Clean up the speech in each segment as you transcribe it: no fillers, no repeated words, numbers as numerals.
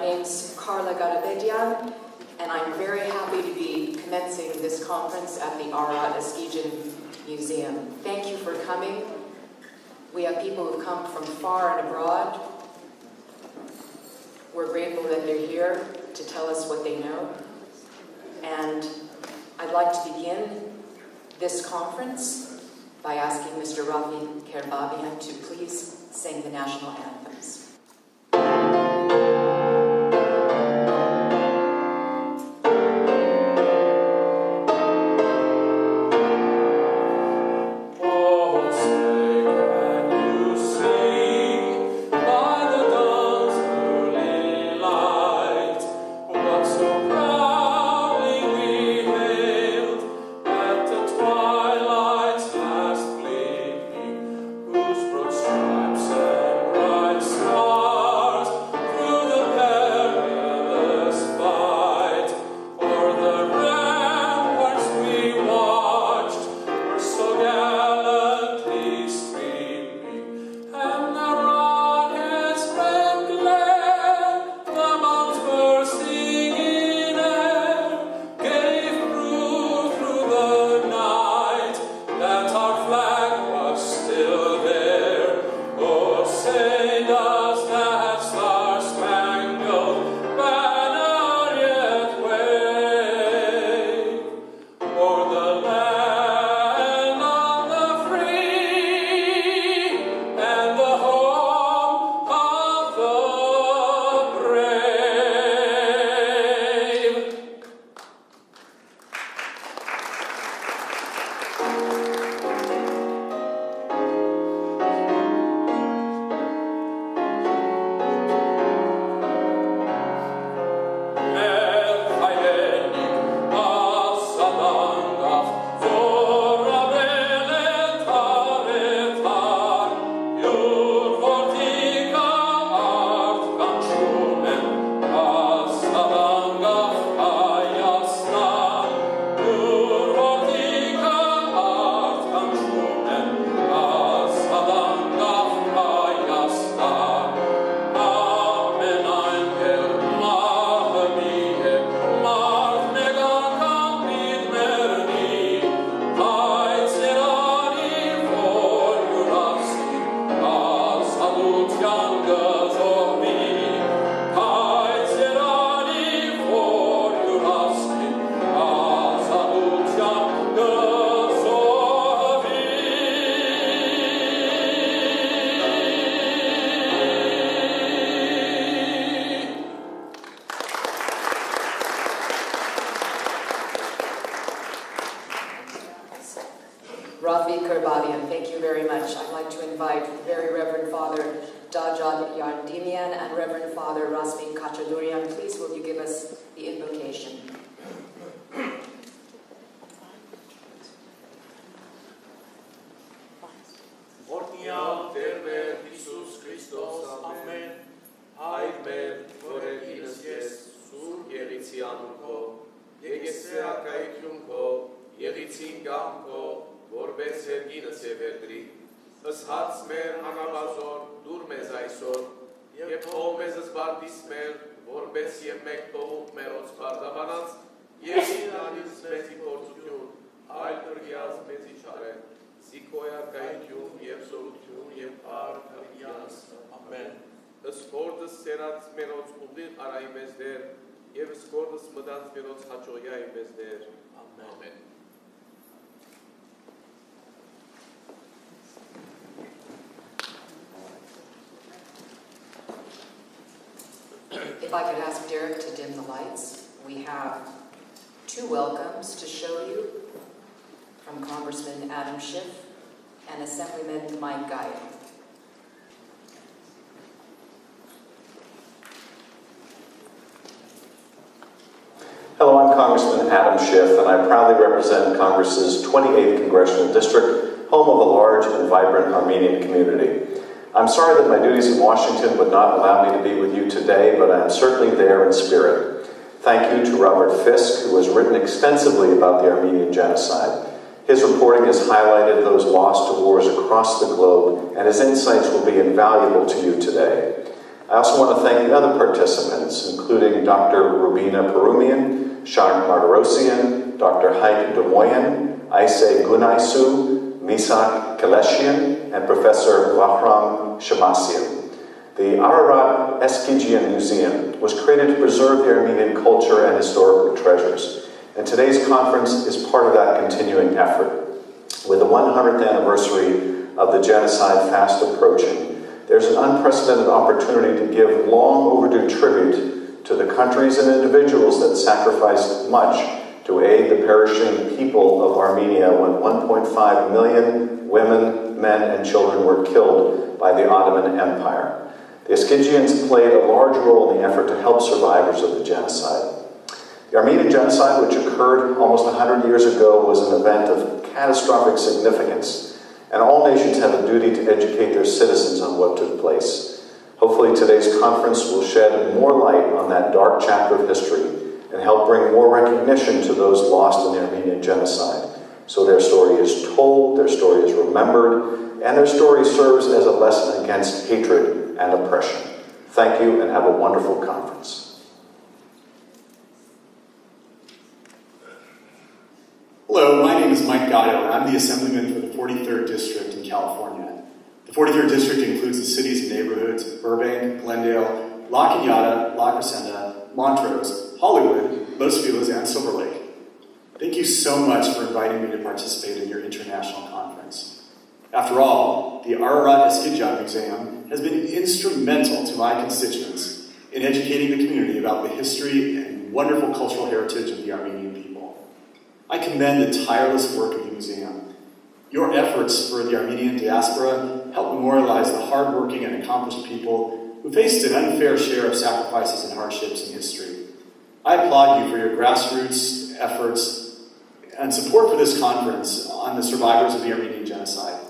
name's Carla Garabedian, and I'm very happy to be commencing this conference at the Ararat-Eskijian Museum. Thank you for coming. We have people who've come from far and abroad. We're grateful that they're here to tell us what they know. And I'd like to begin this conference by asking Mr. Rafi Kerbabian to please sing the national anthems. Rafi Kerbabian, thank you very much. I'd like to invite Very Reverend Father Dajjal Yardimian and Reverend Father Rasmin Kachadurian. Please will you give us the invocation? Ornia terme Jesus Christos, Amen. Aidmer, vore Inesjes, sur Eskijianko, Yegesea Kaikunko, Yegizingamko, Vorbes Ergines Everdri, Es Hatzmer Hanabazor, Durmez Aisor, Yepomez Bardismer, Vorbes Yemekto, Meroz Bardabanaz, Yesinanis Meziportun, Alturgias Mezichare, Sikoya Kaikun, Yepsolutun, Yepar Kargians, Amen. Es Cordes Serat Meroz Ubin Araimezder, Yeves Cordes Medans Meroz Hachoya Imezder, Amen. If I could ask Derek to dim the lights. We have two welcomes to show you from Congressman Adam Schiff and Assemblyman Mike Guy. Hello, I'm Congressman Adam Schiff, and I proudly represent Congress's 28th Congressional District, home of a large and vibrant Armenian community. I'm sorry that my duties in Washington would not allow me to be with you today, but I am certainly there in spirit. Thank you to Robert Fisk, who has written extensively about the Armenian genocide. His reporting has highlighted those lost to wars across the globe, and his insights will be invaluable to you today. I also want to thank the other participants, Dr. Rubina Perumian, Shark Martirosyan, Dr. Heike de Moyen, Aise Gunaisu, Misak Kaleshian, and Professor Vahram Shamasian. The Ararat-Eskijian Museum was created to preserve the Armenian culture and historical treasures, and today's conference is part of that continuing effort. With the 100th anniversary of the genocide fast approaching, there's an unprecedented opportunity to give long overdue tribute to the countries and individuals that sacrificed much to aid the perishing people of Armenia when 1.5 million women, men, and children were killed by the Ottoman Empire. The Eskijians played a large role in the effort to help survivors of the genocide. The Armenian genocide, which occurred almost 100 years ago, was an event of catastrophic significance, and all nations have a duty to educate their citizens on what took place. Hopefully today's conference will shed more light on that dark chapter of history and help bring more recognition to those lost in the Armenian genocide, so their story is told, their story is remembered, and their story serves as a lesson against hatred and oppression. Thank you, and have a wonderful conference. Hello, my name is Mike Gatto, and I'm the Assemblyman for the 43rd District in California. The 43rd District includes the cities and neighborhoods of Burbank, Glendale, La Cañada, La Crescenta, Montrose, Hollywood, Los Feliz, and Silver Lake. Thank you so much for inviting me to participate in your international conference. After all, the Ararat-Eskijian Museum has been instrumental to my constituents in educating the community about the history and wonderful cultural heritage of the Armenian people. I commend the tireless work of the museum. Your efforts for the Armenian diaspora help memorialize the hardworking and accomplished people who faced an unfair share of sacrifices and hardships in history. I applaud you for your grassroots efforts and support for this conference on the survivors of the Armenian genocide.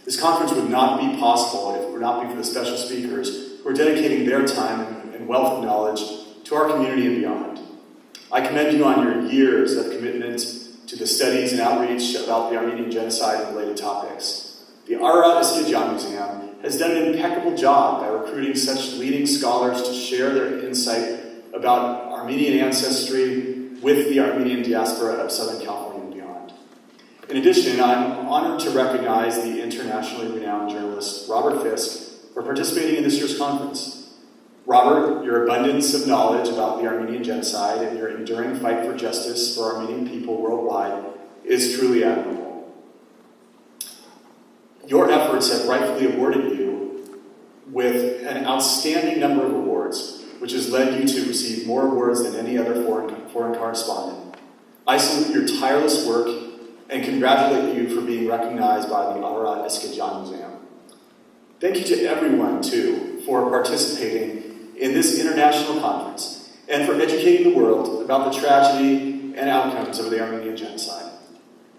This conference would not be possible if it were not be for the special speakers who are dedicating their time and wealth of knowledge to our community and beyond. I commend you on your years of commitment to the studies and outreach about the Armenian genocide and related topics. The Ararat-Eskijian Museum has done an impeccable job by recruiting such leading scholars to share their insight about Armenian ancestry with the Armenian diaspora of Southern California and beyond. In addition, I'm honored to recognize the internationally renowned journalist Robert Fisk for participating in this year's conference. Robert, your abundance of knowledge about the Armenian genocide and your enduring fight for justice for Armenian people worldwide is truly admirable. Your efforts have rightfully awarded you with an outstanding number of awards, which has led you to receive more awards than any other foreign correspondent. I salute your tireless work and congratulate you for being recognized by the Ararat-Eskijian Museum. Thank you to everyone, too, for participating in this international conference and for educating the world about the tragedy and outcomes of the Armenian genocide.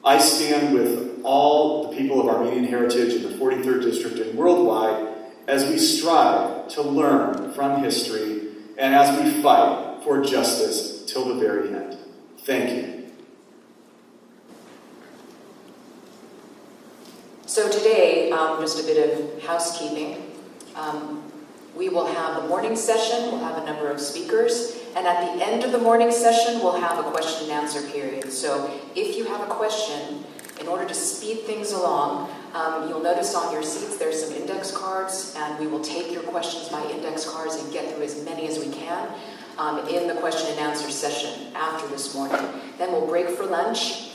I stand with all the people of Armenian heritage in the 43rd District and worldwide as we strive to learn from history and as we fight for justice till the very end. Thank you. So today, just a bit of housekeeping. We will have the morning session, we'll have a number of speakers, and at the end of the morning session, we'll have a question and answer period. So if you have a question, in order to speed things along, you'll notice on your seats there's some index cards, and we will take your questions by index cards and get through as many as we can in the question and answer session after this morning. Then we'll break for lunch.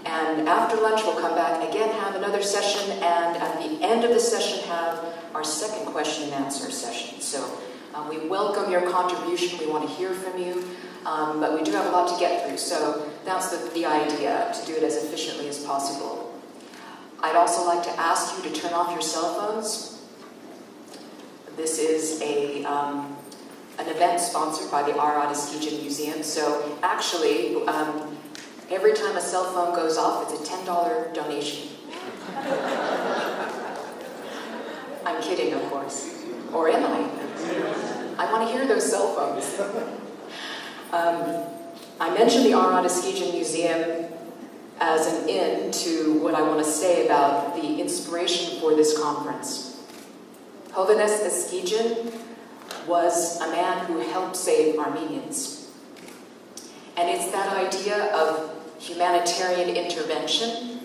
And after lunch, we'll come back again, have another session, and at the end of the session, have our second question and answer session. So we welcome your contribution. We want to hear from you, but we do have a lot to get through. So that's the idea, to do it as efficiently as possible. I'd also like to ask you to turn off your cell phones. This is an event sponsored by the Ararat-Eskijian Museum. So actually, every time a cell phone goes off, it's a $10 donation. I'm kidding, of course. Or am I? I want to hear those cell phones. I mentioned the Ararat-Eskijian Museum as an in to what I want to say about the inspiration for this conference. Hojhannes Eskijian was a man who helped save Armenians. And it's that idea of humanitarian intervention,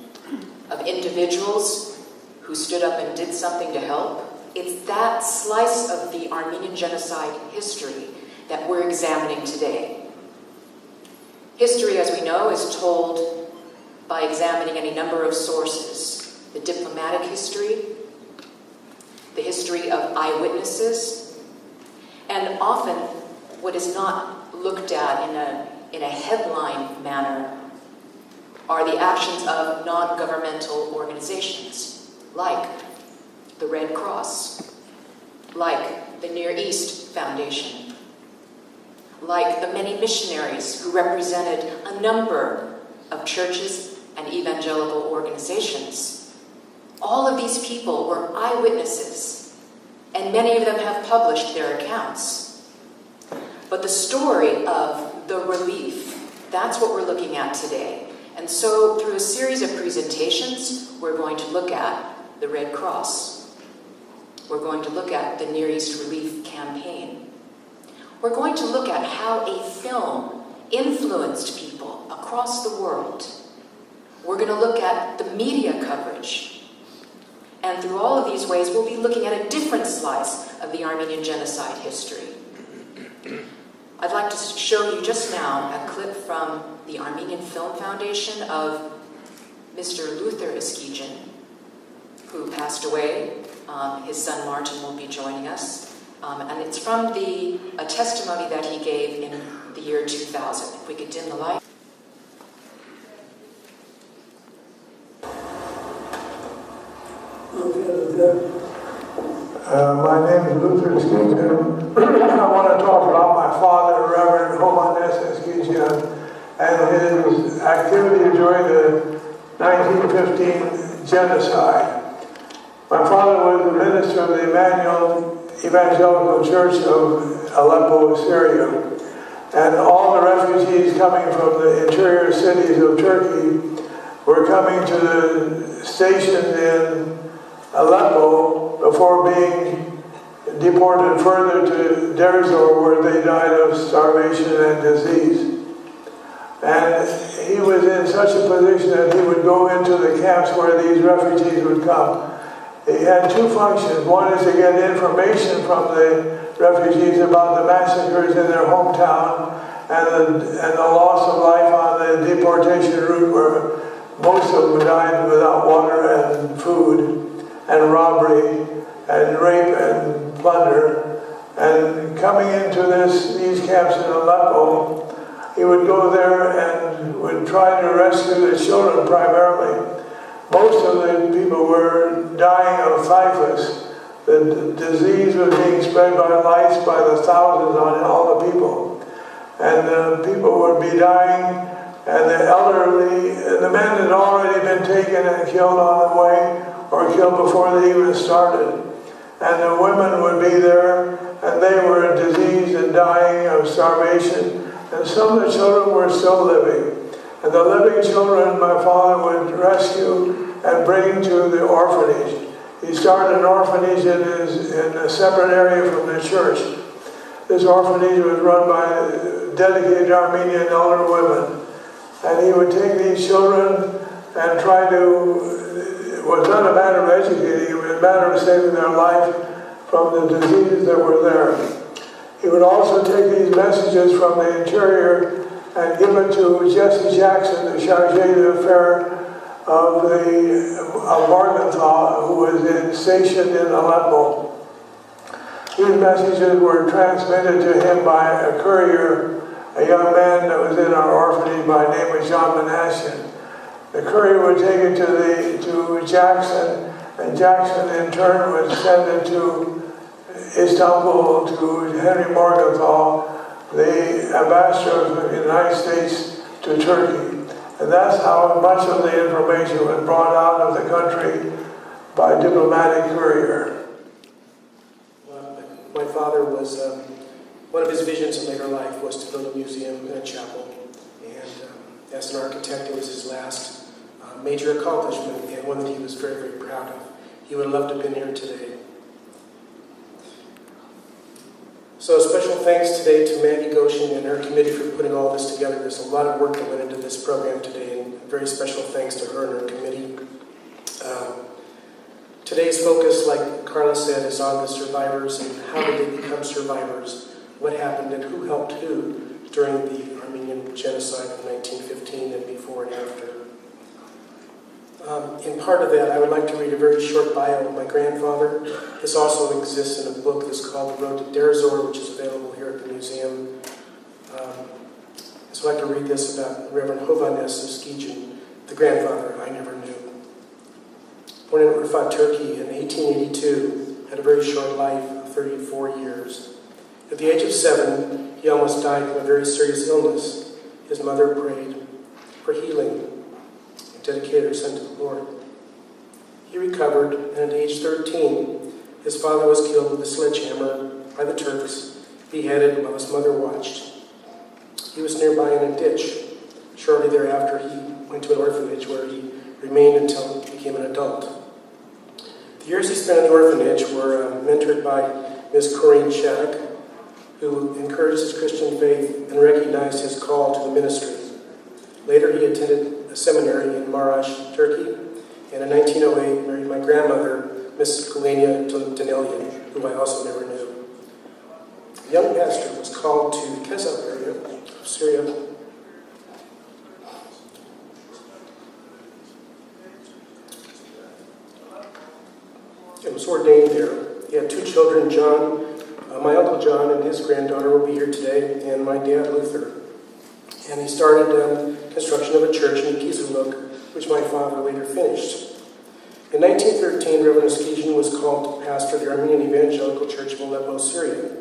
of individuals who stood up and did something to help. It's that slice of the Armenian genocide history that we're examining today. History, as we know, is told by examining any number of sources: the diplomatic history, the history of eyewitnesses, and often what is not looked at in a headline manner are the actions of non-governmental organizations, like the Red Cross, like the Near East Foundation, like the many missionaries who represented a number of churches and evangelical organizations. All of these people were eyewitnesses, and many of them have published their accounts. But the story of the relief, that's what we're looking at today. And so, through a series of presentations, we're going to look at the Red Cross. We're going to look at the Near East Relief Campaign. We're going to look at how a film influenced people across the world. We're going to look at the media coverage. And through all of these ways, we'll be looking at a different slice of the Armenian genocide history. I'd like to show you just now a clip from the Armenian Film Foundation of Mr. Luther Eskijian, who passed away. His son Martin will be joining us. And it's from a testimony that he gave in the year 2000. If we could dim the light. My name is Luther Eskijian. I want to talk about my father, Reverend Hojhannes Eskijian, and his activity during the 1915 genocide. My father was the minister of the Emmanuel Evangelical Church of Aleppo, Syria, and all the refugees coming from the interior cities of Turkey were coming to the station in Aleppo before being deported further to Derzor, where they died of starvation and disease. And he was in such a position that he would go into the camps where these refugees would come. He had two functions. One is to get information from the refugees about the massacres in their hometown and the loss of life on the deportation route, where most of them died without water and food, and robbery and rape and plunder. And coming into these camps in Aleppo, he would go there and would try to rescue the children primarily. Most of the people were dying of typhus. The disease was being spread by lice by the thousands on all the people. And the people would be dying, and the elderly, the men had already been taken and killed on the way, or killed before they even started. And the women would be there, and they were diseased and dying of starvation. And some of the children were still living. And the living children my father would rescue and bring to the orphanage. He started an orphanage in a separate area from the church. This orphanage was run by dedicated Armenian elder women. And he would take these children and try to, it was not a matter of educating, it was a matter of saving their life from the diseases that were there. He would also take these messages from the interior and give it to Jesse Jackson, the charge d'affaires of Morgenthau, who was stationed in Aleppo. These messages were transmitted to him by a courier, a young man that was in our orphanage by the name of John Manashian. The courier would take it to Jackson, and Jackson in turn would send it to Istanbul to Henry Morgenthau, the ambassador of the United States to Turkey. And that's how much of the information was brought out of the country by diplomatic courier. My father was, one of his visions in later life was to build a museum and a chapel. And as an architect, it was his last major accomplishment, and one that he was very, very proud of. He would have loved to have been here today. So a special thanks today to Maggie Goshen and her committee for putting all this together. There's a lot of work that went into this program today, and very special thanks to her and her committee. Today's focus, like Carla said, is on the survivors and how did they become survivors, what happened and who helped who during the Armenian genocide of 1915 and before and after. In part of that, I would like to read a very short bio of my grandfather. This also exists in a book that's called The Road to Derzor, which is available here at the museum. So I'd like to read this about Reverend Hojhannes Eskijian, the grandfather I never knew. Born in Urfa, Turkey in 1882, had a very short life of 34 years. At the age of 7, he almost died from a very serious illness. His mother prayed for healing and dedicated her son to the Lord. He recovered, and at age 13, his father was killed with a sledgehammer by the Turks, beheaded while his mother watched. He was nearby in a ditch. Shortly thereafter, he went to an orphanage where he remained until he became an adult. The years he spent in the orphanage were mentored by Ms. Corinne Shattuck, who encouraged his Christian faith and recognized his call to the ministry. Later, he attended a seminary in Marash, Turkey, and in 1908 married my grandmother, Miss Gulenia, who I also never knew. The young pastor was called to the Kesab area of Syria. And was ordained there. He had 2 children, John, my Uncle John and his granddaughter will be here today, and my dad, Luther. And he started construction of a church in Kiziluk, which my father later finished. In 1913, Reverend Eskijian was called to pastor the Armenian Evangelical Church of Aleppo, Syria,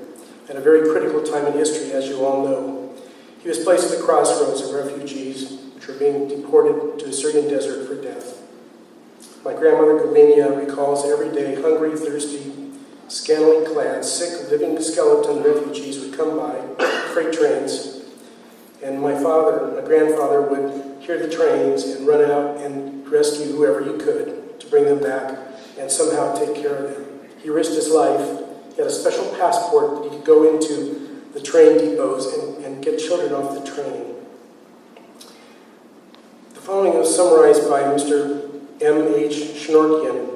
at a very critical time in history, as you all know. He was placed at the crossroads of refugees which were being deported to the Syrian desert for death. My grandmother, Gulenia, recalls every day hungry, thirsty, scantily clad, sick, living skeleton refugees would come by, freight trains, and my grandfather would hear the trains and run out and rescue whoever he could to bring them back and somehow take care of them. He risked his life. He had a special passport that he could go into the train depots and get children off the train. The following was summarized by Mr. M.H. Shnorkian.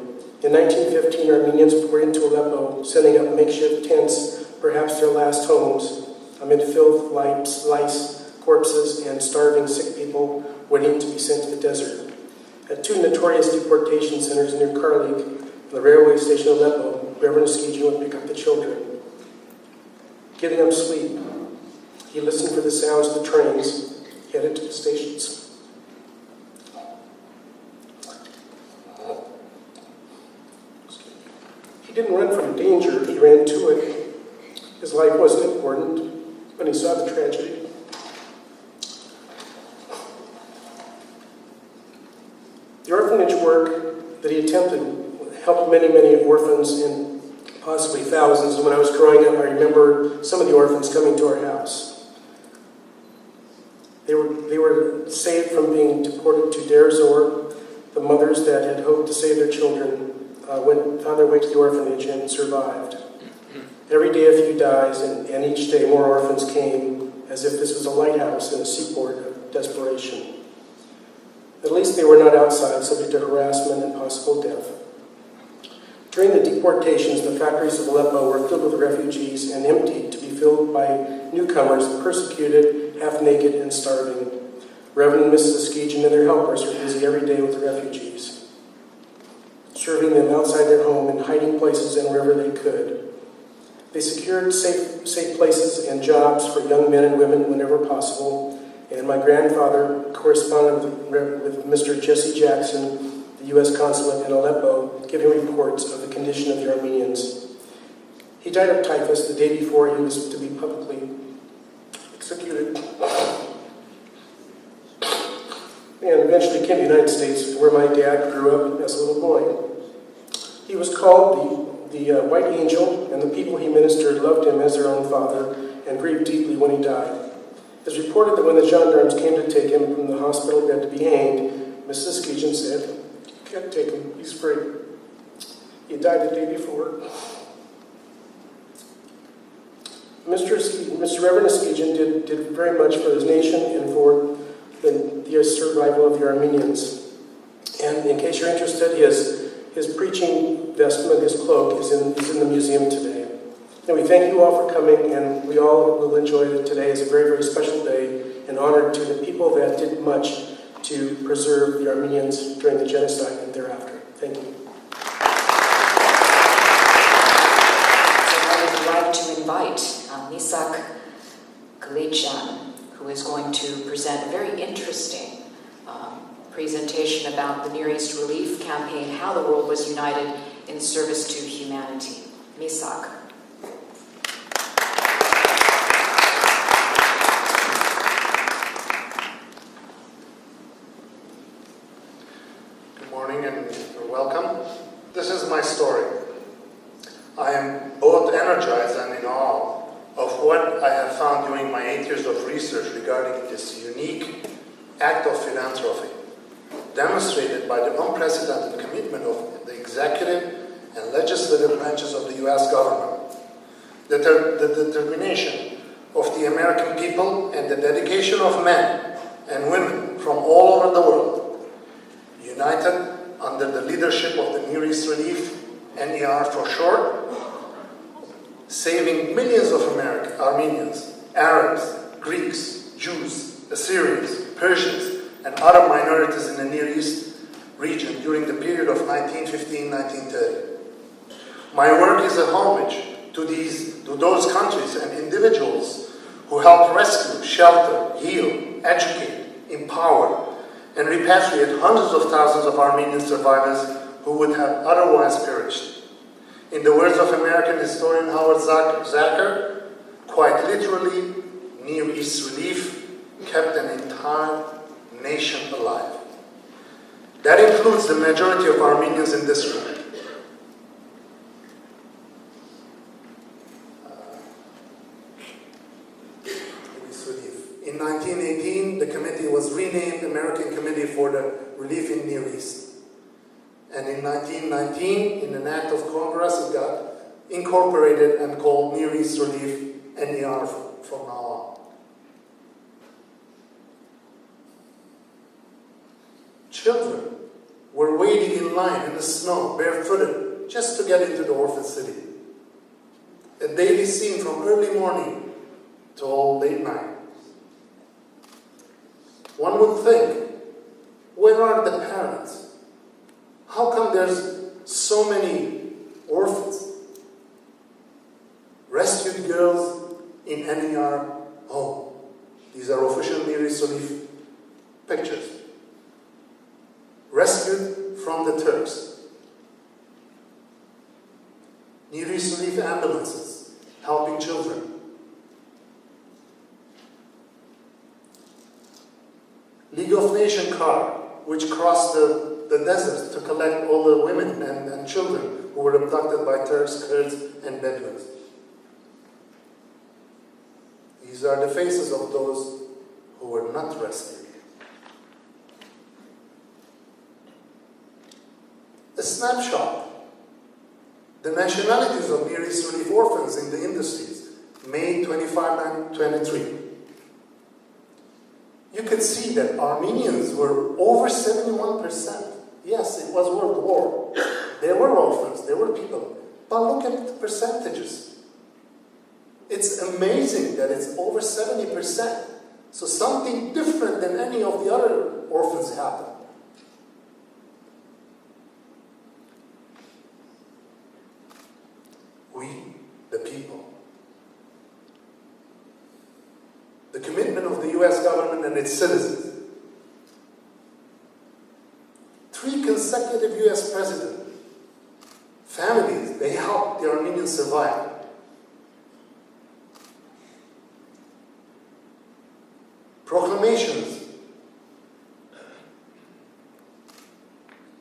In 1915, Armenians poured into Aleppo, setting up makeshift tents, perhaps their last homes, amid filth, lice, corpses, and starving sick people waiting to be sent to the desert. At 2 notorious deportation centers near Karlik, and the railway station of Aleppo, Reverend Eskijian would pick up the children, giving them sleep. He listened for the sounds of the trains headed to the stations. He didn't run from danger, he ran to it. His life wasn't important when he saw the tragedy. The orphanage work that he attempted helped many, many orphans and possibly thousands. And when I was growing up, I remember some of the orphans coming to our house. They were saved from being deported to Derzor. The mothers that had hoped to save their children found their way to the orphanage and survived. Every day a few dies, and each day more orphans came, as if this was a lighthouse in a seaport of desperation. At least they were not outside, subject to harassment and possible death. During the deportations, the factories of Aleppo were filled with refugees and emptied to be filled by newcomers, persecuted, half-naked, and starving. Reverend and Mrs. Eskijian and their helpers were busy every day with the refugees, serving them outside their home in hiding places and wherever they could. They secured safe places and jobs for young men and women whenever possible, and my grandfather corresponded with Mr. Jesse Jackson, the U.S. consulate in Aleppo, giving reports of the condition of the Armenians. He died of typhus the day before he was to be publicly executed, and eventually came to the United States, where my dad grew up as a little boy. He was called the White Angel, and the people he ministered loved him as their own father and grieved deeply when he died. It's reported that when the gendarmes came to take him from the hospital bed to be hanged, Mrs. Eskijian said, "You can't take him, he's free." He died the day before. Mr. Reverend Eskijian did very much for his nation and for the survival of the Armenians. And in case you're interested, his preaching vestment, his cloak, is in the museum today. And we thank you all for coming, and we all will enjoy it today as a very, very special day and honor to the people that did much to preserve the Armenians during the genocide and thereafter. Thank you. So I would like to invite Misak Gulenia, who is going to present a very interesting presentation about the Near East Relief Campaign, how the world was united in service to humanity. Misak. Good morning and you're welcome. This is my story. I am both energized and in awe of what I have found during my 8 years of research regarding this unique act of philanthropy, demonstrated by the unprecedented commitment of the executive and legislative branches of the U.S. government, the determination of the American people, and the dedication of men and women from all over the world, united under the leadership of the Near East Relief, NER for short, saving millions of Armenians, Arabs, Greeks, Jews, Assyrians, Persians, and other minorities in the Near East region during the period of 1915-1930. My work is a homage to those countries and individuals who helped rescue, shelter, heal, educate, empower, and repatriate hundreds of thousands of Armenian survivors who would have otherwise perished. In the words of American historian Howard Zacher, quite literally, Near East Relief kept an entire nation alive. That includes the majority of Armenians in this room. In 1918, the committee was renamed American Committee for the Relief in Near East. And in 1919, in an act of Congress, it got incorporated and called Near East Relief, NER, from now on. Children were waiting in line in the snow, barefooted, just to get into the orphan city. A daily scene from early morning till late night. One would think, where are the parents? How come there's so many orphans? Rescued girls in NER home. These are official Near East Relief pictures. Rescued from the Turks. Near East Relief ambulances helping children. League of Nations car, which crossed the desert to collect all the women and children who were abducted by Turks, Kurds, and Bedouins. These are the faces of those who were not rescued. A snapshot. The nationalities of Near East Relief orphans in the industries, May 25 and 23. You could see that Armenians were over 71%. Yes, it was World War. There were orphans, there were people. But look at the percentages. It's amazing that it's over 70%. So something different than any of the other orphans happened. We, the people. The commitment of the U.S. government and its citizens. 3 consecutive U.S. presidents. Families, they helped the Armenians survive. Proclamations.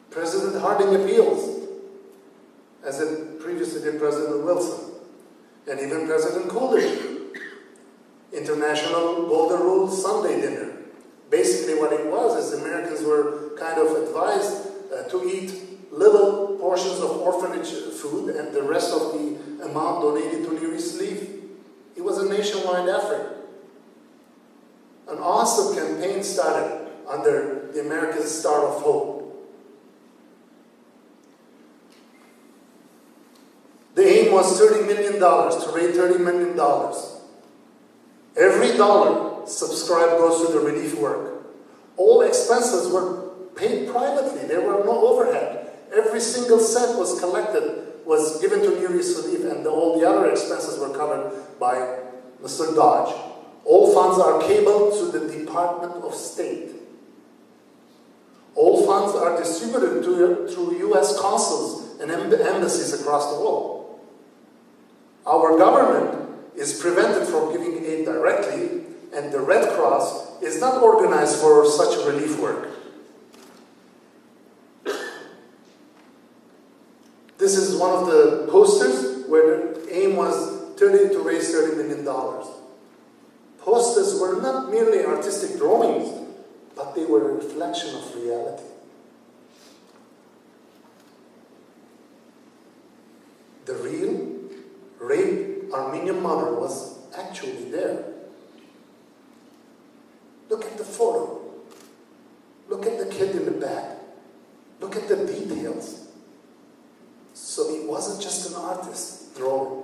President Harding appeals, as it previously did President Wilson, and even President Coolidge. International Golden Rule Sunday dinner. Basically what it was is Americans were kind of advised to eat little portions of orphanage food and the rest of the amount donated to Near East Relief. It was a nationwide effort. An awesome campaign started under the American Star of Hope. The aim was $30 million, to raise $30 million. Every dollar subscribed goes to the relief work. All expenses were paid privately. There were no overhead. Every single cent was collected, was given to Near East Relief, and all the other expenses were covered by Mr. Dodge. All funds are cabled to the Department of State. All funds are distributed through U.S. consuls and embassies across the world. Our government is prevented from giving aid directly, and the Red Cross is not organized for such relief work. This is one of the posters where the aim was to raise $30 million. Posters were not merely artistic drawings, but they were a reflection of reality. The real raped Armenian mother was actually there. Look at the photo. Look at the kid in the back. Look at the details. So it wasn't just an artist drawing.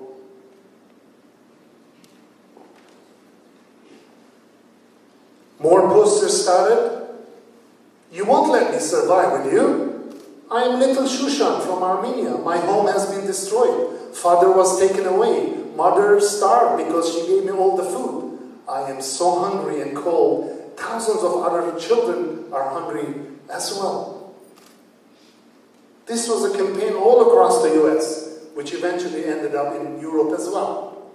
More posters started. You won't let me survive, will you? I am little Shushan from Armenia. My home has been destroyed. Father was taken away. Mother starved because she gave me all the food. I am so hungry and cold. Thousands of other children are hungry as well. This was a campaign all across the US, which eventually ended up in Europe as well.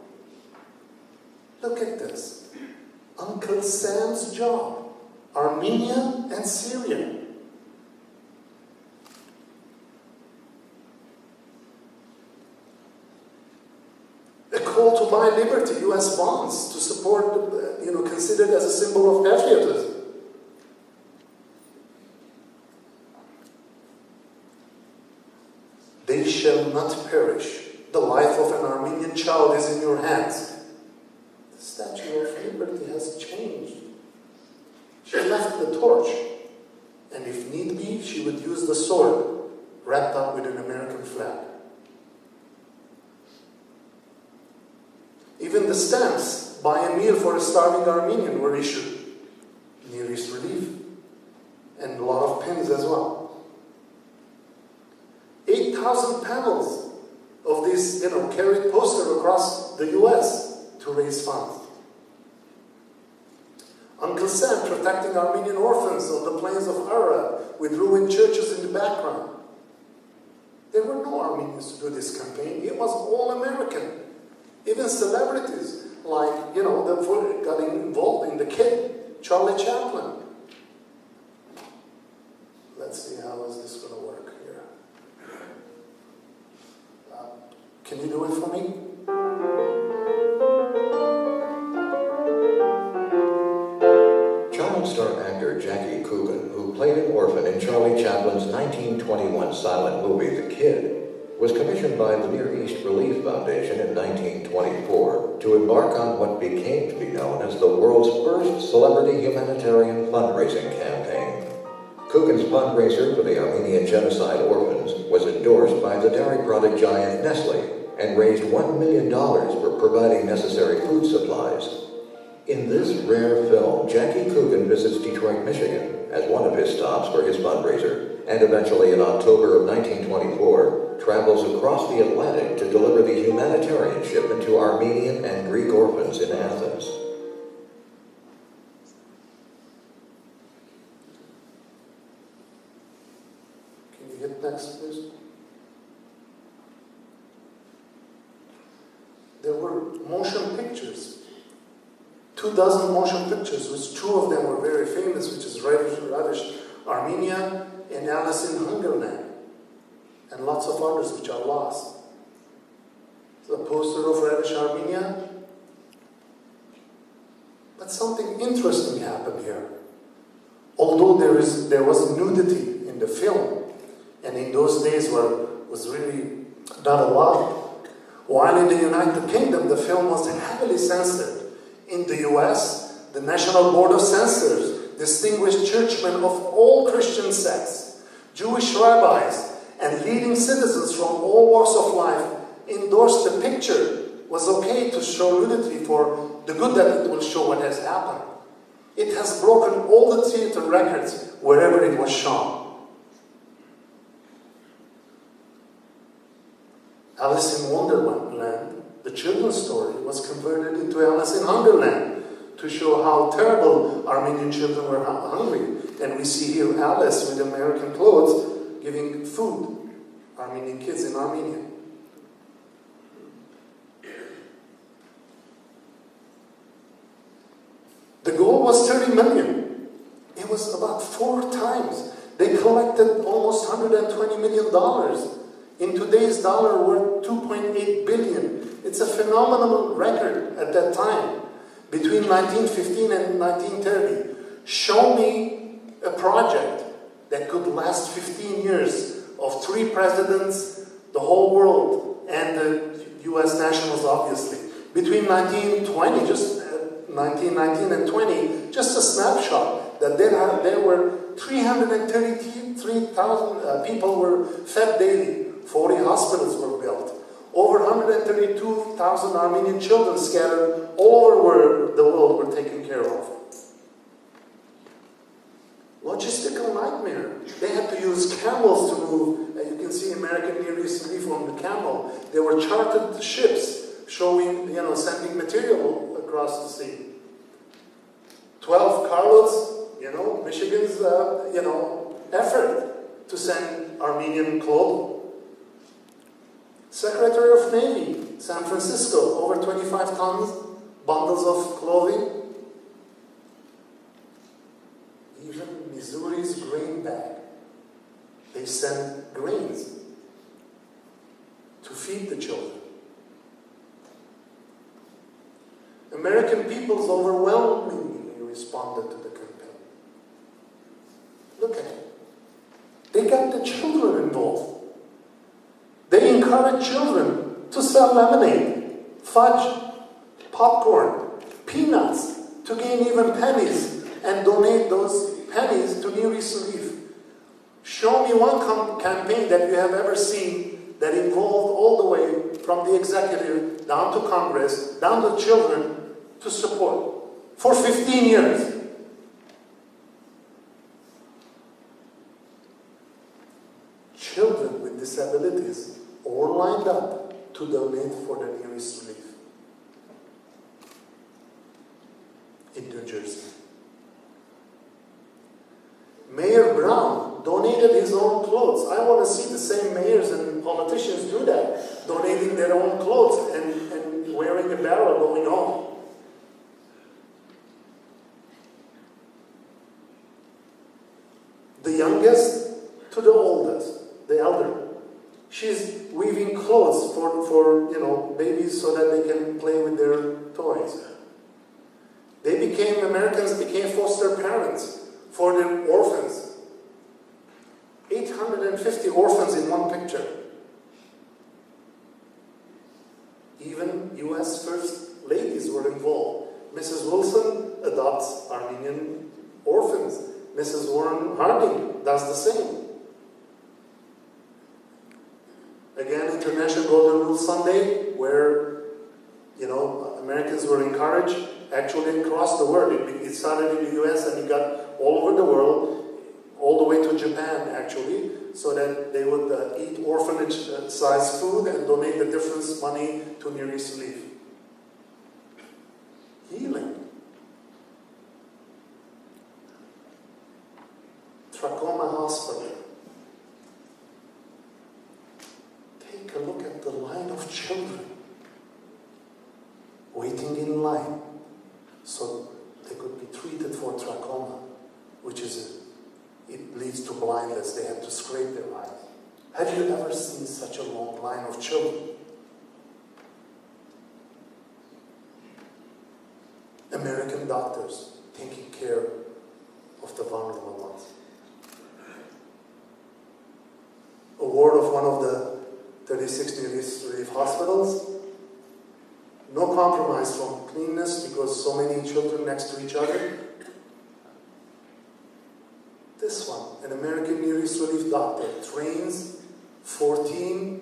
Look at this. Uncle Sam's job. Armenia and Syria. A call to buy liberty, US bonds, to support, considered as a symbol of patriotism. They shall not perish. The life of an Armenian child is in your hands. The Statue of Liberty has changed. She left the torch, and if need be, she would use the sword wrapped up with an American flag. Even the stamps, buy a meal for a starving Armenian, were issued. Near East Relief. And a lot of pins as well. 8,000 panels of this, carried poster across the US to raise funds. Uncle Sam protecting Armenian orphans on the plains of Ararat with ruined churches in the background. There were no Armenians to do this campaign. It was all American. Even celebrities like, that got involved in the kid, Charlie Chaplin. Let's see, how is this going to work here? Can you do it for me? Child star actor Jackie Coogan, who played an orphan in Charlie Chaplin's 1921 silent movie The Kid, was commissioned by the Near East Relief Foundation in 1924 to embark on what became to be known as the world's first celebrity humanitarian fundraising campaign. Coogan's fundraiser for the Armenian genocide orphans was endorsed by the dairy product giant Nestle and raised $1 million for providing necessary food supplies. In this rare film, Jackie Coogan visits Detroit, Michigan as one of his stops for his fundraiser, and eventually in October of 1924 travels across the Atlantic to deliver the humanitarian shipment to Armenian and Greek orphans in Athens. Can you hit next, please? There were motion pictures. 24 motion pictures, which 2 of them were very famous, which is Ravish Armenia and Alice in Wonderland, and lots of others which are lost. The poster of Ravish Armenia. But something interesting happened here. Although there was nudity in the film, and in those days was really not allowed, While in the United Kingdom, the film was heavily censored. In the US, the National Board of Censors distinguished churchmen of all Christian sects, Jewish rabbis, and leading citizens from all walks of life endorsed the picture. Was okay to show nudity for the good that it will show what has happened. It has broken all the theater records wherever it was shown. Alice in Wonderland, the children's story, was converted into Alice in Wonderland to show how terrible Armenian children were hungry. And we see here Alice with American clothes giving food, Armenian kids in Armenia. The goal was 30 million. It was about 4 times. They collected almost $120 million. In today's dollar, worth $2.8 billion. It's a phenomenal record at that time. Between 1915 and 1930. Show me a project that could last 15 years of 3 presidents, the whole world, and the US nationals, obviously. Between 1920, just 1919 and 20, just a snapshot that there were 333,000 people were fed daily. 40 hospitals were built. Over 132,000 Armenian children scattered all over the world were taken care of. Logistical nightmare. They had to use camels to move. You can see American Near East Relief on the camel. There were chartered ships showing, sending material across the sea. 12 carloads, Michigan's, effort to send Armenian clothing. Secretary of Navy, San Francisco, over 25 tons, bundles of clothing. Even Missouri's grain bag. They send grains to feed the children. American peoples overwhelmingly responded to the campaign. Look at it. They got the children involved. They encouraged children to sell lemonade, fudge, popcorn, peanuts, to gain even pennies and donate those pennies to Near East Relief. Show me one campaign that you have ever seen that involved all the way from the executive down to Congress, down to children, to support for 15 years. Children with disabilities all lined up to donate for the Near East Relief in New Jersey. Mayor Brown donated his own clothes. I want to see the same mayors and politicians do that, donating their own clothes and wearing a barrel going home. The youngest to the oldest, the elder. She's weaving clothes for babies so that they can play with their toys. Americans became foster parents for the orphans. 850 orphans in one picture. Even U.S. First Ladies were involved. Mrs. Wilson adopts Armenian orphans. Mrs. Warren Harding does the same. Again, International Golden Rule Sunday, where Americans were encouraged, actually across the world. It started in the U.S. and it got all over the world, all the way to Japan, actually, so that they would eat orphanage-sized food and donate the difference money to Near East Relief. Healing. Trachoma Hospital. Take a look at the line of children waiting in line so they could be treated for trachoma, which it leads to blindness. They have to scrape their eyes. Have you ever seen such a long line of children? American doctors taking care of the vulnerable ones. A ward of one of the 36 Near East Relief hospitals, no compromise from cleanness because so many children next to each other. This one, an American Near East relief doctor, trains 14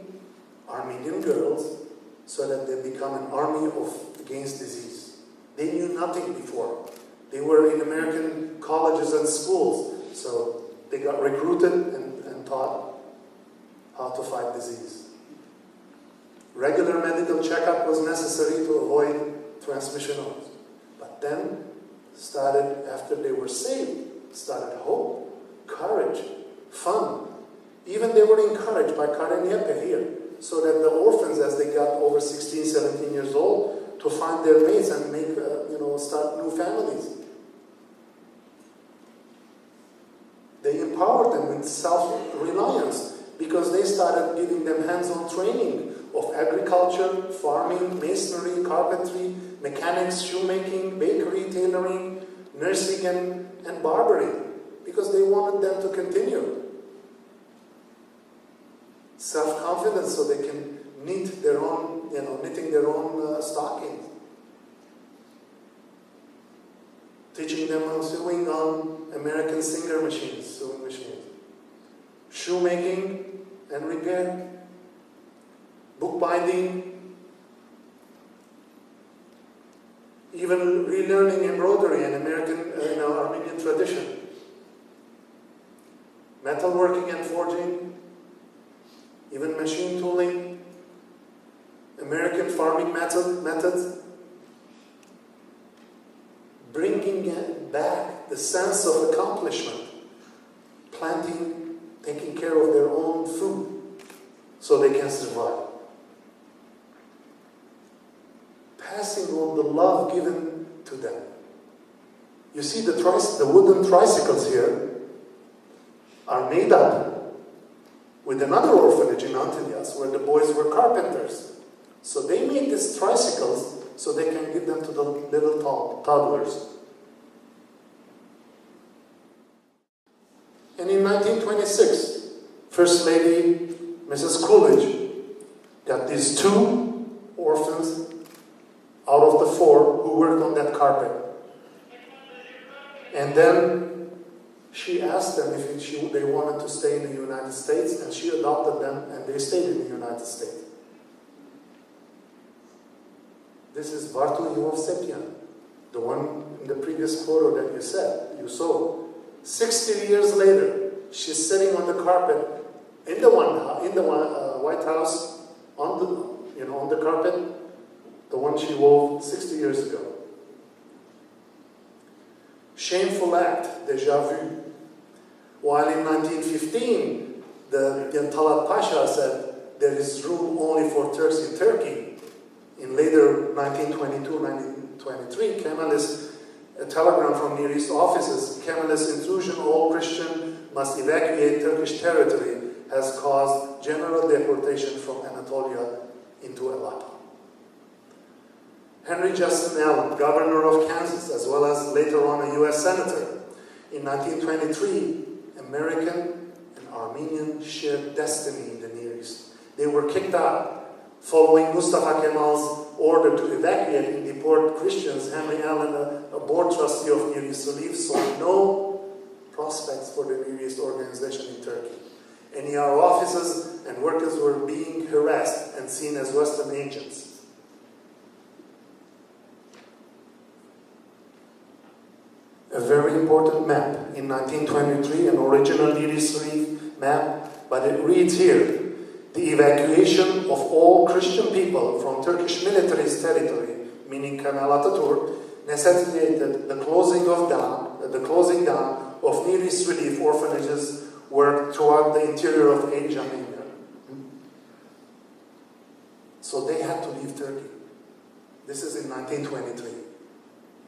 Armenian girls so that they become an army against disease. They knew nothing before. They were in American colleges and schools, so they got recruited and taught how to fight disease. Regular medical checkup was necessary to avoid transmission of it. But then started, after they were saved, started hope, courage, fun. Even they were encouraged by Gulenia here, so that the orphans, as they got over 16, 17 years old, to find their mates and make, start new families. They empowered them with self-reliance because they started giving them hands-on training of agriculture, farming, masonry, carpentry, mechanics, shoemaking, bakery, tailoring, nursing, and barbering, because they wanted them to continue. Self-confidence so they can knit their own, knitting their own stockings. Teaching them sewing on American Singer machines, sewing machines. Shoemaking and repair. Bookbinding. Even relearning embroidery and American, Armenian tradition. Metalworking and forging. Even machine tooling. American farming methods. Bringing back the sense of accomplishment, planting, taking care of their own food so they can survive. Passing on the love given to them. You see the wooden tricycles here are made up with another orphanage in Antillas where the boys were carpenters. So they made these tricycles so they can give them to the little toddlers. And in 1926, First Lady Mrs. Coolidge got these 2 orphans out of the 4 who worked on that carpet. And then she asked them if they wanted to stay in the United States, and she adopted them, and they stayed in the United States. This is Bartul Yevsepian, the one in the previous photo that you saw. 60 years later, she's sitting on the carpet in the White House on the carpet, the one she wove 60 years ago. Shameful act, déjà vu. While in 1915, the Talat Pasha said there is room only for Turks in Turkey. In later 1922, 1923, Kemalist, a telegram from Near East offices, Kemalist intrusion, all Christian must evacuate Turkish territory, has caused general deportation from Anatolia into Aleppo. Henry Justin Allen, governor of Kansas, as well as later on a U.S. senator, in 1923, American and Armenian shared destiny in the Near East. They were kicked out. Following Mustafa Kemal's order to evacuate and deport Christians, Henry Allen, a board trustee of Near East Relief, saw no prospects for the Near East organization in Turkey. NER offices and workers were being harassed and seen as Western agents. A very important map in 1923, an original Near East Relief map, but it reads here, the evacuation of all Christian people from Turkish military's territory, meaning Kemal Atatürk, necessitated the closing down of Near East Relief orphanages worked throughout the interior of Asia Minor. So they had to leave Turkey. This is in 1923.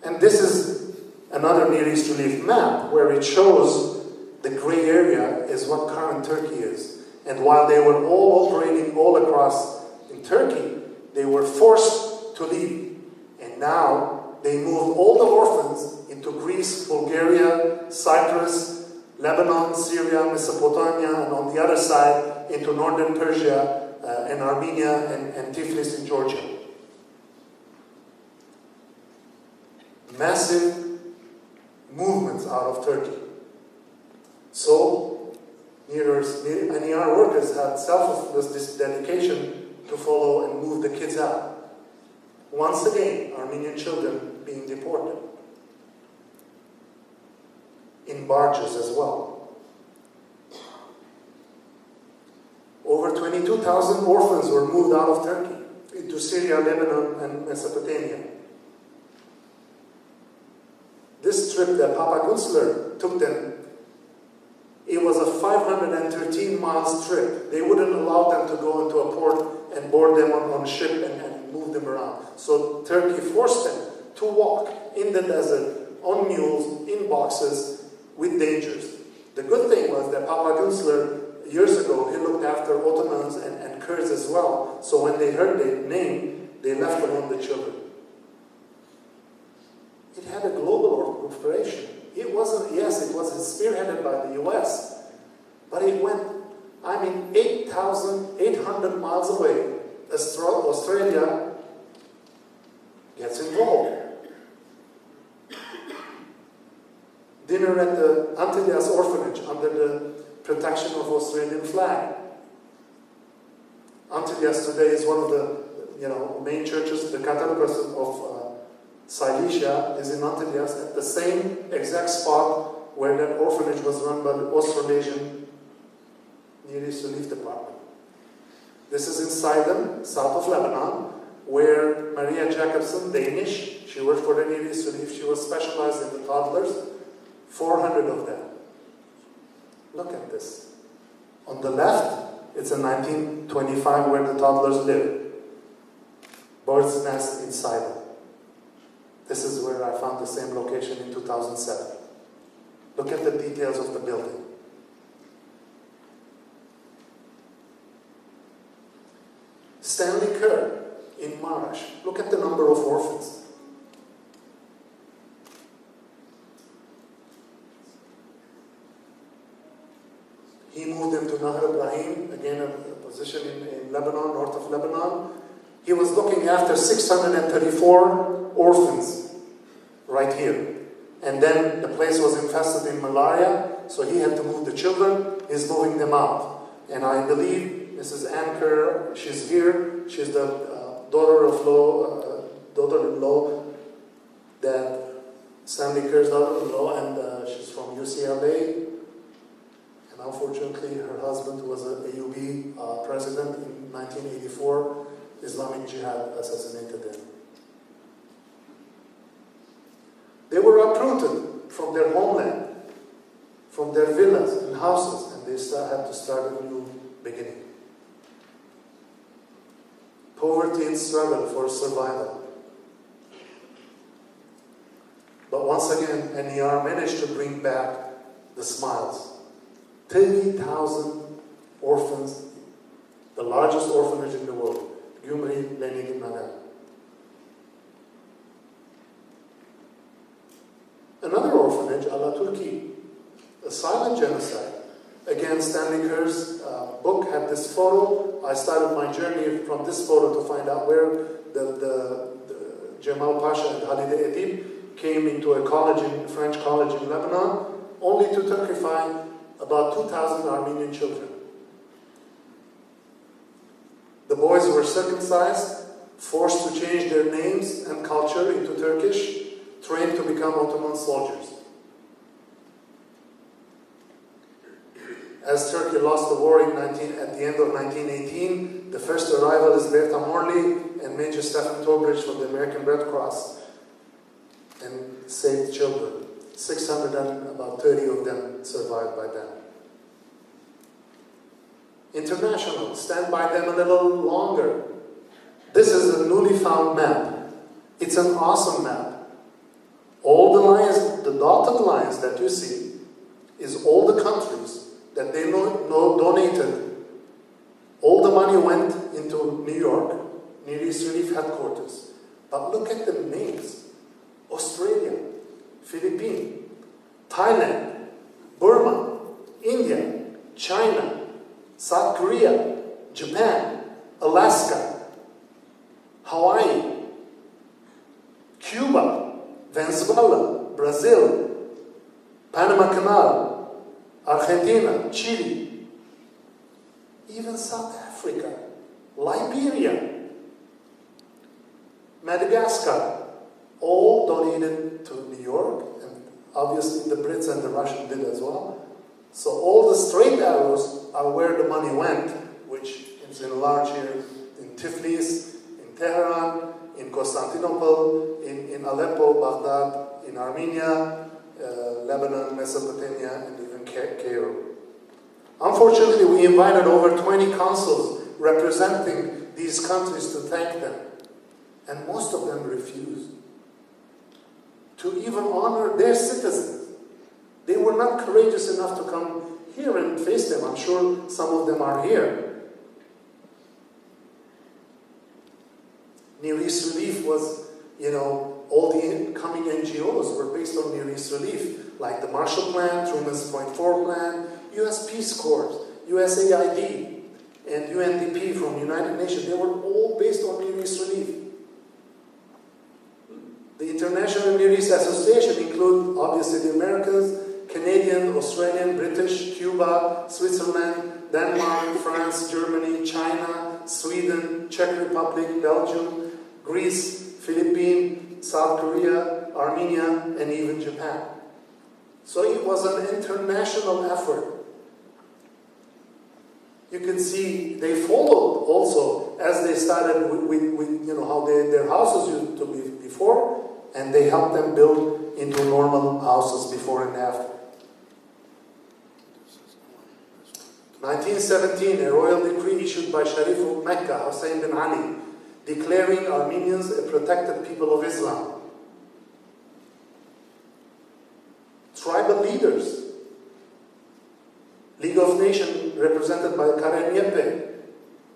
And this is another Near East Relief map where it shows the gray area is what current Turkey is. And while they were all operating all across in Turkey, they were forced to leave. And now they moved all the orphans into Greece, Bulgaria, Cyprus, Lebanon, Syria, Mesopotamia, and on the other side into northern Persia and Armenia and Tiflis in Georgia. massive movements out of Turkey. So, NER workers had selfless dedication to follow and move the kids out. Once again, Armenian children being deported. In barges as well. Over 22,000 orphans were moved out of Turkey into Syria, Lebanon, and Mesopotamia. This trip that Papa Kunstler took them, it was a 513 miles trip. They wouldn't allow them to go into a port and board them on a ship and move them around. So Turkey forced them to walk in the desert, on mules, in boxes, with dangers. The good thing was that Papa Kunstler, years ago, he looked after Ottomans and Kurds as well. So when they heard the name, they left alone the children. It had a global operation. It wasn't, yes, it was spearheaded by the US, but it went, 8,800 miles away. Australia gets involved. Dinner at the Antilles orphanage under the protection of Australian flag. Antilles today is one of the main churches. The Catholicos of Silesia is in Antilles at the same exact spot where that orphanage was run by the Australasian Near East Relief Department. This is in Sidon, south of Lebanon, where Maria Jacobson, Danish, she worked for the Near East Relief. She was specialized in the toddlers. 400 of them. Look at this. On the left, it's in 1925 where the toddlers live. Bird's nest inside them. This is where I found the same location in 2007. Look at the details of the building. Stanley Kerr in Marash. Look at the number of orphans. He moved them to Nahr Ibrahim, again a position in Lebanon, north of Lebanon. He was looking after 634 orphans right here. And then the place was infested in malaria, so he had to move the children. He's moving them out. And I believe Mrs. Ann Kerr, she's here. She's the daughter-in-law that Stanley Kerr's daughter-in-law, and she's from UCLA. And unfortunately, her husband, who was an AUB president in 1984, Islamic Jihad assassinated them. They were uprooted from their homeland, from their villas and houses, and they had to start a new beginning. Poverty and struggle for survival. But once again, NER managed to bring back the smiles. 30,000 orphans, the largest orphanage in the world, Gümri Lenin Nagar. Another orphanage, Alaturki, a silent genocide. Again, Stanley Kerr's book had this photo. I started my journey from this photo to find out where the Jamal Pasha and Halide Edip came into a French college in Lebanon, only to Turkify about 2,000 Armenian children. The boys were circumcised, forced to change their names and culture into Turkish, trained to become Ottoman soldiers. As Turkey lost the war at the end of 1918, the first arrival is Berta Morley and Major Stephen Tobridge from the American Red Cross and saved children. 630 of them survived by then. International, stand by them a little longer. This is a newly found map. It's an awesome map. All the lines, the dotted lines that you see, is all the countries that they donated. All the money went into New York, Near East Relief headquarters. But look at the names. Australia, Philippines, Thailand, Burma, India, China, South Korea, Japan, Alaska, Hawaii, Cuba, Venezuela, Brazil, Panama Canal, Argentina, Chile, even South Africa, Liberia, Madagascar, all donated to New York, and obviously the Brits and the Russians did as well. So all the straight arrows are where the money went, which is enlarged here in Tiflis, in Tehran, in Constantinople, in Aleppo, Baghdad, in Armenia, Lebanon, Mesopotamia, and even Cairo. Unfortunately, we invited over 20 consuls representing these countries to thank them, and most of them refused to even honor their citizens. They were not courageous enough to come here and face them. I'm sure some of them are here. Near East Relief was, all the incoming NGOs were based on Near East Relief, like the Marshall Plan, Truman's Point 4 Plan, U.S. Peace Corps, USAID, and UNDP from United Nations. They were all based on Near East Relief. The International Near East Association include obviously the Americans, Canadian, Australian, British, Cuba, Switzerland, Denmark, France, Germany, China, Sweden, Czech Republic, Belgium, Greece, Philippines, South Korea, Armenia, and even Japan. So it was an international effort. You can see they followed also as they started with how their houses used to be before, and they helped them build into normal houses before and after. 1917, a royal decree issued by Sharif of Mecca, Hussein bin Ali, declaring Armenians a protected people of Islam. Tribal leaders, League of Nations represented by Karen Yepe,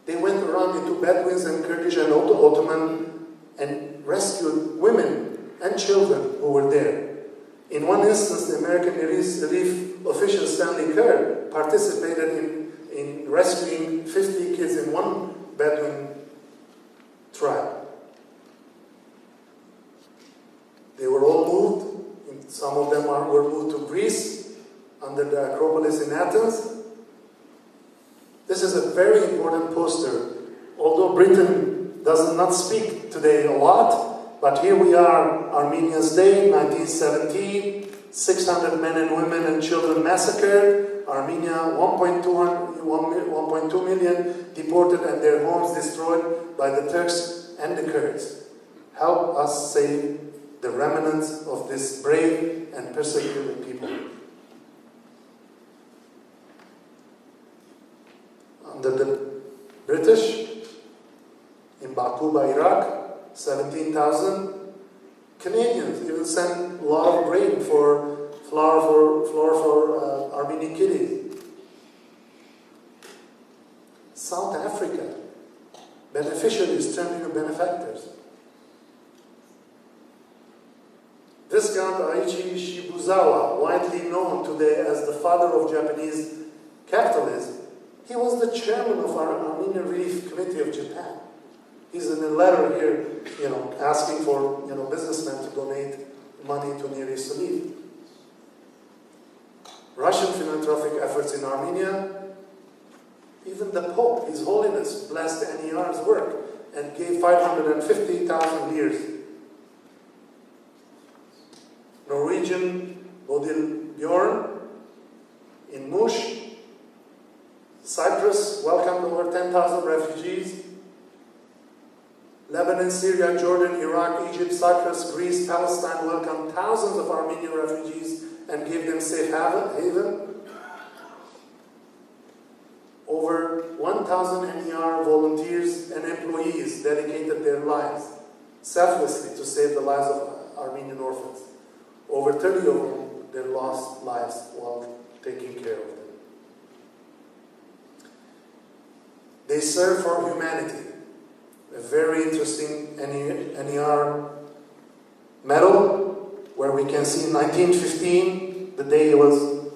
they went around into Bedouins and Kurdish and Ottoman and rescued women and children who were there. In one instance, the American relief official Stanley Kerr participated in rescuing 50 kids in one Bedouin tribe. They were all moved. Some of them were moved to Greece under the Acropolis in Athens. This is a very important poster. Although Britain does not speak today a lot, but here we are, Armenia's Day, 1917, 600 men and women and children massacred, Armenia, 1.2 million deported and their homes destroyed by the Turks and the Kurds. Help us save the remnants of this brave and persecuted people. Under the British, in Bakuba, Iraq, 17,000. Canadians even sent a lot of grain for flour for Armenian kiddies. South Africa, beneficiaries turned into benefactors. Viscount Aichi Shibuzawa, widely known today as the father of Japanese capitalism, he was the chairman of our Armenian Relief Committee of Japan. He's in a letter here, asking for, businessmen to donate money to Near East Relief. Russian philanthropic efforts in Armenia, even the Pope, His Holiness, blessed NER's work and gave 550,000 lirs. Norwegian Bodil Bjorn in Mush. Cyprus welcomed over 10,000 refugees. Lebanon, Syria, Jordan, Iraq, Egypt, Cyprus, Greece, Palestine welcomed thousands of Armenian refugees and gave them safe haven. Over 1,000 NER volunteers and employees dedicated their lives selflessly to save the lives of Armenian orphans. Over 30 of them, they lost lives while taking care of them. They serve for humanity. A very interesting NER medal, where we can see 1915, the day he was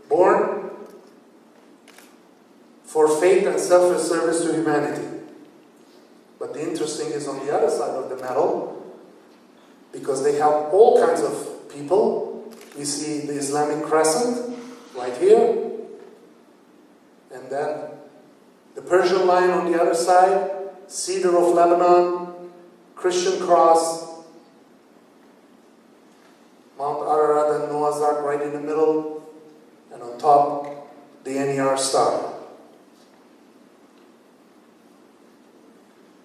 born, for faith and selfless service to humanity. But the interesting is on the other side of the medal, because they help all kinds of people. We see the Islamic Crescent right here, and then the Persian line on the other side, Cedar of Lebanon, Christian Cross, Mount Ararat and Noah's Ark right in the middle, and on top, the NER star.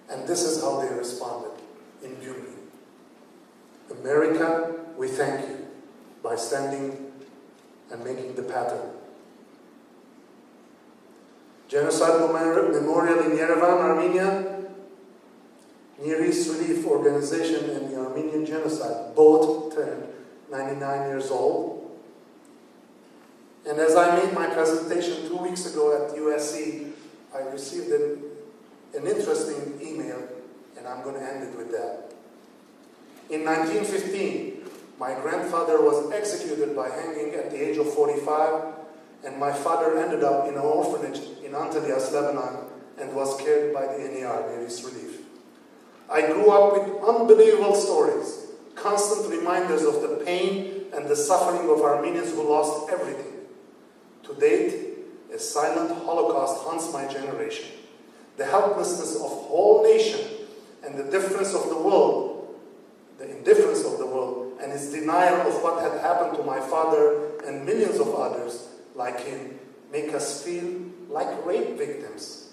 And this is how they responded in beauty. America, we thank you by standing and making the pattern. Genocide Memorial in Yerevan, Armenia, Near East Relief Organization and the Armenian Genocide, both turned 99 years old. And as I made my presentation 2 weeks ago at USC, I received an interesting email, and I'm going to end it with that. In 1915, my grandfather was executed by hanging at the age of 45, and my father ended up in an orphanage in Antelias, Lebanon, and was cared by the NER, Near East Relief. I grew up with unbelievable stories, constant reminders of the pain and the suffering of Armenians who lost everything. To date, a silent Holocaust haunts my generation. The helplessness of a whole nation and the indifference of the world, and its denial of what had happened to my father and millions of others like him make us feel like rape victims,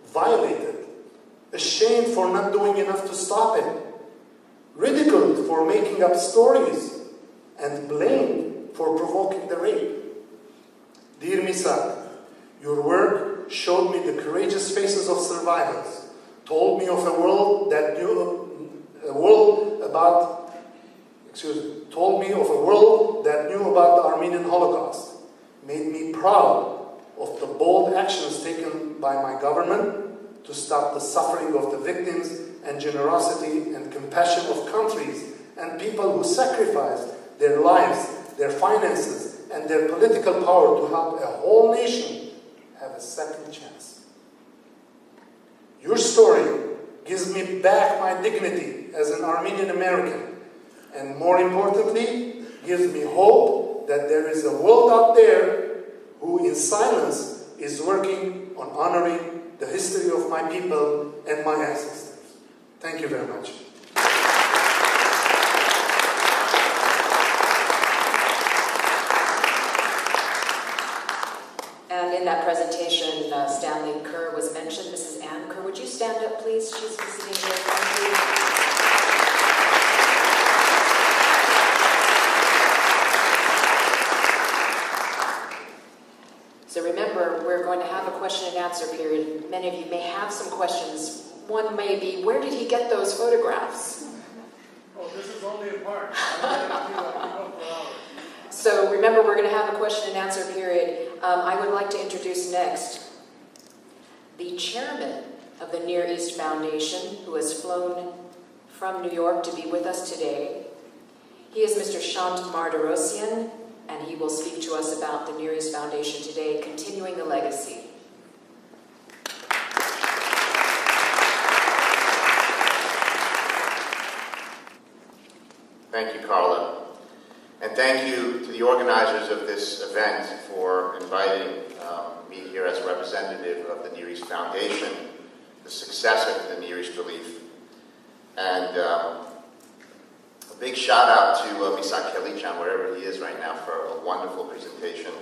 violated, ashamed for not doing enough to stop it, ridiculed for making up stories, and blamed for provoking the rape. Dear Misak, your work showed me the courageous faces of survivors, told me of a world that knew about the Armenian Holocaust, made me proud of the bold actions taken by my government to stop the suffering of the victims and generosity and compassion of countries and people who sacrificed their lives, their finances, and their political power to help a whole nation have a second chance. Your story gives me back my dignity as an Armenian American, and more importantly, gives me hope that there is a world out there who in silence is working on honoring the history of my people and my ancestors. Thank you very much. And in that presentation, Stanley Kerr was mentioned. Mrs. Ann Kerr, would you stand up, please? She's visiting here. Thank you. So remember, we're going to have a question and answer period. Many of you may have some questions. One may be, where did he get those photographs? Oh, this is only a part. I'm going to do it for hours. So remember, we're going to have a question and answer period. I would like to introduce next the chairman of the Near East Foundation, who has flown from New York to be with us today. He is Mr. Shant Marderosian, and he will speak to us about the Near East Foundation today, continuing the legacy. Thank you, Carla. And thank you to the organizers of this event for inviting me here as a representative of the Near East Foundation, the successor to the Near East Relief. And a big shout out to Misak Eskijian, wherever he is right now, for a wonderful presentation.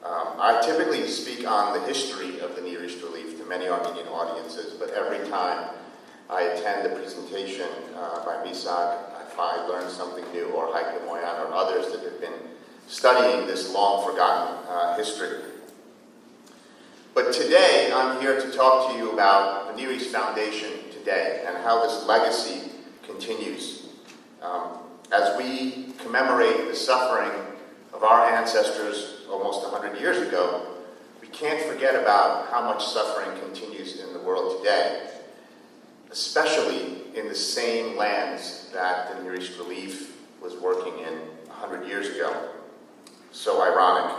I typically speak on the history of the Near East Relief to many Armenian audiences, but every time I attend a presentation by Misak, I learn something new, or Heike Moyan or others that have been studying this long-forgotten history. But today, I'm here to talk to you about the Near East Foundation today and how this legacy continues. As we commemorate the suffering of our ancestors almost 100 years ago, we can't forget about how much suffering continues in the world today, especially in the same lands that the Near East Relief was working in 100 years ago. So ironic.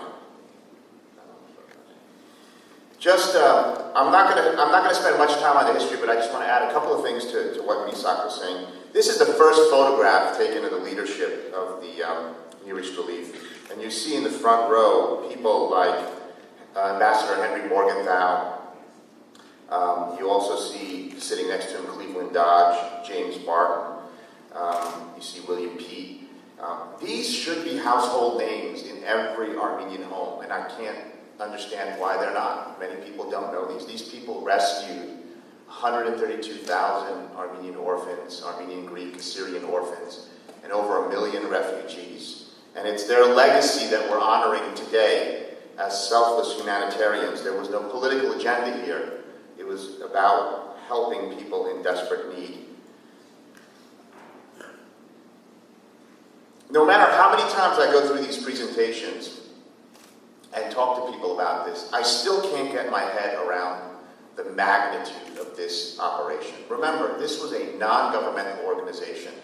I'm not going to spend much time on the history, but I just want to add a couple of things to what Misak was saying. This is the first photograph taken of the leadership of the Near East Relief. And you see in the front row people like Ambassador Henry Morgenthau. You also see, sitting next to him, Cleveland Dodge, James Barton. You see William Peet. These should be household names in every Armenian home, and I can't understand why they're not. Many people don't know these. These people rescued 132,000 Armenian orphans, Armenian, Greek, Assyrian orphans, and over 1 million refugees. And it's their legacy that we're honoring today as selfless humanitarians. There was no political agenda here. It was about helping people in desperate need. No matter how many times I go through these presentations and talk to people about this, I still can't get my head around the magnitude of this operation. Remember, this was a non-governmental organization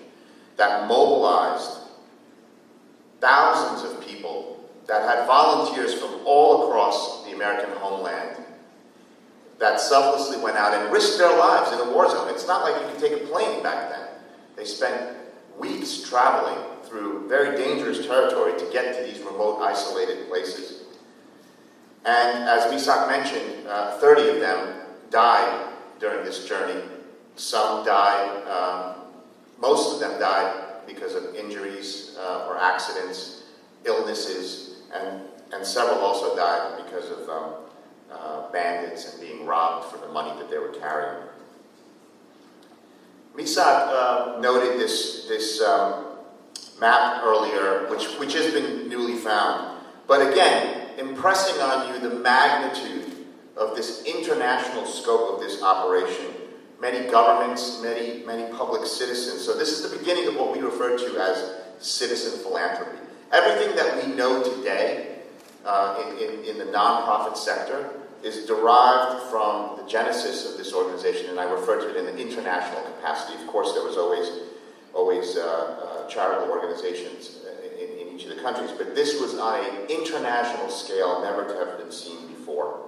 that mobilized thousands of people, that had volunteers from all across the American homeland, that selflessly went out and risked their lives in a war zone. It's not like you could take a plane back then. They spent weeks traveling through very dangerous territory to get to these remote, isolated places. And as Misak mentioned, 30 of them died during this journey. Some died, most of them died because of injuries or accidents, illnesses, and several also died because of bandits and being robbed for the money that they were carrying. Misak noted this map earlier, which has been newly found. But again, impressing on you the magnitude of this international scope of this operation. Many governments, many public citizens. So this is the beginning of what we refer to as citizen philanthropy. Everything that we know today in the nonprofit sector is derived from the genesis of this organization, and I refer to it in an international capacity. Of course, there was always charitable organizations in each of the countries, but this was on an international scale, never to have been seen before.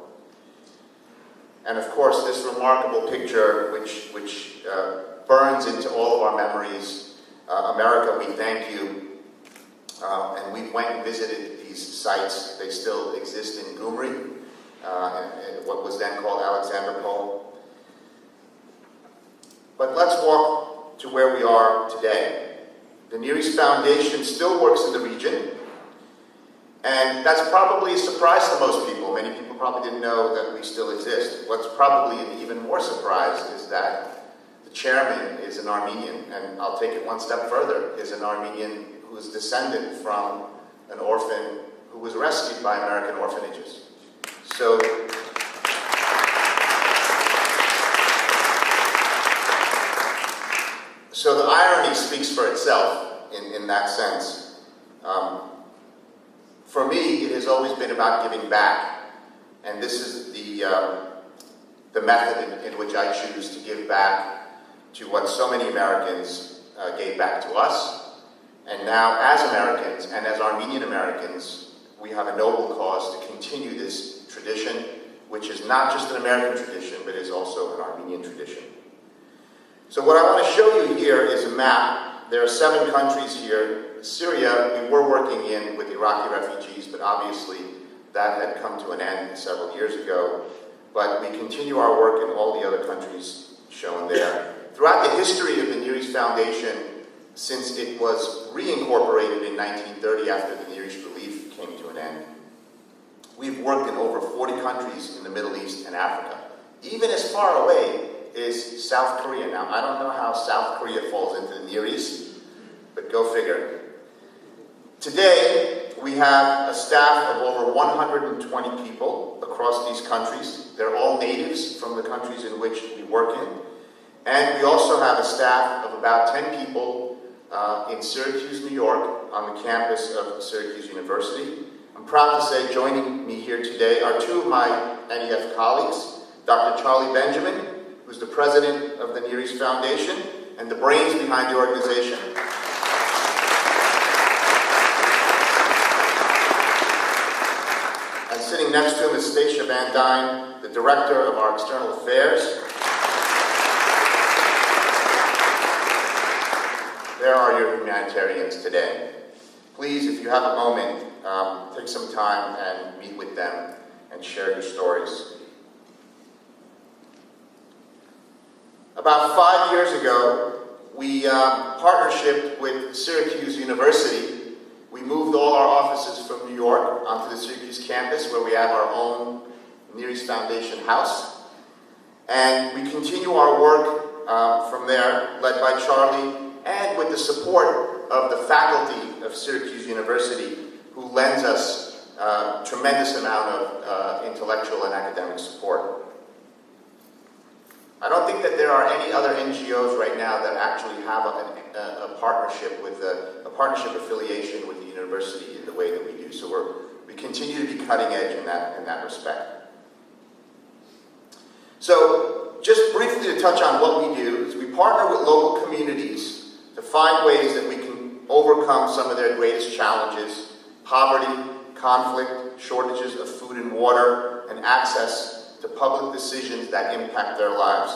And of course, this remarkable picture, which burns into all of our memories, America, we thank you. And we went and visited these sites. They still exist in Gyumri, what was then called Alexanderpol. But let's walk to where we are today. The Near East Foundation still works in the region, and that's probably a surprise to most people. Many people probably didn't know that we still exist. What's probably an even more surprise is that the chairman is an Armenian, and I'll take it one step further, is an Armenian who is descended from an orphan who was rescued by American orphanages. So the irony speaks for itself in that sense. For me, it has always been about giving back, and this is the method in which I choose to give back to what so many Americans gave back to us. And now, as Americans and as Armenian Americans, we have a noble cause to continue this tradition, which is not just an American tradition, but is also an Armenian tradition. So what I want to show you here is a map. There are 7 countries here. Syria, we were working in with Iraqi refugees, but obviously that had come to an end several years ago. But we continue our work in all the other countries shown there. Throughout the history of the Near East Foundation, since it was reincorporated in 1930 after the Near East Relief came to an end, we've worked in over 40 countries in the Middle East and Africa. Even as far away is South Korea. Now, I don't know how South Korea falls into the Near East, but go figure. Today, we have a staff of over 120 people across these countries. They're all natives from the countries in which we work in. And we also have a staff of about 10 people in Syracuse, New York, on the campus of Syracuse University. I'm proud to say joining me here today are 2 of my NEF colleagues, Dr. Charlie Benjamin, who's the president of the Near East Foundation and the brains behind the organization. And sitting next to him is Stacia Van Dyne, the director of our external affairs. there are your humanitarians today. Please, if you have a moment, take some time and meet with them and share your stories. About 5 years ago, we partnership with Syracuse University. We moved all our offices from New York onto the Syracuse campus, where we have our own Near East Foundation house. And we continue our work from there, led by Charlie, and with the support of the faculty of Syracuse University, who lends us a tremendous amount of intellectual and academic support. I don't think that there are any other NGOs right now that actually have a partnership with a partnership affiliation with the university in the way that we do. So we continue to be cutting edge in that respect. So just briefly to touch on what we do is we partner with local communities to find ways that we can overcome some of their greatest challenges: poverty, conflict, shortages of food and water, and access to public decisions that impact their lives.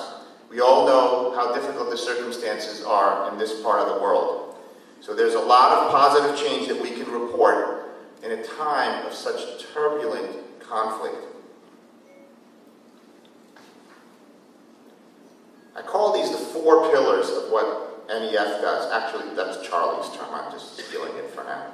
We all know how difficult the circumstances are in this part of the world. So there's a lot of positive change that we can report in a time of such turbulent conflict. I call these the 4 pillars of what NEF does. Actually, that's Charlie's term. I'm just stealing it for now.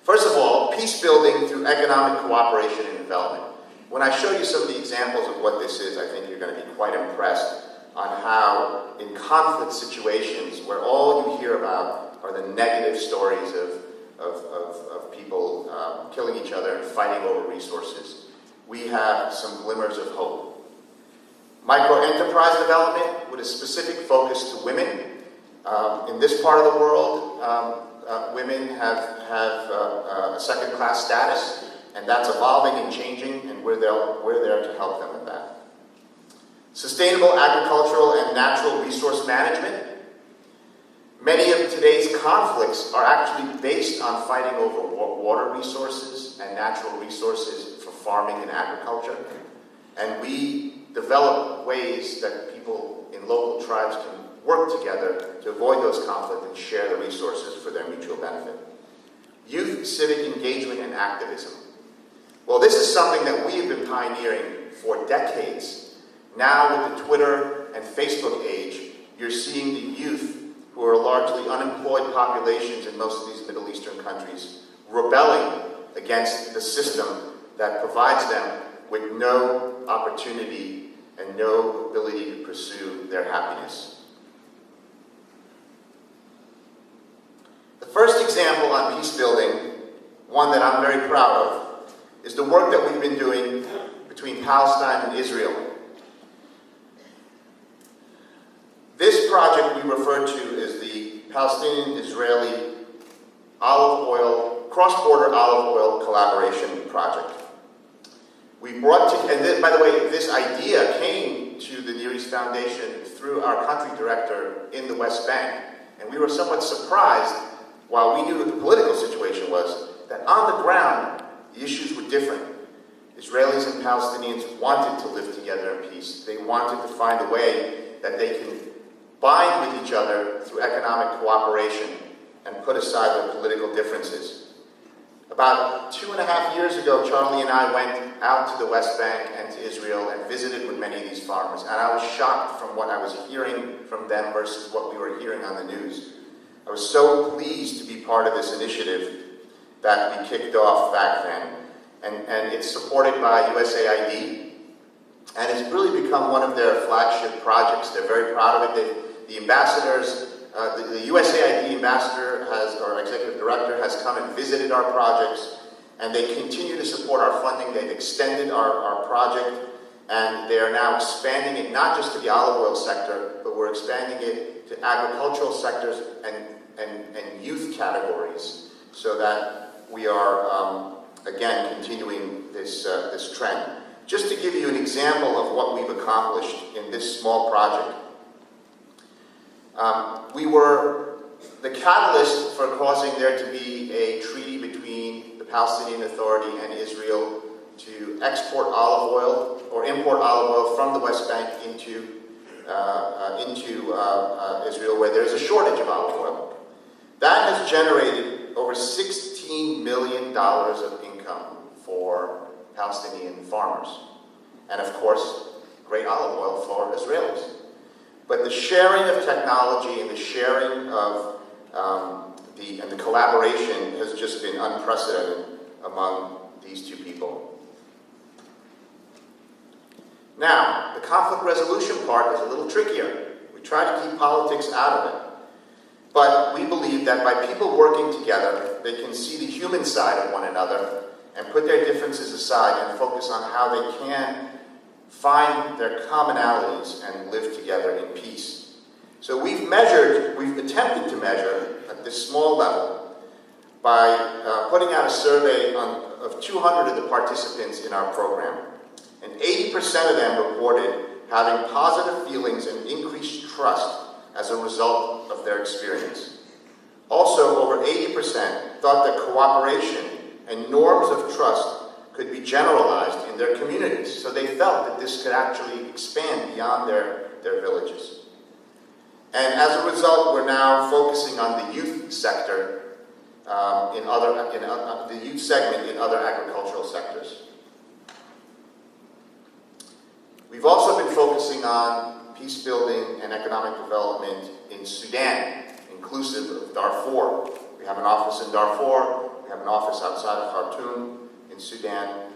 First of all, peace building through economic cooperation and development. When I show you some of the examples of what this is, I think you're going to be quite impressed on how in conflict situations where all you hear about are the negative stories of people killing each other and fighting over resources, we have some glimmers of hope. Micro-enterprise development with a specific focus to women. In this part of the world, women have a second-class status, and that's evolving and changing, and we're there to help them with that. Sustainable agricultural and natural resource management. Many of today's conflicts are actually based on fighting over water resources and natural resources for farming and agriculture. And we develop ways that people in local tribes can work together to avoid those conflicts and share the resources for their mutual benefit. Youth civic engagement and activism. Well, this is something that we have been pioneering for decades. Now, with the Twitter and Facebook age, you're seeing the youth, who are largely unemployed populations in most of these Middle Eastern countries, rebelling against the system that provides them with no opportunity and no ability to pursue their happiness. The first example on peace building, one that I'm very proud of, is the work that we've been doing between Palestine and Israel. This project we refer to as the Palestinian-Israeli cross-border olive oil collaboration project. We brought to, and by the way, this idea came to the Near East Foundation through our country director in the West Bank, and we were somewhat surprised, while we knew what the political situation was, that on the ground, the issues were different. Israelis and Palestinians wanted to live together in peace. They wanted to find a way that they can bind with each other through economic cooperation and put aside their political differences. About 2.5 years ago, Charlie and I went out to the West Bank and to Israel and visited with many of these farmers, and I was shocked from what I was hearing from them versus what we were hearing on the news. I was so pleased to be part of this initiative that we kicked off back then. And it's supported by USAID, and it's really become one of their flagship projects. They're very proud of it. The ambassadors, the USAID ambassador or executive director has come and visited our projects, and they continue to support our funding. They've extended our project, and they are now expanding it not just to the olive oil sector, but we're expanding it to agricultural sectors and youth categories, so that we are, again, continuing this trend. Just to give you an example of what we've accomplished in this small project. We were the catalyst for causing there to be a treaty between the Palestinian Authority and Israel to export olive oil or import olive oil from the West Bank into into Israel, where there's a shortage of olive oil. That has generated over $16 million of income for Palestinian farmers. And of course, great olive oil for Israelis. But the sharing of technology and the sharing of the collaboration has just been unprecedented among these two people. Now, the conflict resolution part is a little trickier. We try to keep politics out of it. But we believe that by people working together, they can see the human side of one another and put their differences aside and focus on how they can find their commonalities and live together in peace. So we've attempted to measure at this small level by putting out a survey of 200 of the participants in our program. And 80% of them reported having positive feelings and increased trust as a result of their experience. Also, over 80% thought that cooperation and norms of trust could be generalized in their communities. So they felt that this could actually expand beyond their villages. And as a result, we're now focusing on the youth sector, the youth segment in other agricultural sectors. We've also been focusing on peace building and economic development in Sudan, inclusive of Darfur. We have an office in Darfur, we have an office outside of Khartoum in Sudan.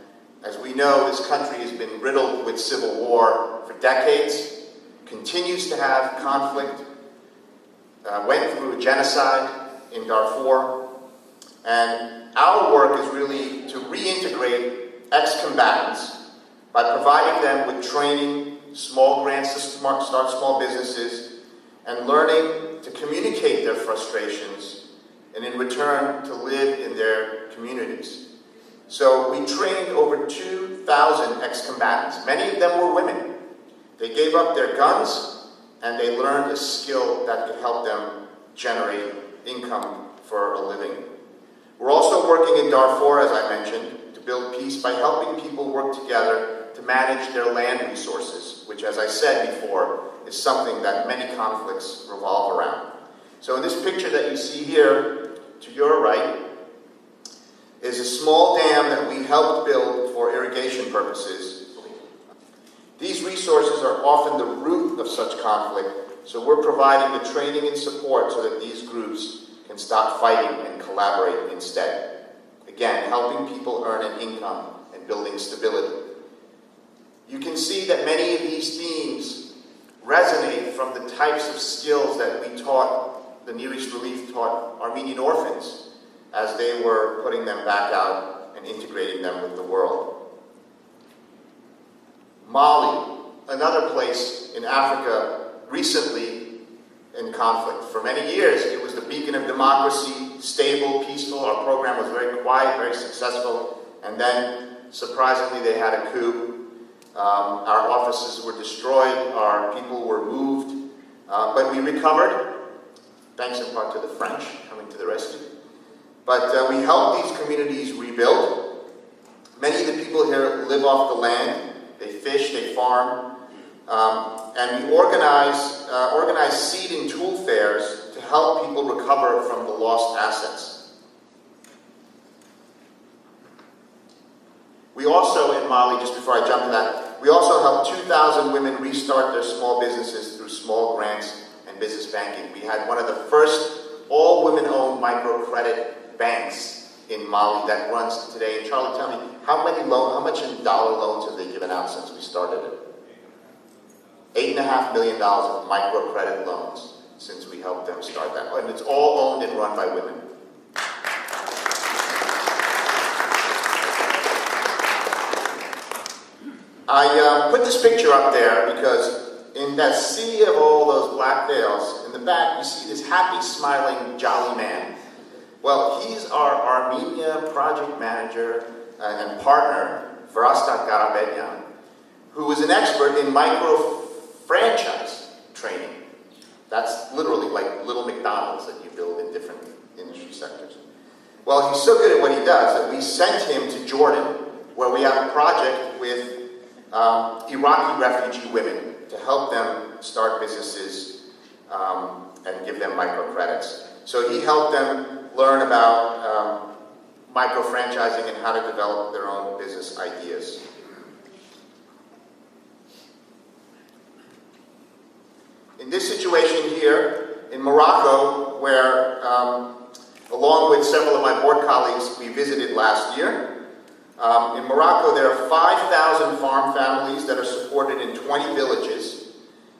As we know, this country has been riddled with civil war for decades, continues to have conflict, went through a genocide in Darfur, and our work is really to reintegrate ex-combatants by providing them with training, small grants to start small businesses, and learning to communicate their frustrations, and in return to live in their communities. So we trained over 2,000 ex-combatants. Many of them were women. They gave up their guns, and they learned a skill that could help them generate income for a living. We're also working in Darfur, as I mentioned, to build peace by helping people work together to manage their land resources, which, as I said before, is something that many conflicts revolve around. So in this picture that you see here, to your right, is a small dam that we helped build for irrigation purposes. These resources are often the root of such conflict, so we're providing the training and support so that these groups can stop fighting and collaborate instead. Again, helping people earn an income and building stability. You can see that many of these themes resonate from the types of skills that we taught, the Near East Relief taught Armenian orphans as they were putting them back out and integrating them with the world. Mali, another place in Africa recently in conflict. For many years, it was the beacon of democracy, stable, peaceful. Our program was very quiet, very successful. And then, surprisingly, they had a coup. Our offices were destroyed, our people were moved, but we recovered, thanks in part to the French coming to the rescue. But we helped these communities rebuild. Many of the people here live off the land, they fish, they farm, and we organize seed and tool fairs to help people recover from the lost assets. We also, in Mali, just before I jump to that, we also helped 2,000 women restart their small businesses through small grants and business banking. We had one of the first all-women-owned microcredit banks in Mali that runs today. And Charlie, tell me, how much in dollar loans have they given out since we started it? $8.5 million of microcredit loans since we helped them start that. And it's all owned and run by women. I put this picture up there because in that sea of all those black veils, in the back you see this happy, smiling, jolly man. Well, he's our Armenia project manager and partner, Verastat Garabedyan, who is an expert in micro-franchise training. That's literally like little McDonald's that you build in different industry sectors. Well, he's so good at what he does that we sent him to Jordan, where we have a project with Iraqi refugee women to help them start businesses and give them microcredits. So he helped them learn about micro-franchising and how to develop their own business ideas. In this situation here, in Morocco, where along with several of my board colleagues, we visited last year. In Morocco, there are 5,000 farm families that are supported in 20 villages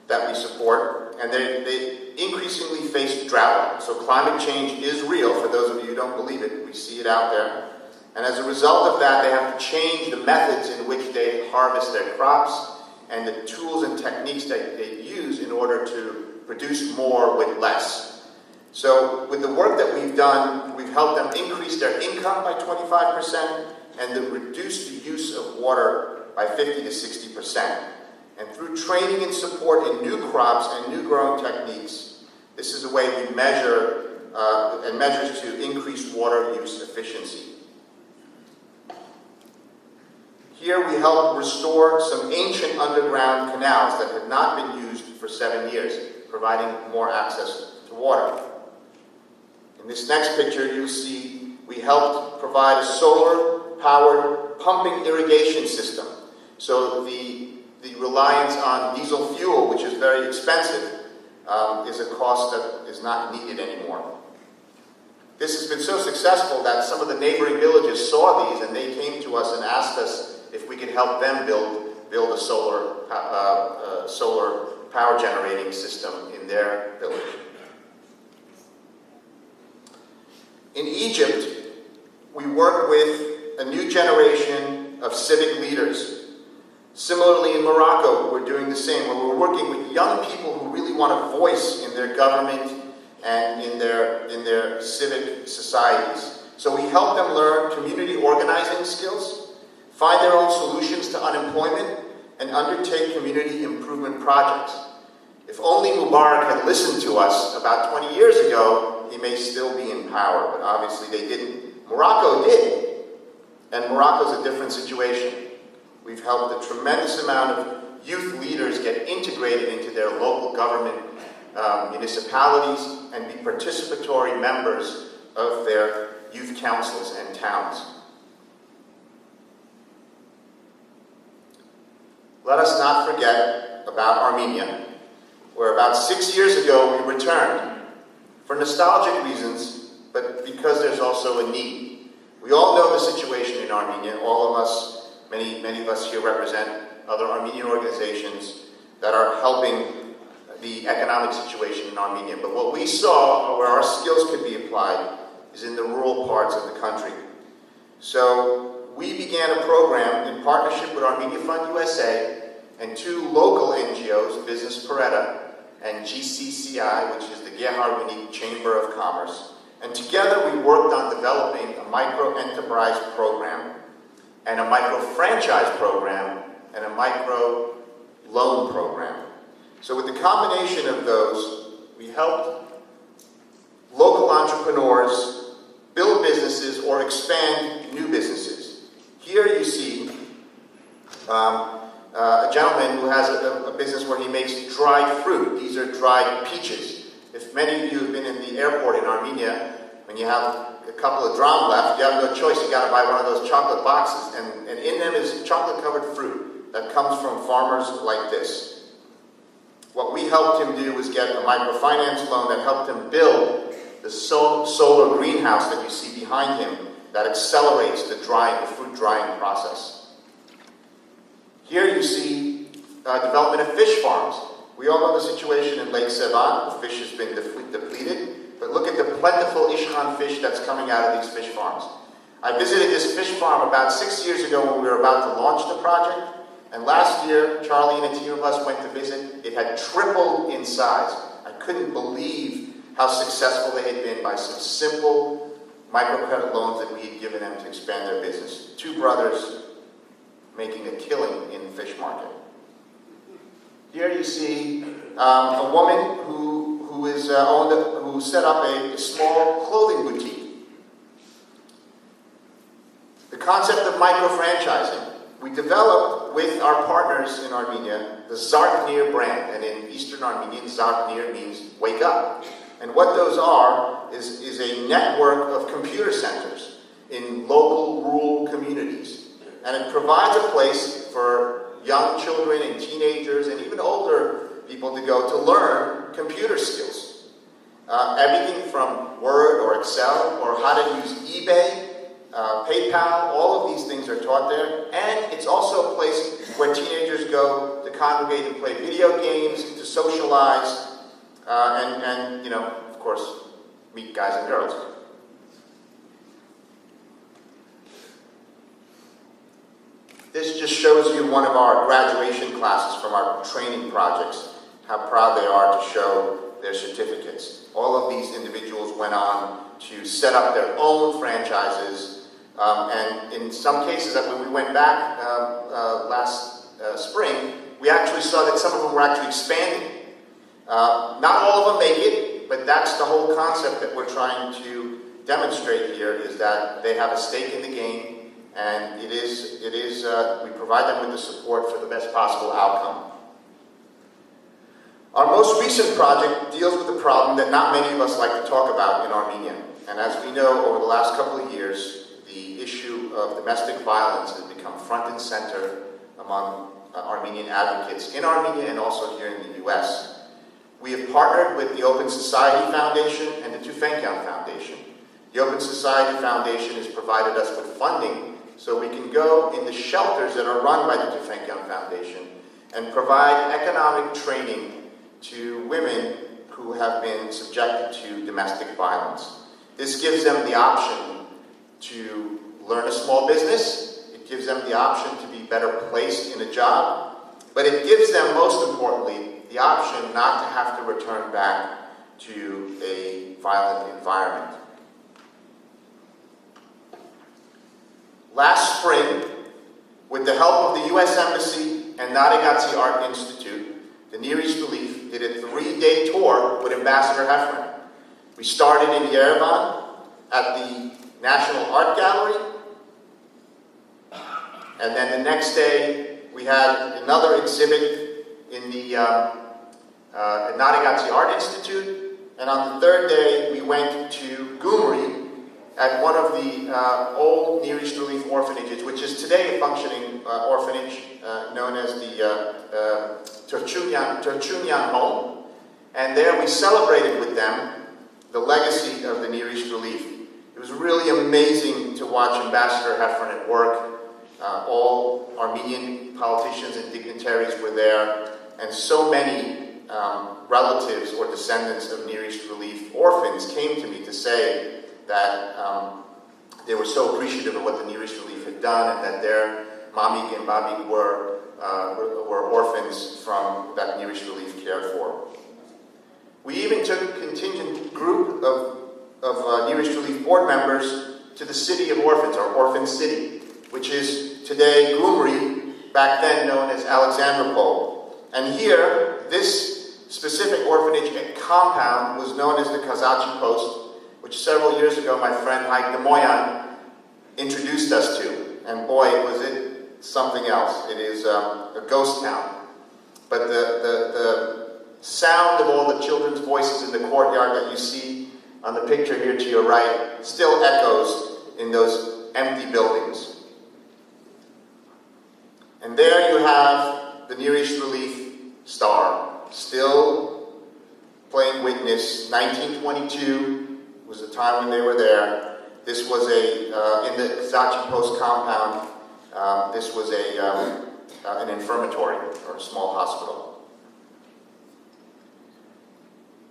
that we support, and they increasingly face drought. So climate change is real. For those of you who don't believe it, we see it out there. And as a result of that, they have to change the methods in which they harvest their crops and the tools and techniques that they use in order to produce more with less. So with the work that we've done, we've helped them increase their income by 25% and to reduce the use of water by 50 to 60%. And through training and support in new crops and new growing techniques, this is a way we measure and measures to increase water use efficiency. Here we help restore some ancient underground canals that had not been used for 7 years, providing more access to water. In this next picture, you'll see we helped provide a solar-powered pumping irrigation system. So the reliance on diesel fuel, which is very expensive, is a cost that is not needed anymore. This has been so successful that some of the neighboring villages saw these and they came to us and asked us if we could help them build a solar power generating system in their village. In Egypt, we work with a new generation of civic leaders. Similarly, in Morocco, we're doing the same, where we're working with young people who really want a voice in their government and in their civic societies. So we help them learn community organizing skills, find their own solutions to unemployment, and undertake community improvement projects. If only Mubarak had listened to us about 20 years ago, he may still be in power, but obviously they didn't. Morocco did, and Morocco's a different situation. We've helped a tremendous amount of youth leaders get integrated into their local government municipalities and be participatory members of their youth councils and towns. Let us not forget about Armenia, where about 6 years ago we returned for nostalgic reasons, but because there's also a need. We all know the situation in Armenia. All of us, many of us here represent other Armenian organizations that are helping the economic situation in Armenia. But what we saw, where our skills could be applied, is in the rural parts of the country. So we began a program in partnership with Armenia Fund USA and two local NGOs, Business Paretta and GCCI, which is the Gerhard Winnie Chamber of Commerce. And together we worked on developing a micro-enterprise program and a micro-franchise program and a micro-loan program. So with the combination of those, we helped local entrepreneurs build businesses or expand new businesses. Here you see a gentleman who has a business where he makes dried fruit. These are dried peaches. If many of you have been in the airport in Armenia, when you have a couple of dram left, you have no choice. You got to buy one of those chocolate boxes, and in them is chocolate-covered fruit that comes from farmers like this. What we helped him do was get a microfinance loan that helped him build the solar greenhouse that you see behind him that accelerates the fruit drying process. Here you see development of fish farms. We all know the situation in Lake Sevan. The fish has been depleted. But look at the plentiful Ishkan fish that's coming out of these fish farms. I visited this fish farm about 6 years ago when we were about to launch the project. And last year, Charlie and a team of us went to visit. It had tripled in size. I couldn't believe how successful they had been by some simple microcredit loans that we had given them to expand their business. Two brothers making a killing in the fish market. Here you see a woman who set up a small clothing boutique. The concept of micro-franchising we developed with our partners in Armenia the Zartnir brand, and in Eastern Armenian, Zartnir means wake up. And what those are is a network of computer centers in local rural communities. And it provides a place for young children and teenagers and even older people to go to learn computer skills. Everything from Word or Excel or how to use eBay, PayPal, all of these things are taught there. And it's also a place where teenagers go to congregate and play video games, to socialize, and you know, of course, meet guys and girls. This just shows you one of our graduation classes from our training projects, how proud they are to show their certificates. All of these individuals went on to set up their own franchises, and in some cases, when we went back last spring, we actually saw that some of them were actually expanding. Not all of them make it, but that's the whole concept that we're trying to demonstrate here, is that they have a stake in the game, and we provide them with the support for the best possible outcome. Our most recent project deals with a problem that not many of us like to talk about in Armenia. And as we know, over the last couple of years, the issue of domestic violence has become front and center among Armenian advocates in Armenia and also here in the US. We have partnered with the Open Society Foundation and the Tufenkian Foundation. The Open Society Foundation has provided us with funding so we can go in the shelters that are run by the Tufenkian Foundation and provide economic training to women who have been subjected to domestic violence. This gives them the option to learn a small business. It gives them the option to be better placed in a job. But it gives them, most importantly, the option not to have to return back to a violent environment. Last spring, with the help of the U.S. Embassy and Ararat-Eskijian Art Institute, the Near East Relief did a 3-day tour with Ambassador Heffron. We started in Yerevan at the National Art Gallery, and then the next day we had another exhibit in the Ararat-Eskijian Art Institute, and on the third day we went to Gyumri at one of the old Near East Relief orphanages, which is today a functioning orphanage known as the Turchunian Home. And there we celebrated with them the legacy of the Near East Relief. It was really amazing to watch Ambassador Heffron at work. All Armenian politicians and dignitaries were there, and so many relatives or descendants of Near East Relief orphans came to me to say that they were so appreciative of what the Near East Relief had done, and that their mami and babi were orphans from that Near East Relief cared for. We even took a contingent group of Near East Relief board members to the city of orphans, or Orphan City, which is today Gyumri, back then known as Alexandropol. And here, this specific orphanage compound was known as the Kazachi Post, which several years ago my friend Haik Demoyan introduced us to. And boy, was it something else. It is a ghost town. But the sound of all the children's voices in the courtyard that you see on the picture here to your right still echoes in those empty buildings. And there you have the Near East Relief star, still playing witness. 1922 was the time when they were there. This was in the Kazachi Post compound, this was an infirmary or a small hospital.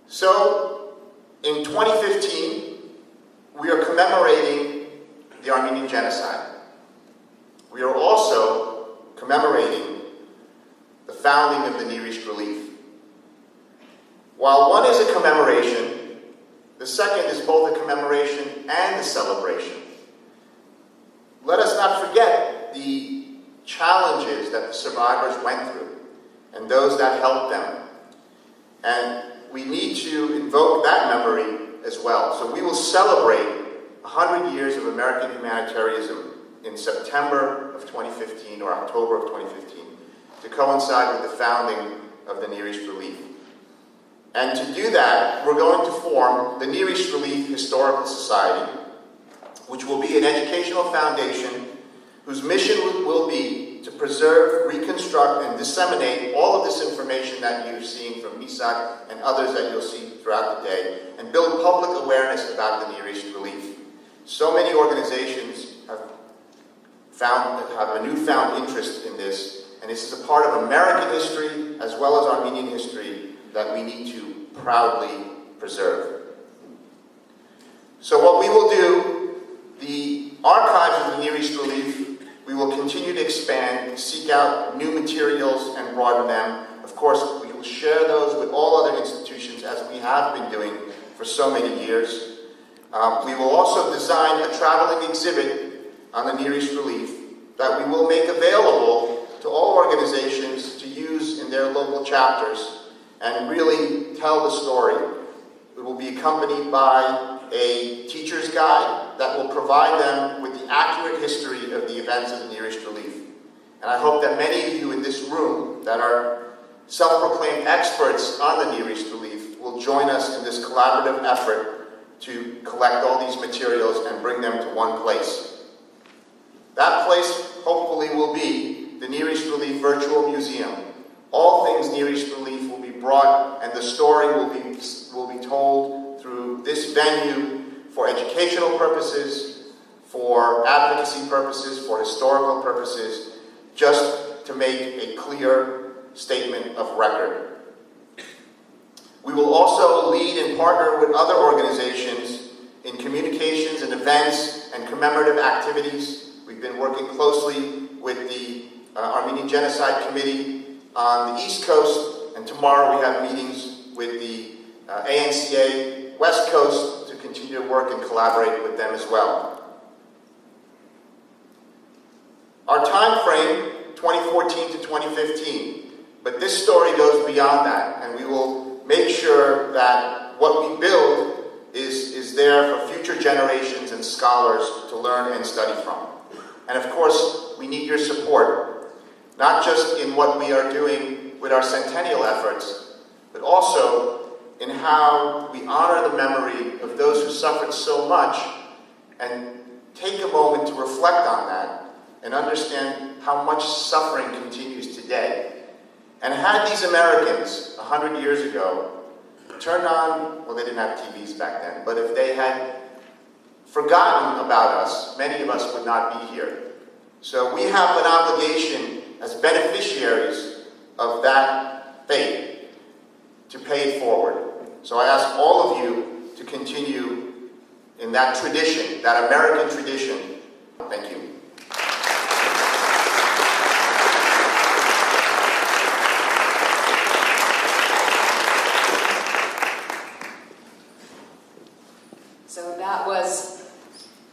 So, in 2015, we are commemorating the Armenian genocide. We are also commemorating the founding of the Near East Relief. While one is a commemoration, the second is both a commemoration and a celebration. Let us not forget the challenges that the survivors went through and those that helped them. And we need to invoke that memory as well. So we will celebrate 100 years of American humanitarianism in September of 2015 or October of 2015 to coincide with the founding of the Near East Relief. And to do that, we're going to form the Near East Relief Historical Society, which will be an educational foundation whose mission will be to preserve, reconstruct, and disseminate all of this information that you're seeing from MISAC and others that you'll see throughout the day, and build public awareness about the Near East Relief. So many organizations have a newfound interest in this, and this is a part of American history as well as Armenian history that we need to proudly preserve. So what we will do, the archives of the Near East Relief, we will continue to expand, seek out new materials and broaden them. Of course, we will share those with all other institutions as we have been doing for so many years. We will also design a traveling exhibit on the Near East Relief that we will make available to all organizations to use in their local chapters and really tell the story. It will be accompanied by a teacher's guide that will provide them with the accurate history of the events of the Near East Relief. And I hope that many of you in this room that are self-proclaimed experts on the Near East Relief will join us in this collaborative effort to collect all these materials and bring them to one place. That place, hopefully, will be the Near East Relief Virtual Museum. All things Near East Relief will be brought, and the story will be told through this venue for educational purposes, for advocacy purposes, for historical purposes, just to make a clear statement of record. We will also lead and partner with other organizations in communications and events and commemorative activities. We've been working closely with the Armenian Genocide Committee on the East Coast, and tomorrow we have meetings with the ANCA West Coast to continue to work and collaborate with them as well. Our time frame, 2014 to 2015, but this story goes beyond that, and we will make sure that what we build is there for future generations and scholars to learn and study from. And of course, we need your support, not just in what we are doing with our centennial efforts, but also in how we honor the memory of those who suffered so much and take a moment to reflect on that and understand how much suffering continues today. And had these Americans 100 years ago turned on, well, they didn't have TVs back then, but if they had forgotten about us, many of us would not be here. So we have an obligation as beneficiaries of that fate to pay it forward. So I ask all of you to continue in that tradition, that American tradition. Thank you. So that was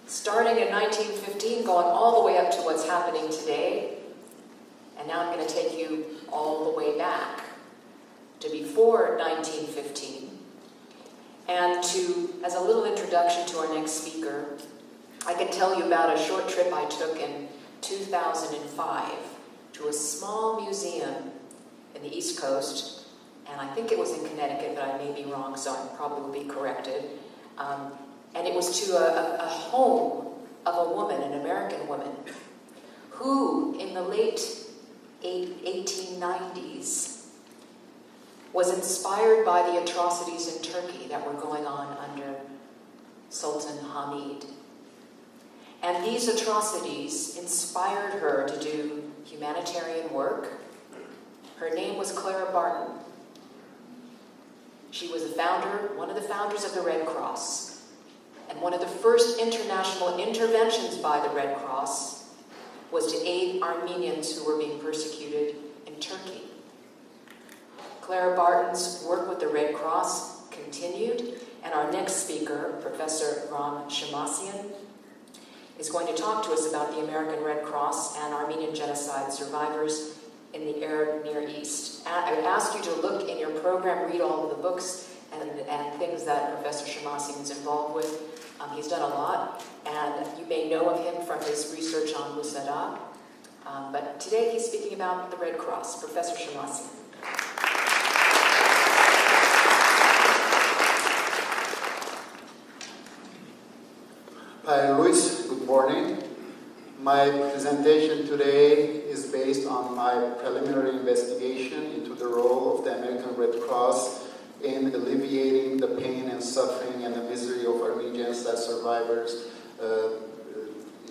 starting in 1915, going all the way up to what's happening today. And now I'm going to take you all the way back to before 1915. And as a little introduction to our next speaker, I can tell you about a short trip I took in 2005 to a small museum in the East Coast. And I think it was in Connecticut, but I may be wrong, so I probably will be corrected. And it was to a home of a woman, an American woman, who in the late 1890s was inspired by the atrocities in Turkey that were going on under Sultan Hamid. And these atrocities inspired her to do humanitarian work. Her name was Clara Barton. She was one of the founders of the Red Cross. And one of the first international interventions by the Red Cross was to aid Armenians who were being persecuted in Turkey. Clara Barton's work with the Red Cross continued, and our next speaker, Professor Ram Shamassian, is going to talk to us about the American Red Cross and Armenian genocide survivors in the Arab Near East. I would ask you to look in your program, read all of the books, and things that Professor Shemasian is involved with. He's done a lot, and you may know of him from his research on Musada. But today he's speaking about the Red Cross. Professor Shemasian. Hi, Luis. Good morning. My presentation today is based on my preliminary investigation into the role of the American Red Cross in alleviating the pain and suffering and the misery of Armenian genocide survivors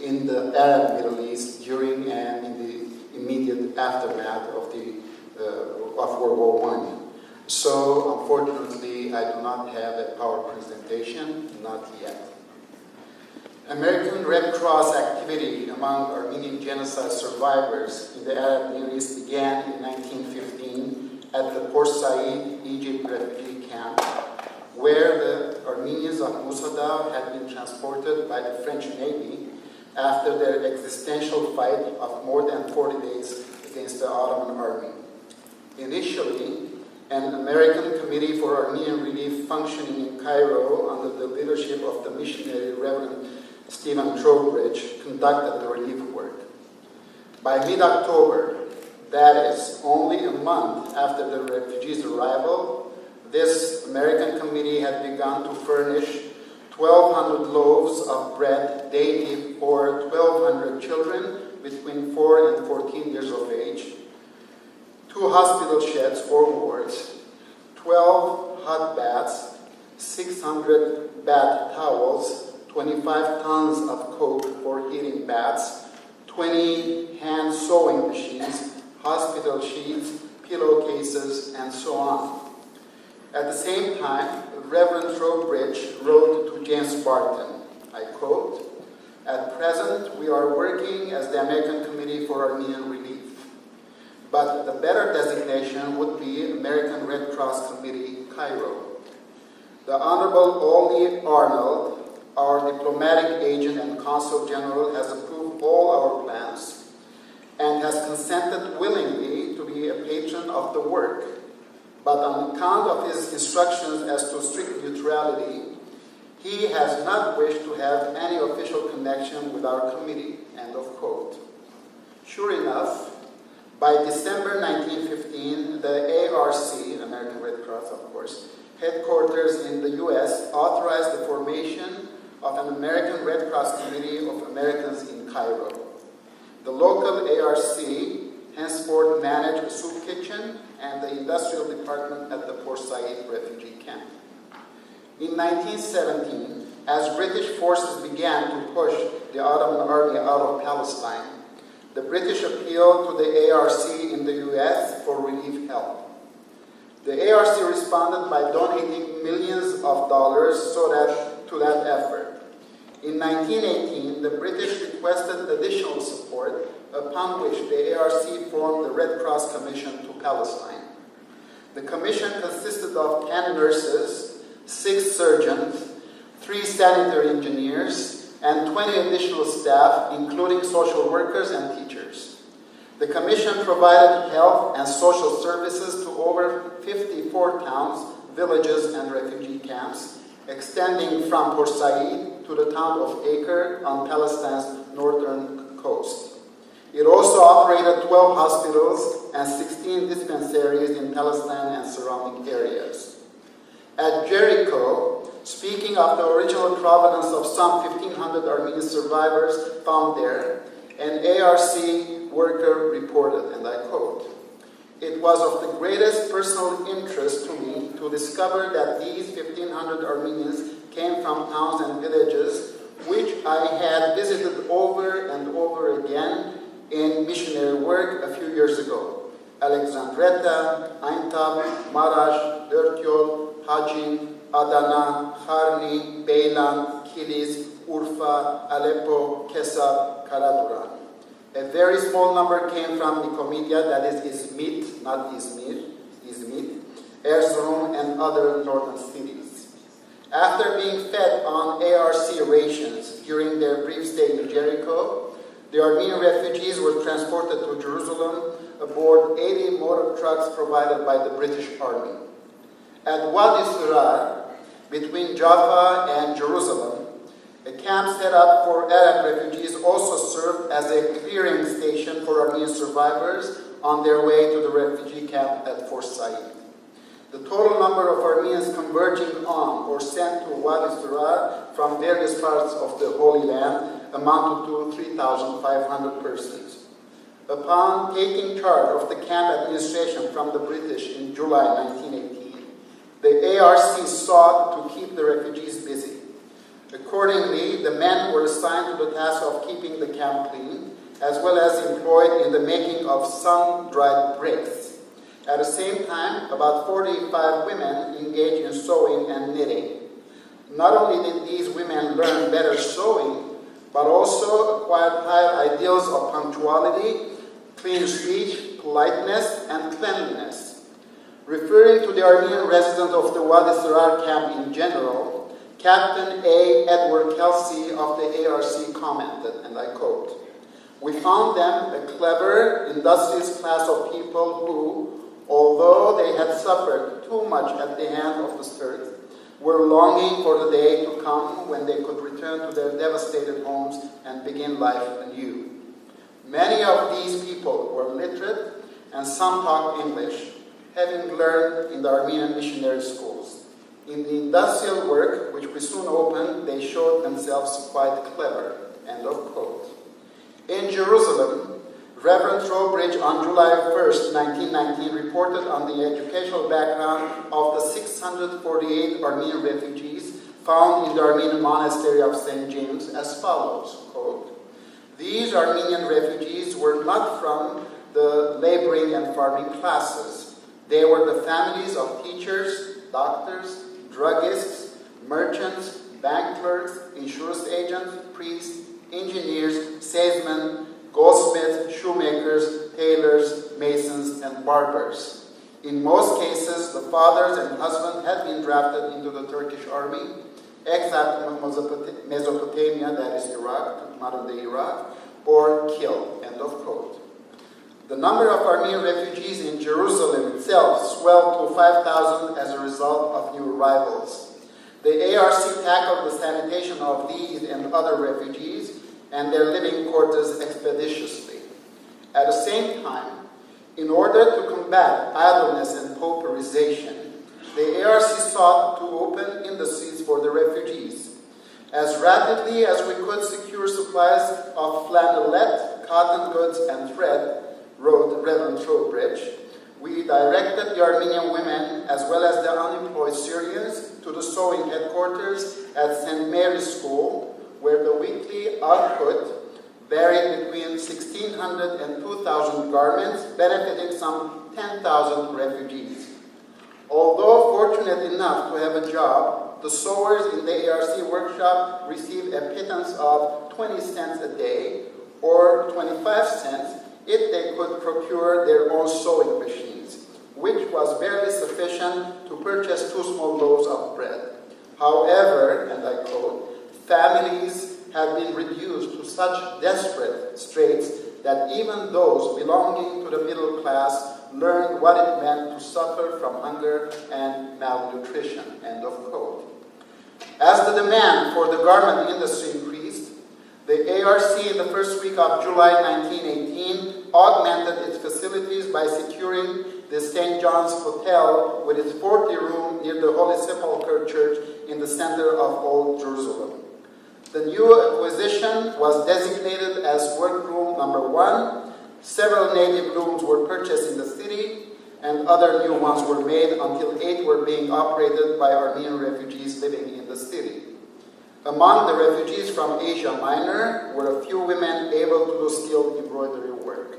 in the Arab Middle East during and in the immediate aftermath of World War I. So, unfortunately, I do not have a PowerPoint presentation, not yet. American Red Cross activity among Armenian genocide survivors in the Arab Middle East began in 1915 at the Port Said, Egypt refugee camp, where the Armenians of Musada had been transported by the French Navy after their existential fight of more than 40 days against the Ottoman army. Initially, an American Committee for Armenian Relief functioning in Cairo under the leadership of the missionary Reverend Stephen Trowbridge conducted the relief work. By mid-October, that is, only a month after the refugees' arrival, this American committee had begun to furnish 1,200 loaves of bread daily for 1,200 children between 4 and 14 years of age, 2 hospital sheds for wards, 12 hot baths, 600 bath towels, 25 tons of coke for heating baths, 20 hand sewing machines, hospital sheets, pillowcases, and so on. At the same time, Reverend Trowbridge wrote to James Barton, I quote, "At present, we are working as the American Committee for Armenian Relief, but the better designation would be American Red Cross Committee, Cairo. The Honorable Olney Arnold, our diplomatic agent and consul general, has approved all our plans and has consented willingly to be a patron of the work. But on account of his instructions as to strict neutrality, he has not wished to have any official connection with our committee." End of quote. Sure enough, by December 1915, the ARC, American Red Cross of course, headquarters in the U.S. authorized the formation of an American Red Cross Committee of Americans in Cairo. The local ARC henceforth managed a soup kitchen and the industrial department at the Port Said refugee camp. In 1917, as British forces began to push the Ottoman army out of Palestine, the British appealed to the ARC in the US for relief help. The ARC responded by donating millions of dollars to that effort. In 1918, the British requested additional support, upon which the ARC formed the Red Cross Commission to Palestine. The commission consisted of 10 nurses, 6 surgeons, 3 sanitary engineers, and 20 additional staff, including social workers and teachers. The commission provided health and social services to over 54 towns, villages, and refugee camps, extending from Port Said to the town of Acre on Palestine's northern coast. It also operated 12 hospitals and 16 dispensaries in Palestine and surrounding areas. At Jericho, speaking of the original provenance of some 1,500 Armenian survivors found there, an ARC worker reported, and I quote, "It was of the greatest personal interest to me to discover that these 1,500 Armenians came from towns and villages which I had visited over and over again in missionary work a few years ago. Alexandretta, Aintab, Marash, Dörtyol, Hajin, Adana, Kharni, Beylan, Kilis, Urfa, Aleppo, Kesab, Karaduran. A very small number came from Nicomedia, that is Izmit, not Izmir, Izmit, Erzurum, and other northern cities. After being fed on ARC rations during their brief stay in Jericho, the Armenian refugees were transported to Jerusalem aboard 80 motor trucks provided by the British Army. At Wadi Surar, between Jaffa and Jerusalem, a camp set up for Arab refugees also served as a clearing station for Armenian survivors on their way to the refugee camp at Fort Said. The total number of Armenians converging on or sent to Wadi Surar from various parts of the Holy Land amounted to 3,500 persons. Upon taking charge of the camp administration from the British in July 1918, the ARC sought to keep the refugees busy. Accordingly, the men were assigned to the task of keeping the camp clean, as well as employed in the making of sun-dried bricks. At the same time, about 45 women engaged in sewing and knitting. Not only did these women learn better sewing, but also acquired high ideals of punctuality, clean speech, politeness, and cleanliness. Referring to the Armenian resident of the Wadi Surar camp in general, Captain A. Edward Kelsey of the ARC commented, and I quote, "We found them a clever, industrious class of people who, although they had suffered too much at the hand of the Spirit, were longing for the day to come when they could return to their devastated homes and begin life anew. Many of these people were literate, and some talked English, having learned in the Armenian missionary schools. In the industrial work, which we soon opened, they showed themselves quite clever." End of quote. In Jerusalem, Reverend Trowbridge on July 1st, 1919, reported on the educational background of the 648 Armenian refugees found in the Armenian monastery of St. James as follows, quote, "These Armenian refugees were not from the laboring and farming classes. They were the families of teachers, doctors, druggists, merchants, bank clerks, insurance agents, priests, engineers, salesmen, goldsmiths, shoemakers, tailors, masons, and barbers. In most cases, the fathers and husbands had been drafted into the Turkish army, exiled to Mesopotamia, that is Iraq, modern-day Iraq, or killed." End of quote. The number of Armenian refugees in Jerusalem itself swelled to 5,000 as a result of new arrivals. The ARC tackled the sanitation of these and other refugees and their living quarters expeditiously. At the same time, in order to combat idleness and pauperization, the ARC sought to open industries for the refugees. As rapidly as we could secure supplies of flannelette, cotton goods, and thread, wrote Reverend Trowbridge, we directed the Armenian women as well as the unemployed Syrians to the sewing headquarters at St. Mary's School, where the weekly output varied between 1,600 and 2,000 garments, benefiting some 10,000 refugees. Although fortunate enough to have a job, the sewers in the ARC workshop received a pittance of 20 cents a day, or 25 cents if they could procure their own sewing machines, which was barely sufficient to purchase 2 small loaves of bread. However, and I quote, "Families have been reduced to such desperate straits that even those belonging to the middle class learned what it meant to suffer from hunger and malnutrition." End of quote. As the demand for the garment industry increased, the ARC in the first week of July 1918 augmented its facilities by securing the St. John's Hotel with its 40-room near the Holy Sepulchre Church in the center of Old Jerusalem. The new acquisition was designated as workroom number 1. Several native rooms were purchased in the city, and other new ones were made until 8 were being operated by Armenian refugees living in the city. Among the refugees from Asia Minor were a few women able to do skilled embroidery work.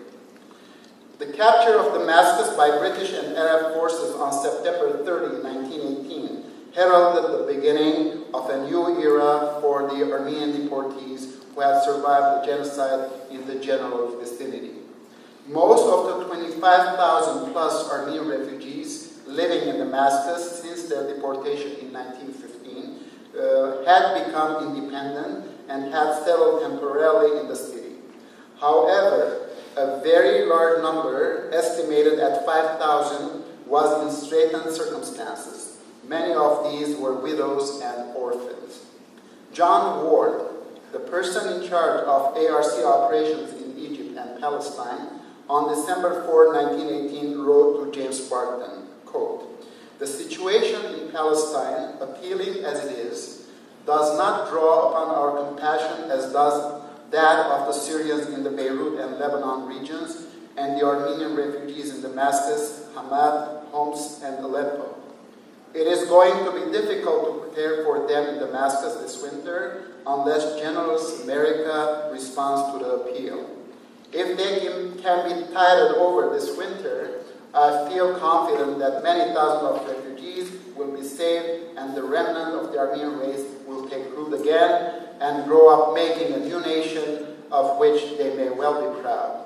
The capture of Damascus by British and Arab forces on September 30, 1918, heralded the beginning of a new era for the Armenian deportees who had survived the genocide in the general vicinity. Most of the 25,000 plus Armenian refugees living in Damascus since their deportation in 1915 had become independent and had settled temporarily in the city. However, a very large number, estimated at 5,000, was in straitened circumstances. Many of these were widows and orphans. John Ward, the person in charge of ARC operations in Egypt and Palestine, on December 4, 1918, wrote to James Barton, quote, "The situation in Palestine, appealing as it is, does not draw upon our compassion as does that of the Syrians in the Beirut and Lebanon regions and the Armenian refugees in Damascus, Hamad, Homs, and Aleppo. It is going to be difficult to prepare for them in Damascus this winter unless generous America responds to the appeal. If they can be tided over this winter, I feel confident that many thousands of refugees will be saved and the remnant of the Armenian race will take root again and grow up making a new nation of which they may well be proud."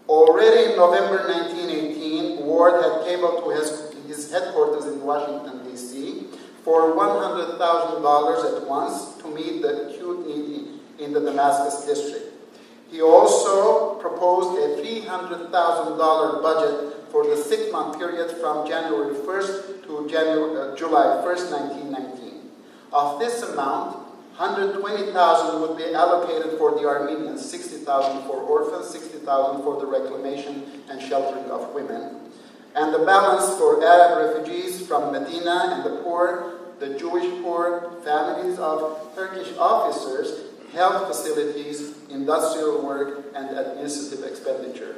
Already in November 1918, Ward had cabled to his headquarters in Washington, D.C. for $100,000 at once to meet the acute need in the Damascus district. He also proposed a $300,000 budget for the 6-month period from January 1st to July 1st, 1919. Of this amount, $120,000 would be allocated for the Armenians, $60,000 for orphans, $60,000 for the reclamation and sheltering of women, and the balance for Arab refugees from Medina and the poor, the Jewish poor, families of Turkish officers, health facilities, industrial work, and administrative expenditure.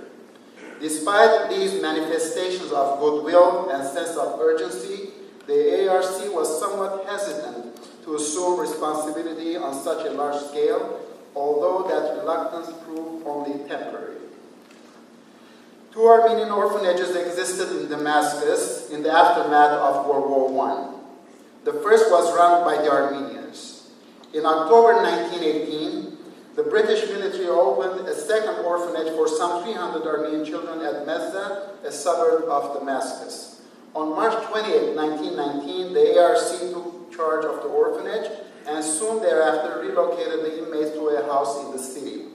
Despite these manifestations of goodwill and sense of urgency, the ARC was somewhat hesitant to assume responsibility on such a large scale, although that reluctance proved only temporary. 2 Armenian orphanages existed in Damascus in the aftermath of World War I. The first was run by the Armenians. In October 1918, the British military opened a second orphanage for some 300 Armenian children at Mezza, a suburb of Damascus. On March 28, 1919, the ARC took charge of the orphanage and soon thereafter relocated the inmates to a house in the city,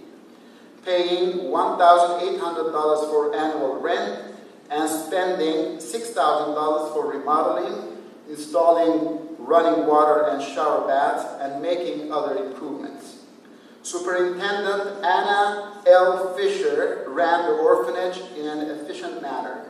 paying $1,800 for annual rent and spending $6,000 for remodeling, installing running water and shower baths, and making other improvements. Superintendent Anna L. Fisher ran the orphanage in an efficient manner.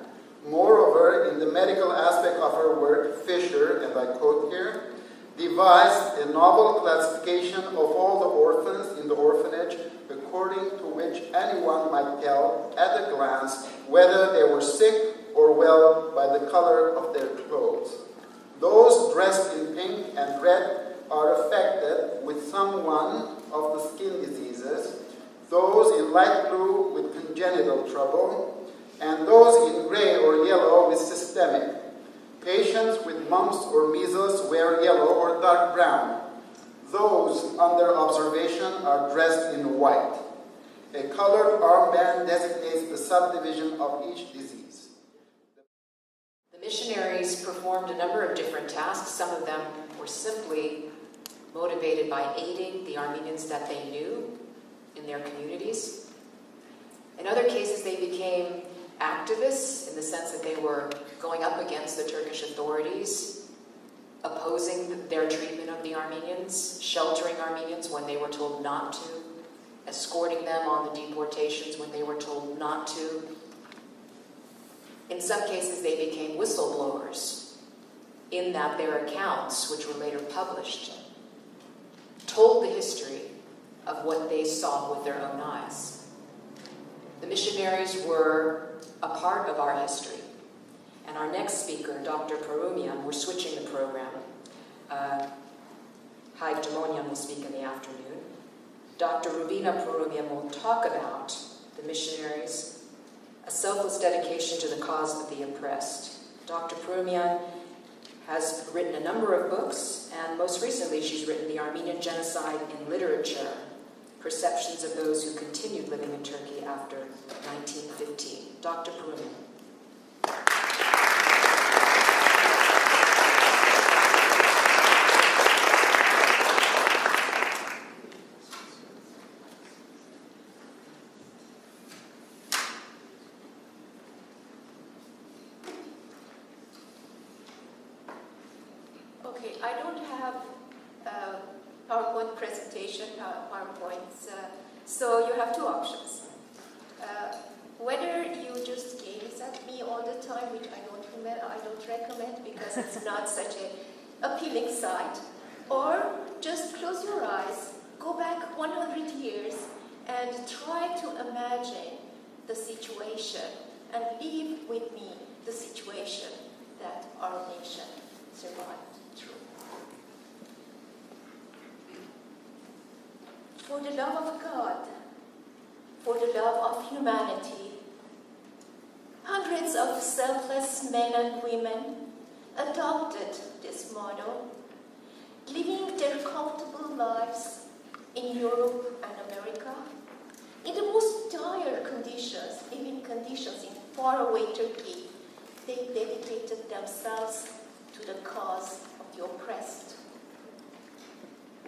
Moreover, in the medical aspect of her work, Fisher, and I quote here, devised a novel classification of all the orphans in the orphanage according to which anyone might tell at a glance whether they were sick or well by the color of their clothes. Those dressed in pink and red are affected with some one of the skin diseases, those in light blue with congenital trouble, and those in gray or yellow with systemic. Patients with mumps or measles wear yellow or dark brown. Those under observation are dressed in white. A colored armband designates the subdivision of each disease. The missionaries performed a number of different tasks. Some of them were simply motivated by aiding the Armenians that they knew in their communities. In other cases, they became activists in the sense that they were going up against the Turkish authorities, opposing their treatment of the Armenians, sheltering Armenians when they were told not to, escorting them on the deportations when they were told not to. In some cases, they became whistleblowers in that their accounts, which were later published, told the history of what they saw with their own eyes. The missionaries were a part of our history. And our next speaker, Dr. Perumian, we're switching the program. Haig Demonian will speak in the afternoon. Dr. Rubina Perumian will talk about the missionaries, a selfless dedication to the cause of the oppressed. Dr. Perumian has written a number of books, and most recently she's written The Armenian Genocide in Literature, Perceptions of Those Who Continued Living in Turkey After 1915. Dr. Perumian. Okay, I don't have PowerPoint presentation, PowerPoints, so you have two options. Whether you just gaze at me all the time, which I don't recommend because it's not such an appealing sight, or just close your eyes, go back 100 years, and try to imagine the situation and live with me the situation that our nation survived through. For the love of God, for the love of humanity, hundreds of selfless men and women adopted this motto, living their comfortable lives in Europe and America, in the most dire conditions, living conditions in faraway Turkey. They dedicated themselves to the cause of the oppressed.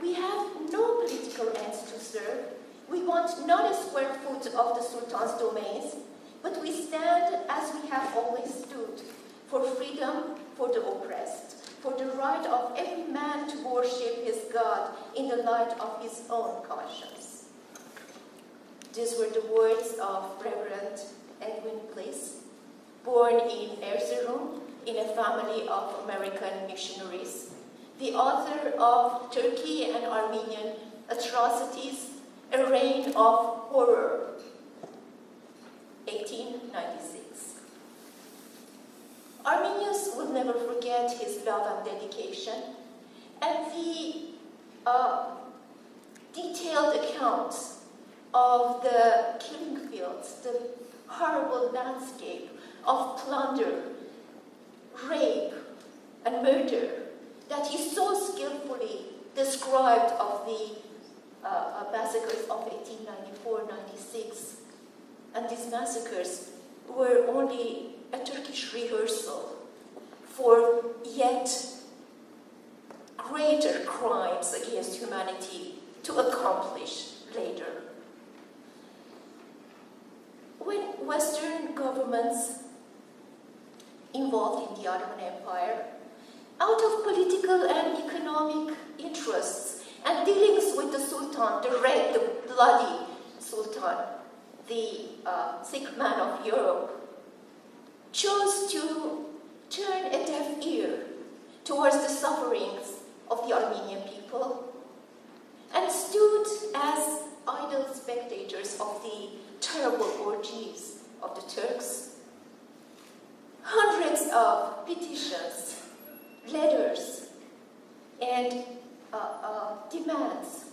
We have no political ends to serve. We want not a square foot of the Sultan's domains, but we stand as we have always stood, for freedom for the oppressed, for the right of every man to worship his God in the light of his own conscience. These were the words of Reverend Edwin Bliss, born in Erzurum in a family of American missionaries, the author of Turkey and Armenian Atrocities, a Reign of Horror, 1896. Armenians will never forget his love and dedication, and the detailed accounts of the killing fields, the horrible landscape of plunder, rape, and murder that he so skillfully described of the massacres of 1894-96. And these massacres were only a Turkish rehearsal for yet greater crimes against humanity to accomplish later. When Western governments involved in the Ottoman Empire, out of political and economic interests and dealings with the Sultan, the bloody Sultan, the sick man of Europe, chose to turn a deaf ear towards the sufferings of the Armenian people and stood as idle spectators of the terrible orgies of the Turks. Hundreds of petitions, letters, and demands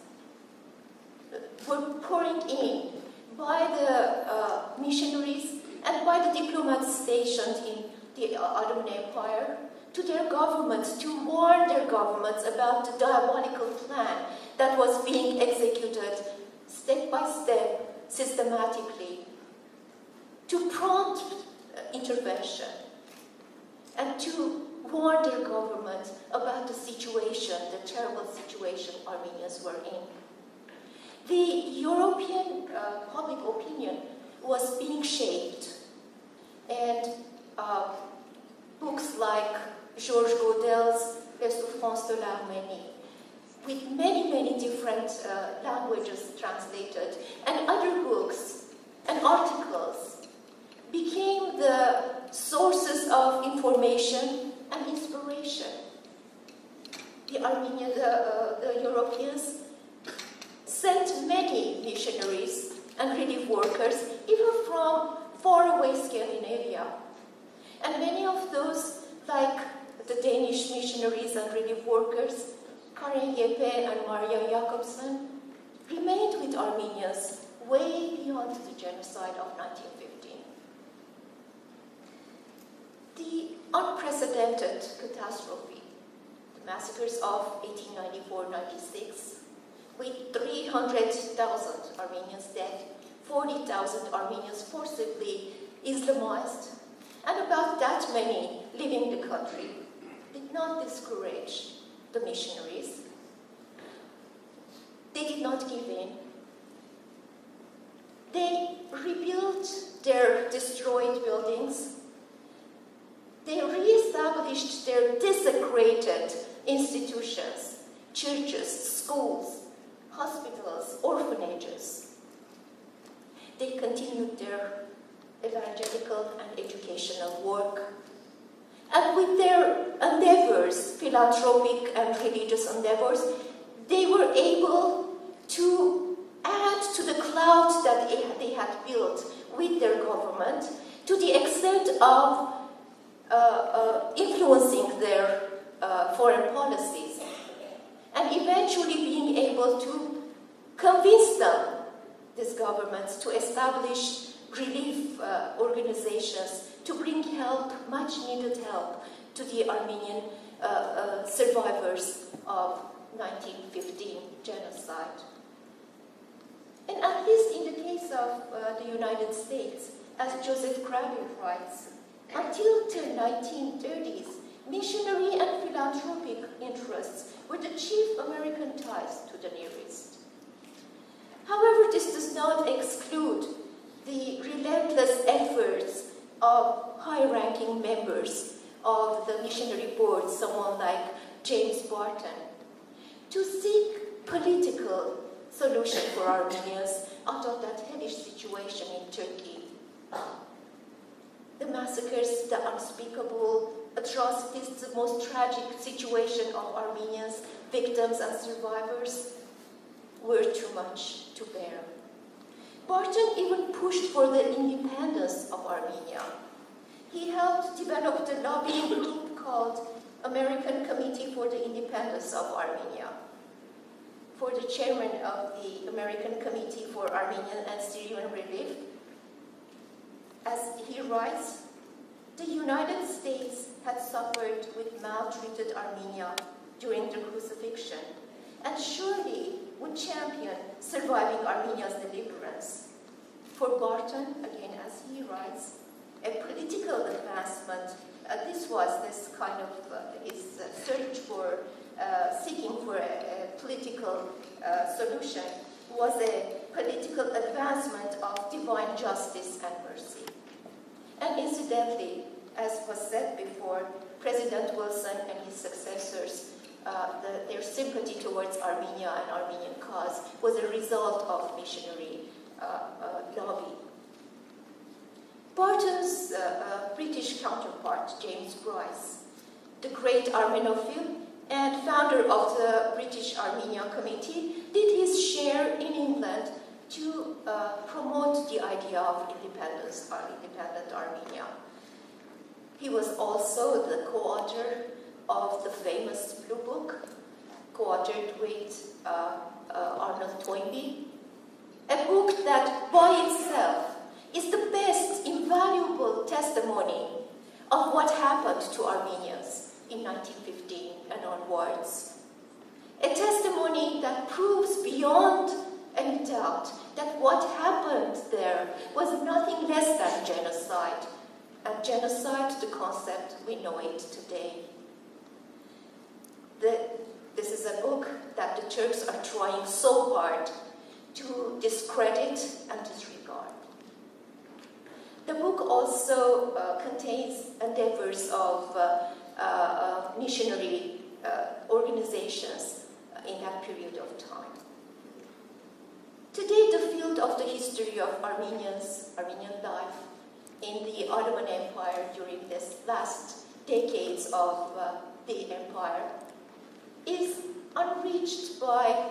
were pouring in by the missionaries and by the diplomats stationed in the Ottoman Empire to their governments, to warn their governments about the diabolical plan that was being executed step by step, systematically, to prompt intervention and to warn their government about the situation, the terrible situation Armenians were in. The European public opinion was being shaped, and books like Georges Godel's Les Souffrances de l'Arménie, with many, many different languages translated, and other books and articles became the sources of information and inspiration. The Europeans sent many missionaries and relief workers, even from faraway Scandinavia. And many of those, like the Danish missionaries and relief workers, Karen Jeppe and Maria Jakobsen, remained with Armenians way beyond the genocide of 1915. The unprecedented catastrophe, the massacres of 1894-96, with 300,000 Armenians dead, 40,000 Armenians forcibly Islamized, and about that many leaving the country, did not discourage the missionaries. They did not give in. They rebuilt their destroyed buildings. They re-established their desecrated institutions, churches, schools, hospitals, orphanages. They continued their evangelical and educational work. And with their endeavors, philanthropic and religious endeavors, they were able to add to the cloud that they had built with their government, to the extent of influencing their foreign policies, and eventually being able to convince them, these governments, to establish relief organizations to bring help, much needed help, to the Armenian survivors of 1915 genocide. And at least in the case of the United States, as Joseph Crowley writes, until the 1930s, missionary and philanthropic interests were the chief American ties to the Near East. However, this does not exclude the relentless efforts of high-ranking members of the missionary board, someone like James Barton, to seek political solution for Armenians out of that hellish situation in Turkey. The massacres, the unspeakable atrocities, the most tragic situation of Armenians, victims and survivors, were too much to bear. Barton even pushed for the independence of Armenia. He helped develop the lobbying group called American Committee for the Independence of Armenia. For the chairman of the American Committee for Armenian and Syrian Relief, as he writes, the United States had suffered with maltreated Armenia during the crucifixion, and surely would champion surviving Armenia's deliverance. For Barton, again, as he writes, a political advancement, this was this kind of his search for, seeking for a political solution, was a political advancement of divine justice and mercy. And incidentally, as was said before, President Wilson and his successors, their sympathy towards Armenia and Armenian cause was a result of missionary lobby. Barton's British counterpart, James Bryce, the great Armenophile and founder of the British Armenia Committee, did his share in England to promote the idea of independence, independent Armenia. He was also the co-author of the famous Blue Book, co-authored with Arnold Toynbee, a book that by itself is the best invaluable testimony of what happened to Armenians in 1915 and onwards. A testimony that proves beyond any doubt that what happened there was nothing less than genocide, and genocide, the concept, we know it today. This is a book that the Turks are trying so hard to discredit and disregard. The book also contains endeavors of missionary organizations in that period of time. Today, the field of the history of Armenian life in the Ottoman Empire during this last decades of the empire is unreached by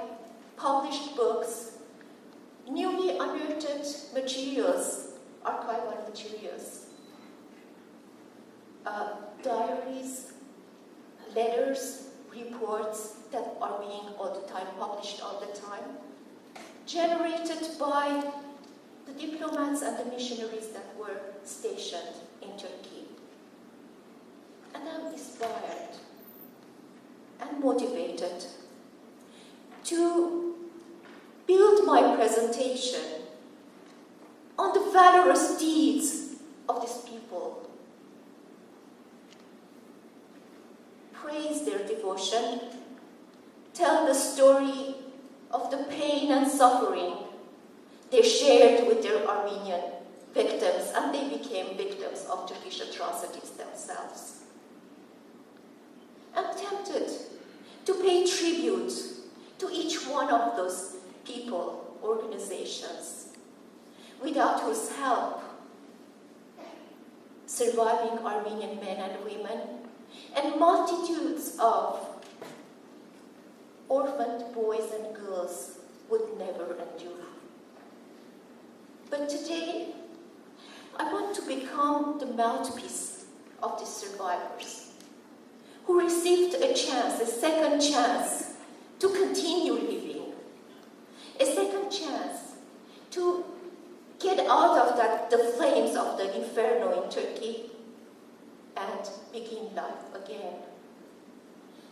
published books, newly unearthed materials, archival materials, diaries, letters, reports that are being all the time published all the time, generated by the diplomats and the missionaries that were stationed in Turkey. And I'm inspired and motivated to build my presentation on the valorous deeds of these people. Praise their devotion, tell the story of the pain and suffering they shared with their Armenian victims, and they became victims of Turkish atrocities themselves. I'm tempted to pay tribute to each one of those people, organizations, without whose help surviving Armenian men and women and multitudes of orphaned boys and girls would never endure. But today, I want to become the mouthpiece of these survivors who received a chance, a second chance to continue living, a second chance to get out of the flames of the inferno in Turkey and begin life again.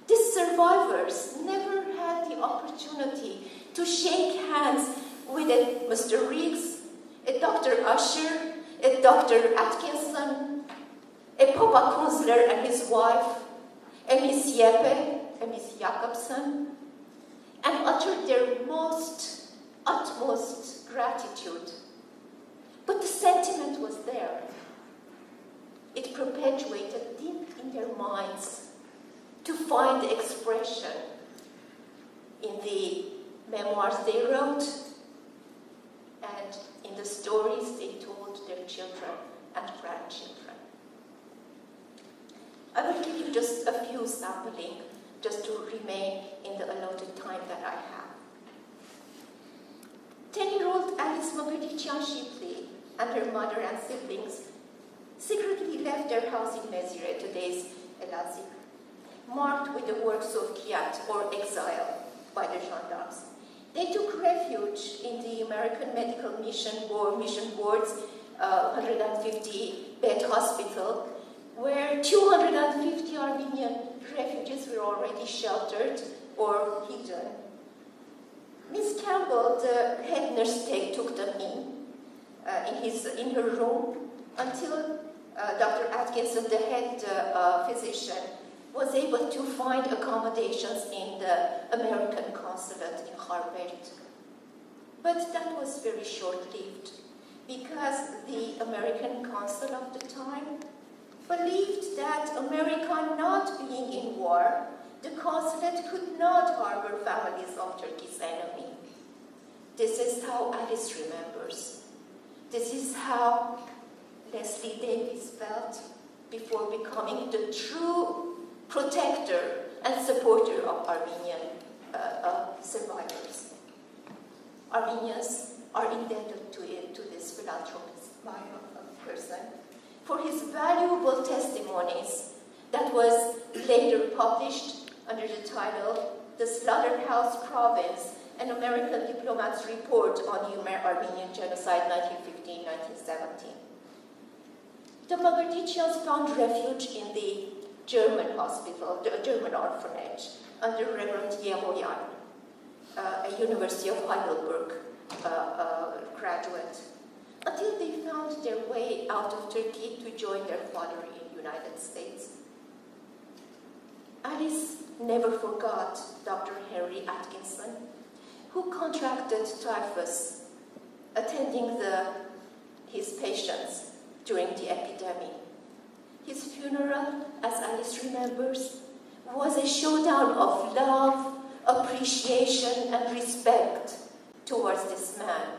These survivors never had the opportunity to shake hands with a Mr. Riggs, a Dr. Usher, a Dr. Atkinson, a Papa Kunzler and his wife, a Miss Jeppe, a Miss Jakobsen, and uttered their utmost gratitude. But the sentiment was there. It perpetuated deep in their minds to find expression in the memoirs they wrote and in the stories they told their children and grandchildren. I will give you just a few sampling, just to remain in the allotted time that I have. 10-year-old Alice Mogadichian Shipley and her mother and siblings secretly left their house in Mezire, today's Elazig, marked with the words of Kiat, or exile, by the gendarmes. They took refuge in the American Medical Mission Board's 150-bed hospital, where 250 Armenian refugees were already sheltered or hidden. Miss Campbell, the head nurse, took them in her room until Dr. Atkinson, the head physician, was able to find accommodations in the American consulate in Harvard. But that was very short-lived, because the American consul of the time believed that America not being in war, the consulate could not harbor families of Turkey's enemy. This is how Alice remembers. This is how Leslie Davis felt before becoming the true protector and supporter of Armenian survivors. Armenians are indebted to this philanthropist person for his valuable testimonies that was later published under the title The Slaughterhouse Province, an American Diplomat's Report on the Armenian Genocide 1915-1917. The Mogadichians found refuge in the German hospital, the German orphanage, under Reverend Yehoyan, a University of Heidelberg graduate, until they found their way out of Turkey to join their father in the United States. Alice never forgot Dr. Henry Atkinson, who contracted typhus, attending his patients during the epidemic. His funeral, as Alice remembers, was a showdown of love, appreciation, and respect towards this man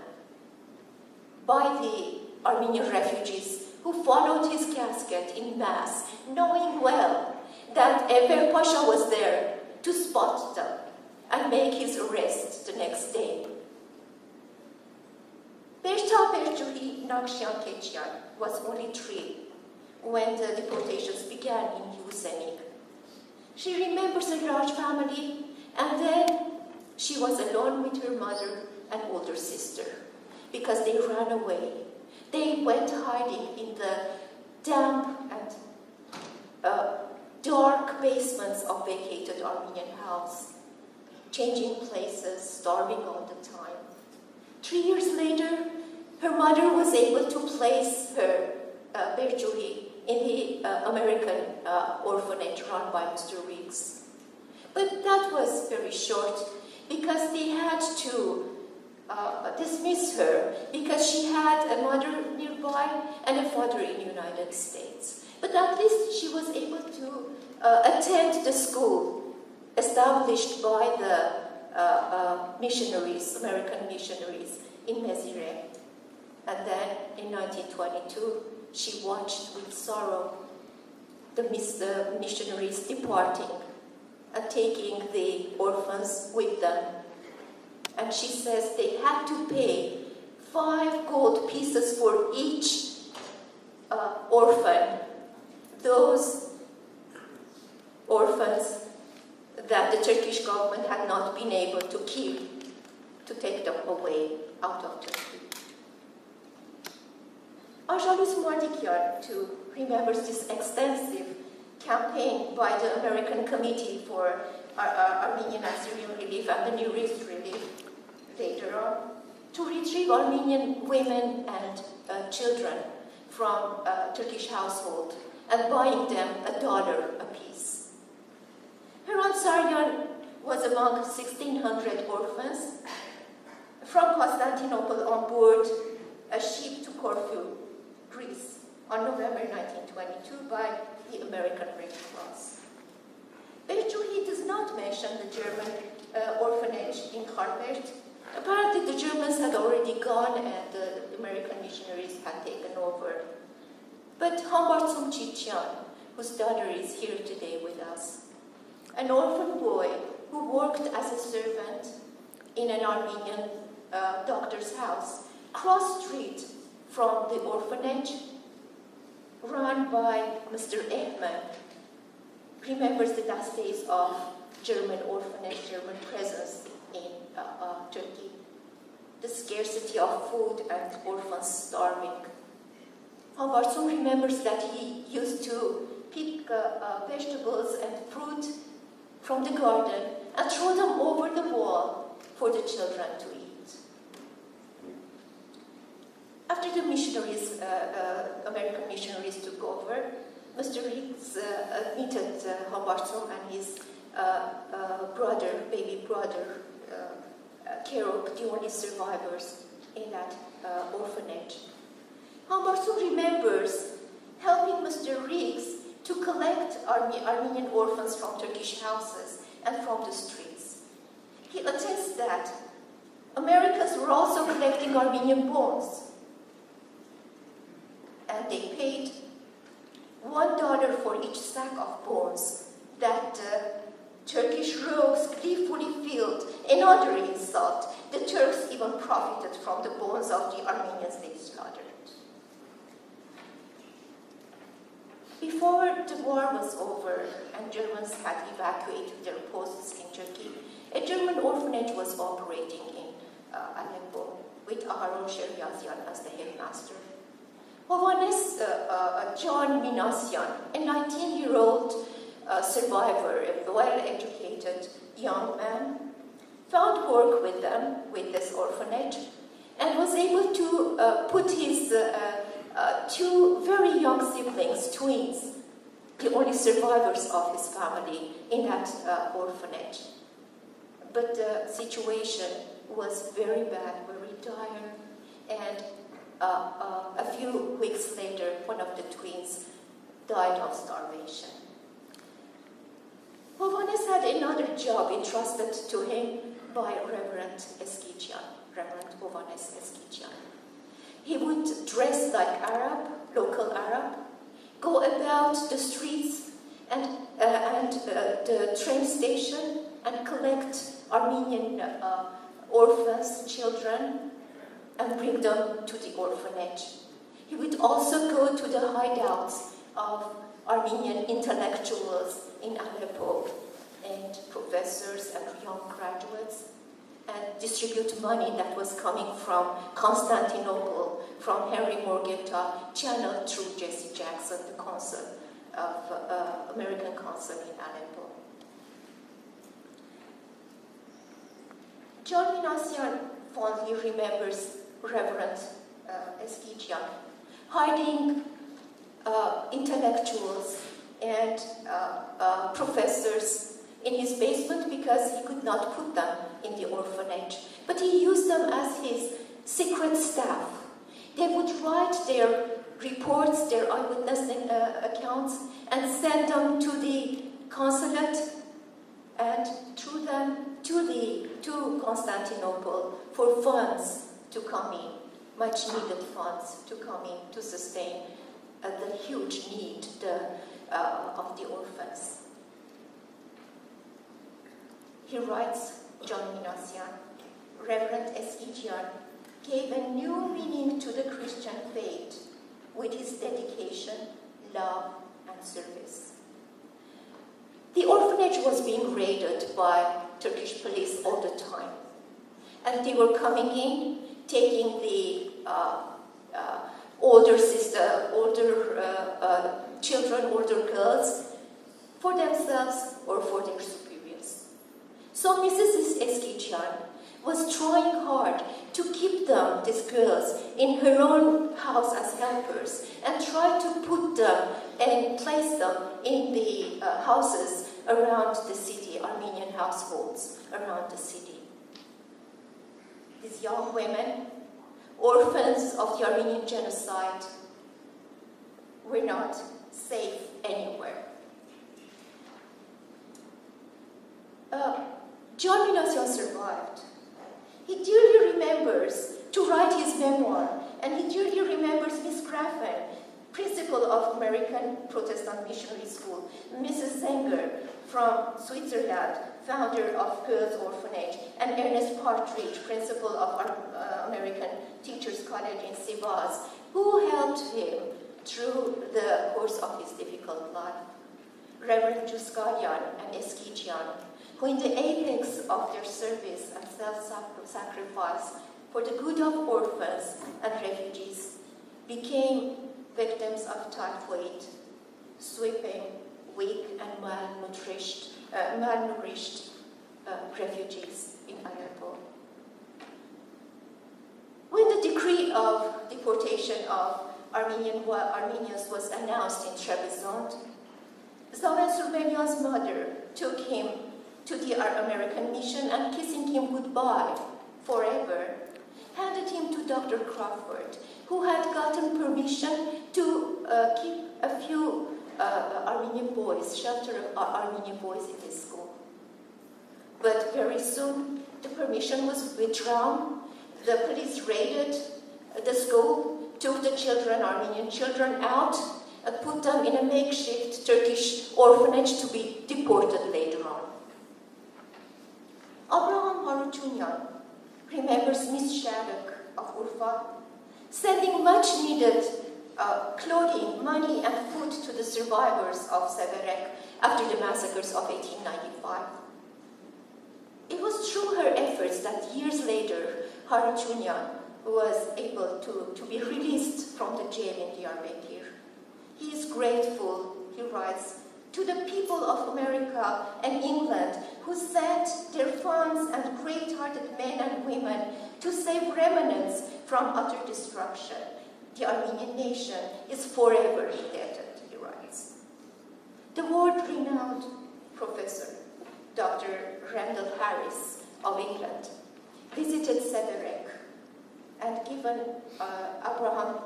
by the Armenian refugees who followed his casket in mass, knowing well that Enver Pasha was there to spot them and make his arrest the next day. Berta Berjuhi Nakshian Kechian was only 3 when the deportations began in Yusenik. She remembers a large family, and then she was alone with her mother and older sister because they ran away. They went hiding in the damp and dark basements of vacated Armenian house, changing places, starving all the time. 3 years later, her mother was able to place her Berjuhi in the American orphanage run by Mr. Riggs. But that was very short because they had to dismiss her because she had a mother nearby and a father in the United States. But at least she was able to attend the school established by the missionaries, American missionaries in Mezire. And then in 1922, she watched with sorrow the missionaries departing and taking the orphans with them. And she says they had to pay 5 gold pieces for each orphan. Those orphans that the Turkish government had not been able to kill, to take them away out of Turkey. Hojhannes Eskijian too remembers this extensive campaign by the American Committee for Armenian and Syrian Relief and the Near East Relief later on, to retrieve Armenian women and children from Turkish households and buying them $1 apiece. Ararat-Eskijian was among 1,600 orphans from Constantinople on board a ship to Corfu, Greece, on November 1922 by the American Red Cross. He does not mention the German orphanage in Harvard. Apparently the Germans had already gone and the American missionaries had taken over. But Hojhannes Eskijian, whose daughter is here today with us, an orphan boy who worked as a servant in an Armenian doctor's house, cross street from the orphanage run by Mr. Ehman, remembers the last days of German orphanage, German presence in Turkey, the scarcity of food and orphans starving. Hojhannes remembers that he used to pick vegetables and fruit from the garden and throw them over the wall for the children to eat. After the missionaries, American missionaries took over, Mr. Hicks admitted Hojhannes and his baby brother, care of the only survivors in that orphanage. Hojhannes remembers helping Mr. Riggs to collect Armenian orphans from Turkish houses and from the streets. He attests that Americans were also collecting Armenian bones, and they paid $1 for each sack of bones that Turkish rogues gleefully filled. Another insult, the Turks even profited from the bones of the Armenians they slaughtered. Before the war was over and Germans had evacuated their posts in Turkey, a German orphanage was operating in Aleppo with Aharon Sheryazyan as the headmaster. Hojhannes John Minasyan, a 19-year-old survivor, a well-educated young man, found work with them, with this orphanage, and was able to put his 2 very young siblings, twins, the only survivors of his family, in that orphanage. But the situation was very bad, very dire, and a few weeks later, one of the twins died of starvation. Hojhannes had another job entrusted to him by Reverend Eskijian, Reverend Hojhannes Eskijian. He would dress like Arab, local Arab, go about the streets and the train station and collect Armenian orphans, children, and bring them to the orphanage. He would also go to the hideouts of Armenian intellectuals in Aleppo and professors and young graduates and distribute money that was coming from Constantinople, from Henry Morgenthau, channeled through Jesse Jackson, the consul of American consul in Aleppo. John Minasyan fondly remembers Reverend Eskijian hiding intellectuals and professors in his basement because he could not put them in the orphanage. But he used them as his secret staff. They would write their reports, their eyewitness accounts, and send them to the consulate and threw them to Constantinople for funds to come in, much needed funds to come in to sustain the huge need of the orphans. He writes, John Minasian, Reverend Eskijian gave a new meaning to the Christian faith with his dedication, love, and service. The orphanage was being raided by Turkish police all the time. And they were coming in, taking the older children, older girls, for themselves or for their superiors. So Mrs. Eskijian was trying hard to keep them, these girls, in her own house as helpers and try to put them and place them in the houses around the city, Armenian households around the city. These young women, orphans of the Armenian genocide, were not safe anywhere. John Minasian survived. He dearly remembers to write his memoir, and he dearly remembers Miss Graffen, principal of American Protestant Missionary School, Mrs. Zenger from Switzerland, founder of Girls' Orphanage, and Ernest Partridge, principal of American Teachers College in Sivas, who helped him through the course of his difficult life. Reverend Juskayan and Eskijian, who in the apex of their service and self-sacrifice for the good of orphans and refugees, became victims of typhoid, sweeping weak and malnourished refugees in Aleppo. When the decree of deportation of Armenians was announced in Trebizond, Zaven Surmelian's mother took him to the American mission and, kissing him goodbye forever, handed him to Dr. Crawford, who had gotten permission to keep a few Armenian boys, shelter Armenian boys in his school. But very soon, the permission was withdrawn. The police raided the school, took the children, Armenian children, out, and put them in a makeshift Turkish orphanage to be deported later on. Abraham Harutyunyan remembers Miss Shattuck of Urfa sending much needed clothing, money, and food to the survivors of Severek after the massacres of 1895. It was through her efforts that years later, Harutyunyan was able to be released from the jail in Diyarbakir. He is grateful, he writes, to the people of America and England who sent their funds and great-hearted men and women to save remnants from utter destruction. The Armenian nation is forever indebted, he writes. The world-renowned professor, Dr. Randall Harris of England, visited Severek and given Abraham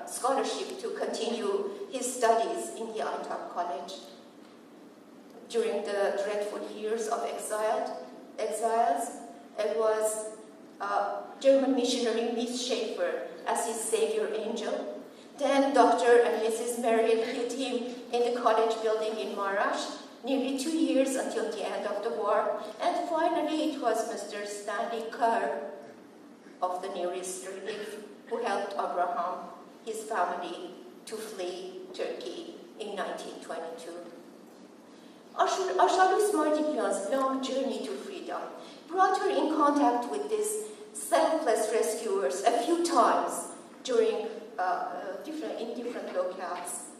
scholarship to continue his studies in the Aintab College. During the dreadful years of exiles, it was German missionary Miss Schaefer as his savior angel. Then Dr. and Mrs. Merrill hid him in the college building in Marash, nearly 2 years until the end of the war. And finally, it was Mr. Stanley Kerr of the Near East Relief who helped Abraham, his family, to flee Turkey in 1922. Ashalus Mardikyan's long journey to freedom brought her in contact with these selfless rescuers a few times during in different locales.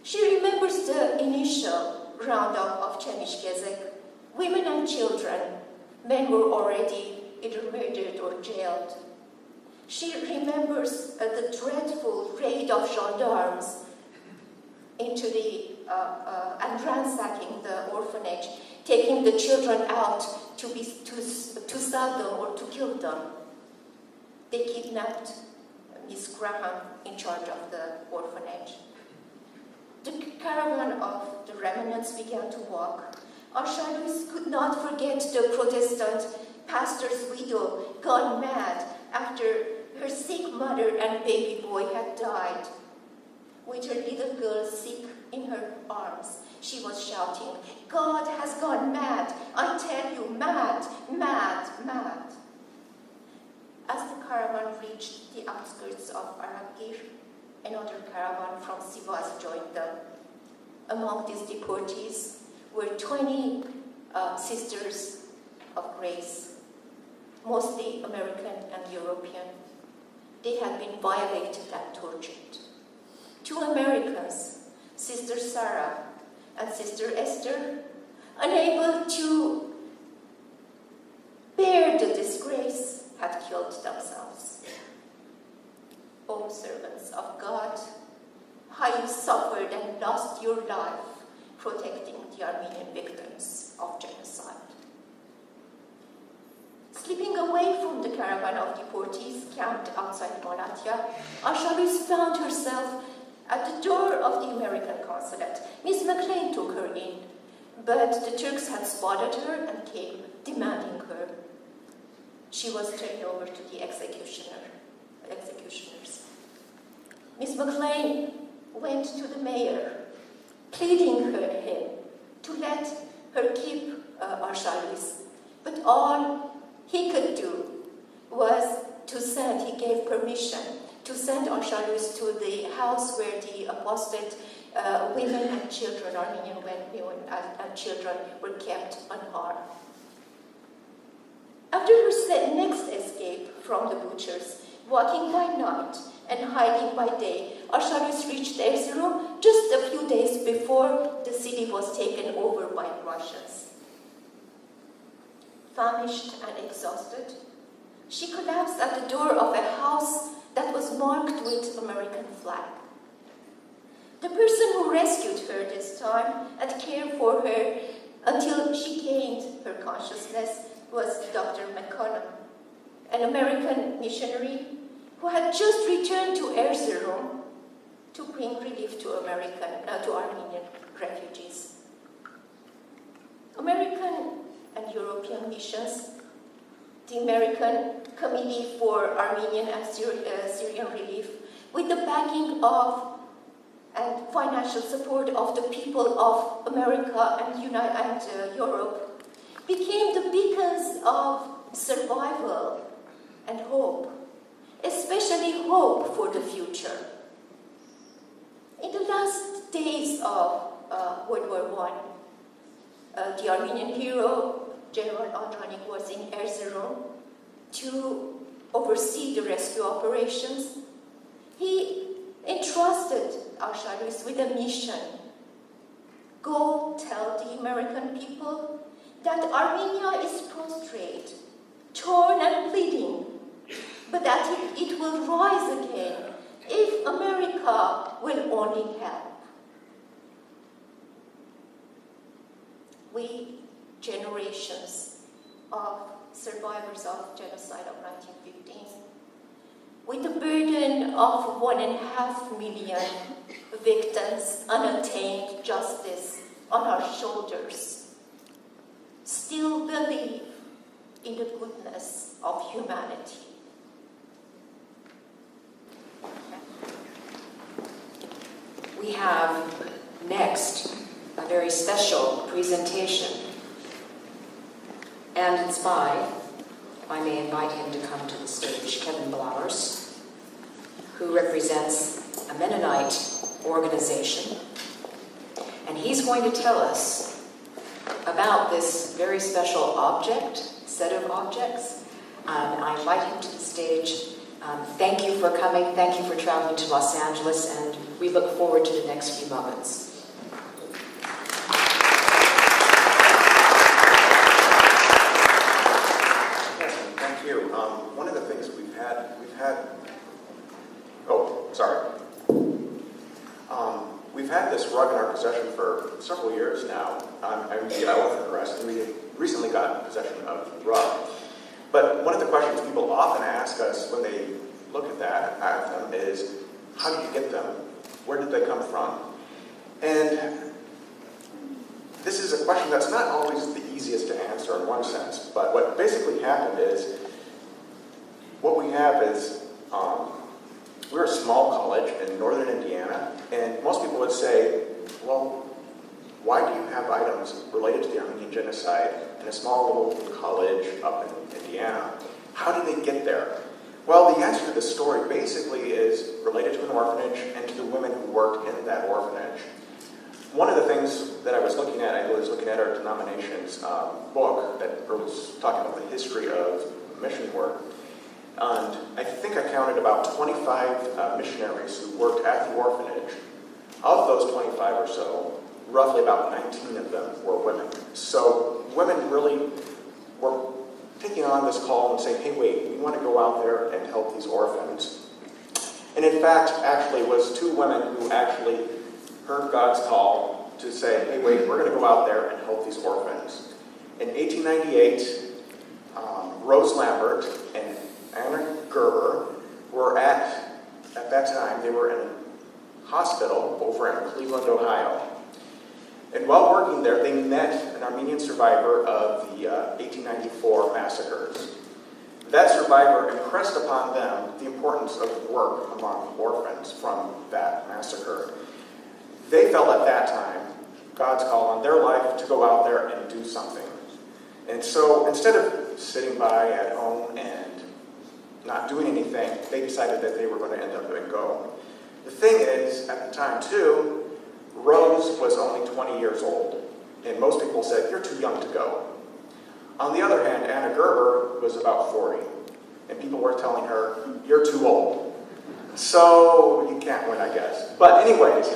She remembers the initial roundup of Chemishkezek. Women and children, men were already either murdered or jailed. She remembers the dreadful raid of gendarmes into and ransacking the orphanage, taking the children out to sell them or to kill them. They kidnapped Miss Graham in charge of the orphanage. The caravan of the remnants began to walk, Hojhannes could not forget the Protestant pastor's widow gone mad after her sick mother and baby boy had died. With her little girl sick in her arms, she was shouting, "God has gone mad, I tell you, mad, mad, mad." As the caravan reached the outskirts of Ararat-Eskijian, another caravan from Sivas joined them. Among these deportees were 20 sisters of grace, mostly American and European. They had been violated and tortured. 2 Americans, Sister Sarah and Sister Esther, unable to bear the disgrace, had killed themselves. O servants of God, how you suffered and lost your life protecting the Armenian victims of genocide. Slipping away from the caravan of deportees camped outside Malatya, Hojhannes found herself at the door of the American consulate. Miss McLean took her in, but the Turks had spotted her and came demanding her. She was turned over to the executioners. Miss McLean went to the mayor, pleading him to let her keep Hojhannes, but all he could do was he gave permission to send Hojhannes to the house where the apostate women and children, Armenian women and children, were kept unharmed. After her next escape from the butchers, walking by night and hiding by day, Hojhannes reached Erzurum just a few days before the city was taken over by Russians. Famished and exhausted, she collapsed at the door of a house that was marked with American flag. The person who rescued her this time and cared for her until she gained her consciousness was Dr. McConnell, an American missionary who had just returned to Erzurum to bring relief to Armenian refugees. American and European missions, the American Committee for Armenian and Syrian Relief, with the backing of and financial support of the people of America and Europe, became the beacons of survival and hope, especially hope for the future. In the last days of World War I, the Armenian hero, General Andranik, was in Erzurum to oversee the rescue operations. He entrusted Hojhannes with a mission. Go tell the American people that Armenia is prostrate, torn and bleeding, but that it will rise again if America will only help. We, generations of survivors of genocide of 1915, with the burden of 1.5 million victims, unattained justice on our shoulders, still believe in the goodness of humanity. We have next a very special presentation, and it's by, if I may invite him to come to the stage, Kevin Blowers, who represents a Mennonite organization, and he's going to tell us about this very special set of objects. I invite him to the stage. Thank you for coming, thank you for traveling to Los Angeles, and we look forward to the next few moments. One of the things we've had, we've had this rug in our possession for several years now. I'm the elephant arrest, and we recently got possession of the rug. But one of the questions people often ask us when they look at them is, how did you get them? Where did they come from? And this is a question that's not always the easiest to answer in one sense, but what basically happened is, what we have is, we're a small college in northern Indiana, and most people would say, well, why do you have items related to the Armenian genocide in a small little college up in Indiana? How did they get there? Well, the answer to the story basically is related to an orphanage and to the women who worked in that orphanage. One of the things that I was looking at our denomination's book that was talking about the history of mission work. And I think I counted about 25 missionaries who worked at the orphanage. Of those 25 or so, roughly about 19 of them were women. So women really were taking on this call and saying, hey, wait, we want to go out there and help these orphans. And in fact, actually, it was two women who actually heard God's call to say, hey, wait, we're going to go out there and help these orphans. In 1898, Rose Lambert and Anna Gerber were at that time, they were in a hospital over in Cleveland, Ohio. And while working there, they met an Armenian survivor of the 1894 massacres. That survivor impressed upon them the importance of work among orphans from that massacre. They felt at that time God's call on their life to go out there and do something. And so instead of sitting by at home and not doing anything, they decided that they were going to end up and go. The thing is, at the time too, Rose was only 20 years old, and most people said, you're too young to go. On the other hand, Anna Gerber was about 40, and people were telling her, you're too old. So you can't win, I guess. But anyways,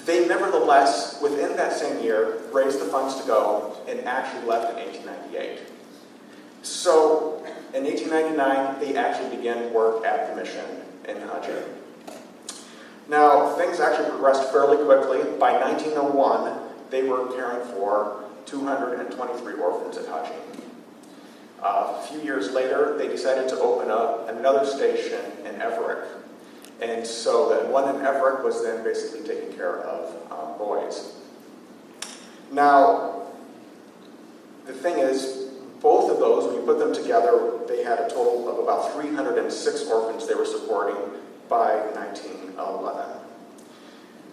they nevertheless, within that same year, raised the funds to go and actually left in 1898. So in 1899, they actually began work at the mission in Hojhannes. Now, things actually progressed fairly quickly. By 1901, they were caring for 223 orphans at Hojhannes. A few years later, they decided to open up another station in Everett. And so that one in Everett was then basically taking care of boys. Now, the thing is, both of those, when you put them together, they had a total of about 306 orphans they were supporting by 1911.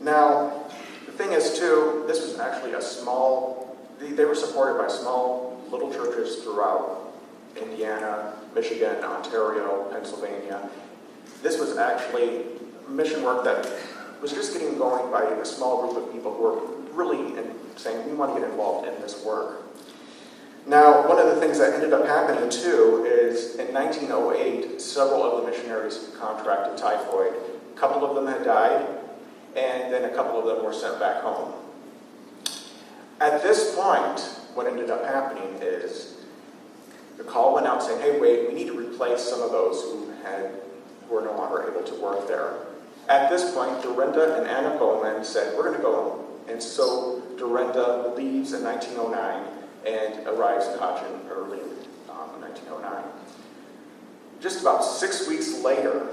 Now, the thing is, too, this was actually a small, they were supported by small little churches throughout Indiana, Michigan, Ontario, Pennsylvania. This was actually mission work that was just getting going by a small group of people who were really saying, we want to get involved in this work. Now, one of the things that ended up happening, too, is in 1908, several of the missionaries contracted typhoid. A couple of them had died, and then a couple of them were sent back home. At this point, what ended up happening is the call went out saying, hey, wait, we need to replace some of those who were no longer able to work there. At this point, Dorinda and Anna Bowman said, we're going to go. And so Dorinda leaves in 1909 and arrives in Hojhannes early in 1909. Just about 6 weeks later,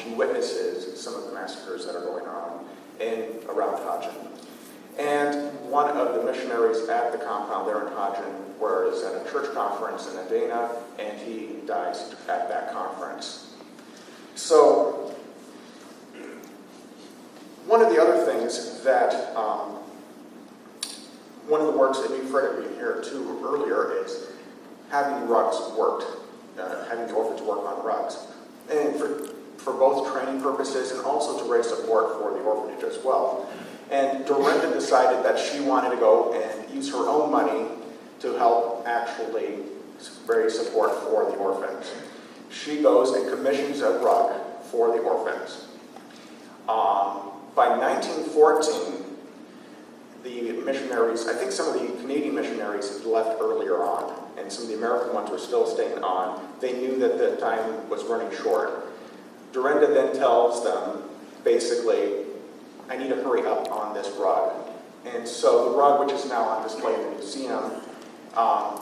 she witnesses some of the massacres that are going on around Hojhannes. And one of the missionaries at the compound there in Hojhannes was at a church conference in Adena, and he dies at that conference. So, one of the other things that one of the works that you've heard of me here too earlier is having rugs worked, having the orphans work on rugs. And for both training purposes and also to raise support for the orphanage as well. And Dorinda decided that she wanted to go and use her own money to help actually raise support for the orphans. She goes and commissions a rug for the orphans. By 1914, the missionaries, I think some of the Canadian missionaries had left earlier on, and some of the American ones were still staying on. They knew that the time was running short. Dorinda then tells them, basically, I need to hurry up on this rug. And so the rug, which is now on display in the museum,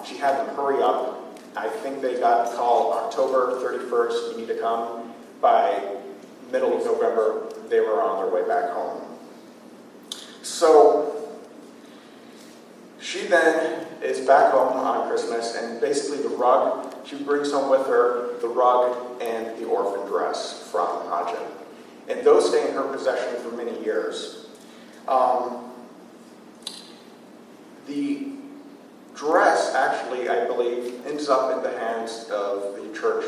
she had them hurry up. I think they got the call October 31st, you need to come. By middle of November, they were on their way back home. So She then is back home on Christmas, and basically the rug, she brings home with her the rug and the orphan dress from Hojhan. And those stay in her possession for many years. The dress actually, I believe, ends up in the hands of the church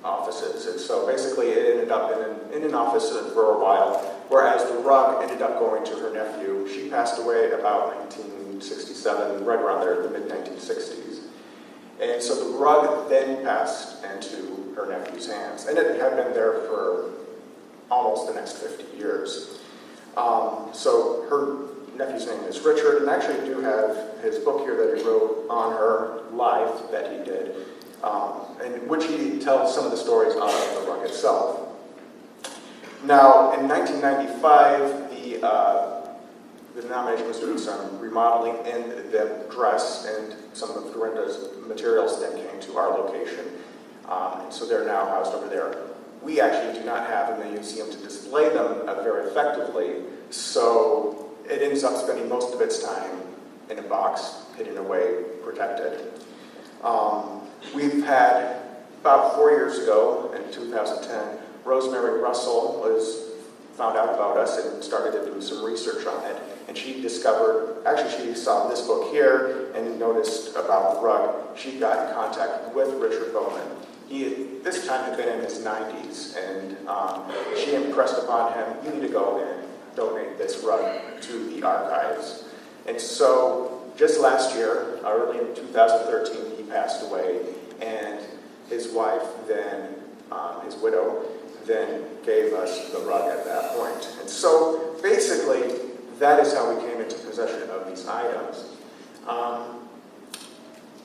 offices. And so basically it ended up in an office for a while, whereas the rug ended up going to her nephew. She passed away at about 1967, right around there, the mid-1960s. And so the rug then passed into her nephew's hands. And it had been there for almost the next 50 years. So her nephew's name is Richard, and I actually do have his book here that he wrote on her life that he did, in which he tells some of the stories on the rug itself. Now, in 1995, the denomination was doing some remodeling in the dress, and some of Dorinda's materials then came to our location. And so they're now housed over there. We actually do not have in the museum to display them very effectively, so it ends up spending most of its time in a box, hidden away, protected. We've had, about 4 years ago, in 2010, Rosemary Russell found out about us and started to do some research on it. And she discovered, actually she saw this book here and noticed about the rug. She got in contact with Richard Bowman. He, this time, had been in his 90s, and she impressed upon him, you need to go and donate this rug to the archives. And so, just last year, early in 2013, he passed away, and his wife then, his widow, then gave us the rug at that point. And so, basically, that is how we came into possession of these items.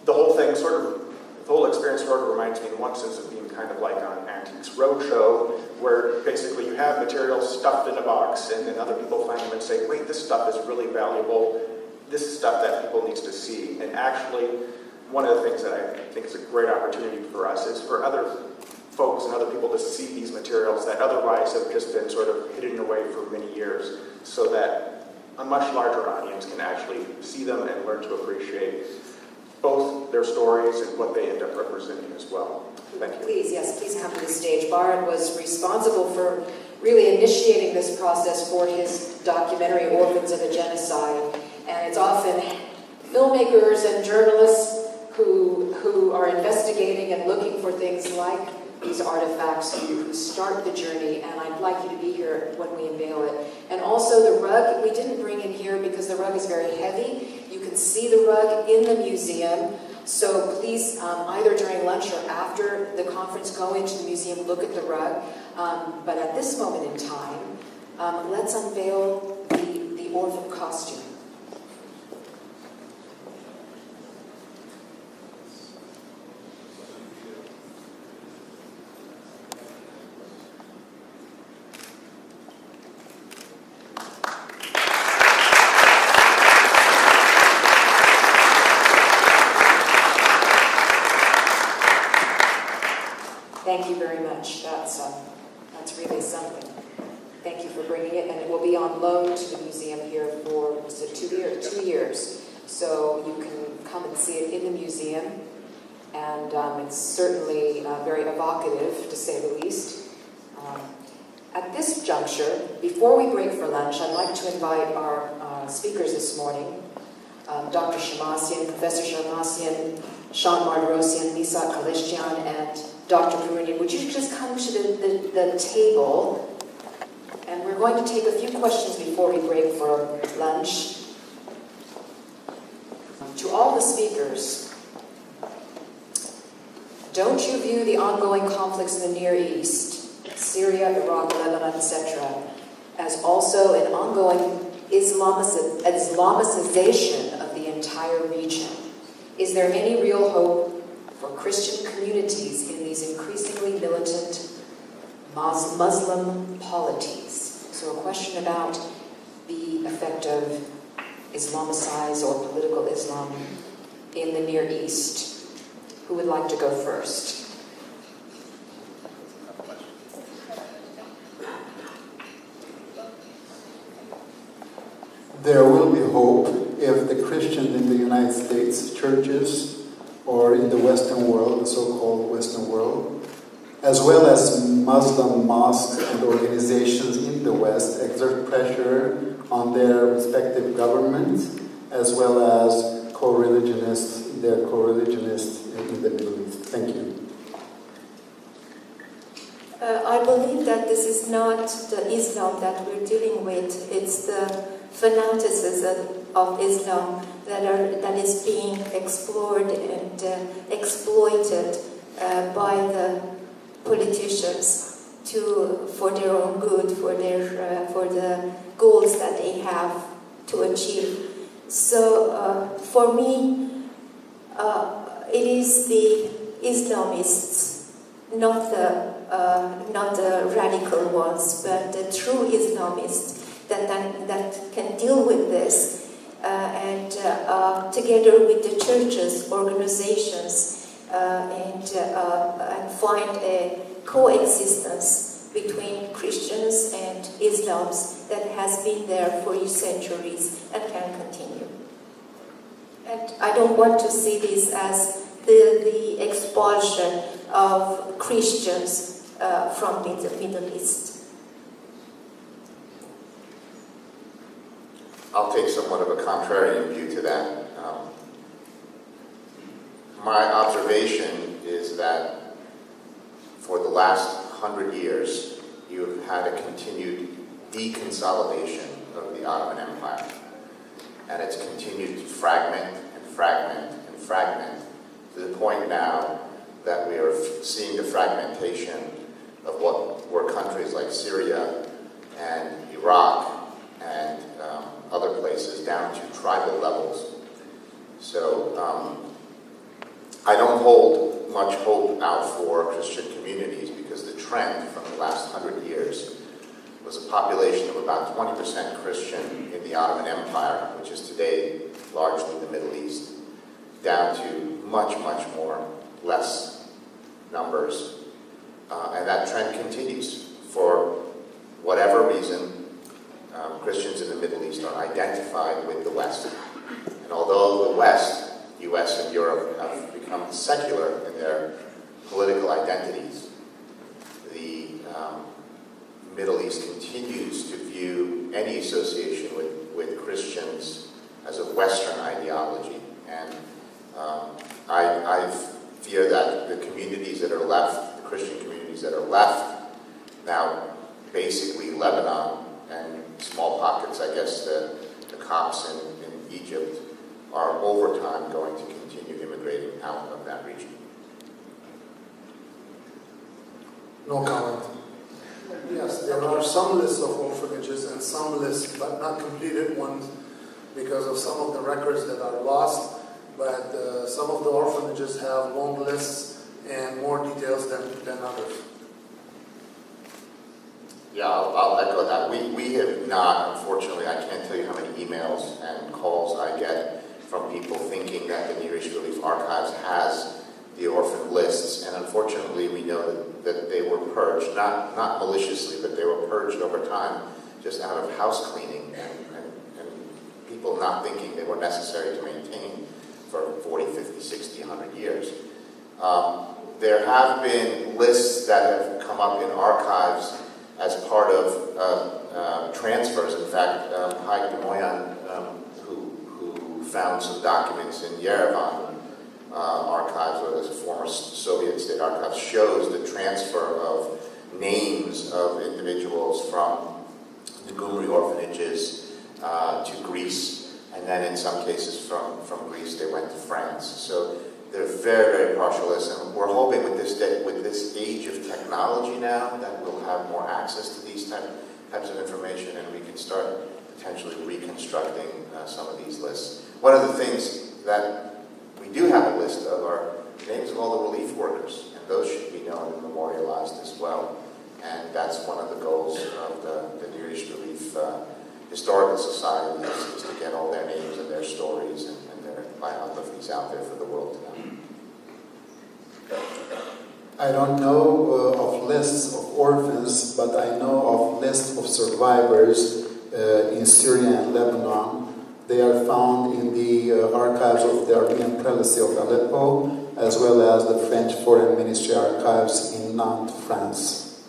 The whole thing the whole experience sort of reminds me in one sense of being kind of like on Antiques Roadshow, where basically you have materials stuffed in a box, and then other people find them and say, wait, this stuff is really valuable. This is stuff that people need to see. And actually, one of the things that I think is a great opportunity for us is for other folks and other people to see these materials that otherwise have just been sort of hidden away for many years, so that a much larger audience can actually see them and learn to appreciate both their stories and what they end up representing as well. Thank you. Please come to the stage. Bard was responsible for really initiating this process for his documentary, Orphans of a Genocide. And it's often filmmakers and journalists who are investigating and looking for things like these artifacts who start the journey, and I'd like you to be here when we unveil it. And also the rug, we didn't bring in here because the rug is very heavy. You can see the rug in the museum, so please, either during lunch or after the conference, go into the museum, look at the rug. But at this moment in time, let's unveil the orphan costume. Thank you very much. That's really something. Thank you for bringing it, and it will be on loan to the museum here for 2 years. So you can come and see it in the museum, and it's certainly very evocative, to say the least. At this juncture, before we break for lunch, I'd like to invite our speakers this morning, Dr. Shamassian, Professor Shamassian, Sean Marderosian, Nisat Kalishjian, and Dr. Perunian. Would you just come to the table? And we're going to take a few questions before we break for lunch. To all the speakers, don't you view the ongoing conflicts in the Near East, Syria, Iraq, Lebanon, etc., as also an ongoing Islamicization of the entire region? Is there any real hope for Christian communities in these increasingly militant Muslim polities? So a question about the effect of Islamicized or political Islam in the Near East. Who would like to go first? There will be hope if the Christians in the United States, churches, or in the Western world, the so-called Western world, as well as Muslim mosques and organizations in the West exert pressure on their respective governments, as well as their co-religionists in the Middle East. Thank you. I believe that this is not the Islam that we're dealing with. It's the fanaticism of Islam that is being explored and exploited by the politicians for their own good, for the goals that they have to achieve. So for me, it is the Islamists, not the radical ones, but the true Islamists that can deal with this, and together with the churches, organizations, and find a coexistence between Christians and Islams that has been there for centuries and can continue. And I don't want to see this as the expulsion of Christians from the Middle East. I'll take somewhat of a contrarian view to that. My observation is that for the last 100 years, you've had a continued deconsolidation of the Ottoman Empire. And it's continued to fragment and fragment and fragment to the point now that we are seeing the fragmentation of what were countries like Syria and Iraq and other places down to tribal levels. So I don't hold much hope out for Christian communities because the trend from the last 100 years was a population of about 20% Christian in the Ottoman Empire, which is today largely the Middle East, down to much, much more, less numbers. And that trend continues. For whatever reason, Christians in the Middle East are identified with the West. And although the West, US and Europe, have become secular in their political identities, the Middle East continues to view any association with Christians as a Western ideology. And I fear that the communities that are left, the Christian communities that are left, now basically Lebanon and small pockets, I guess the Copts in Egypt, are over time going to continue immigrating out of that region. No comment. Yes, there are some lists of orphanages and some lists, but not completed ones because of some of the records that are lost. But some of the orphanages have long lists and more details than others. Yeah, I'll echo that. We have not, unfortunately, I can't tell you how many emails and calls I get from people thinking that the Near East Relief Archives has the orphan lists, and unfortunately we know that they were purged, not maliciously, but they were purged over time just out of house cleaning and people not thinking they were necessary to maintain for 40, 50, 60, 100 years. There have been lists that have come up in archives as part of transfers. In fact, Hojhannes who found some documents in Yerevan archives, or as a former Soviet state archives, shows the transfer of names of individuals from the Gulenia orphanages to Greece, and then in some cases from Greece they went to France. So they're very, very partial lists, and we're hoping with this age of technology now that we'll have more access to these types of information, and we can start potentially reconstructing some of these lists. One of the things that we do have a list of are names of all the relief workers, and those should be known and memorialized as well. And that's one of the goals of the Near East Relief Historical Society is to get all their names and their stories and their biographies out there for the world to know. I don't know of lists of orphans, but I know of lists of survivors in Syria and Lebanon They are found in the archives of the Armenian Prelacy of Aleppo, as well as the French Foreign Ministry archives in Nantes, France.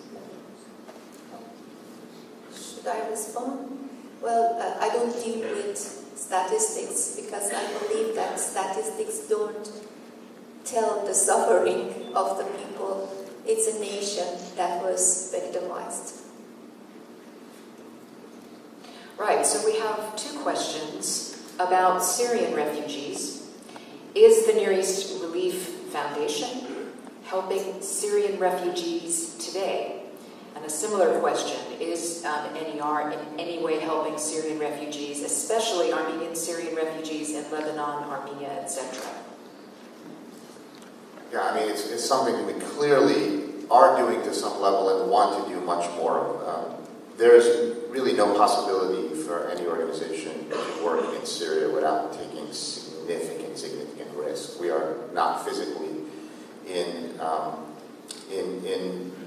Should I respond? Well, I don't deal with statistics because I believe that statistics don't tell the suffering of the people. It's a nation that was victimized. Right, so we have two questions about Syrian refugees. Is the Near East Relief Foundation helping Syrian refugees today? And a similar question, is NER in any way helping Syrian refugees, especially Armenian Syrian refugees in Lebanon, Armenia, etc.? Yeah, I mean, it's something we clearly are doing to some level and want to do much more of. There's really no possibility for any organization to work in Syria without taking significant risk. We are not physically in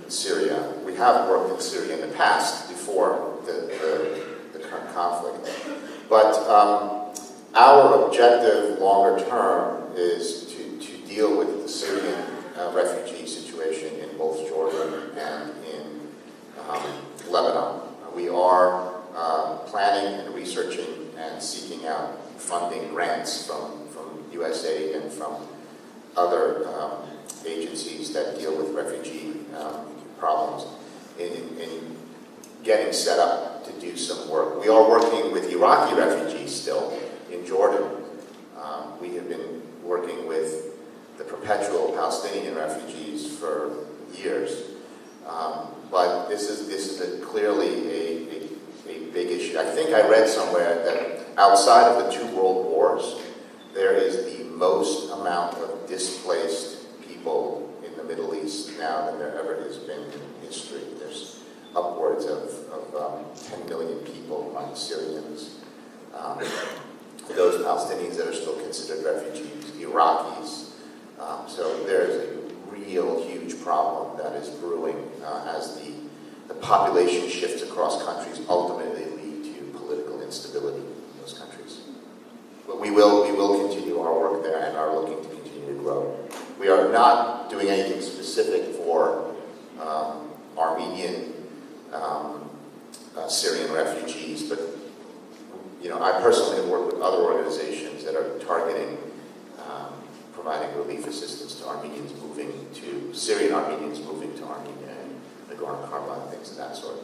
Syria. We have worked in Syria in the past before the current conflict. But our objective longer term is to deal with the Syrian refugee situation in both Jordan and in Lebanon. We are planning and researching and seeking out funding grants from USAID and from other agencies that deal with refugee problems in getting set up to do some work. We are working with Iraqi refugees still in Jordan. We have been working with the perpetual Palestinian refugees for years. But this is clearly a big issue. I think I read somewhere that outside of the two world wars, there is the most amount of displaced people in the Middle East now than there ever has been in history. There's upwards of 10 million people among Syrians. Those Palestinians that are still considered refugees, Iraqis. So there's a real huge problem that is brewing as the population shifts across countries, ultimately lead to political instability in those countries. But we will continue our work there and are looking to continue to grow. We are not doing anything specific for Armenian Syrian refugees, but I personally have worked with other organizations that are targeting providing relief assistance to Syrian Armenians moving to Armenia and Nagorno-Karabakh, things of that sort.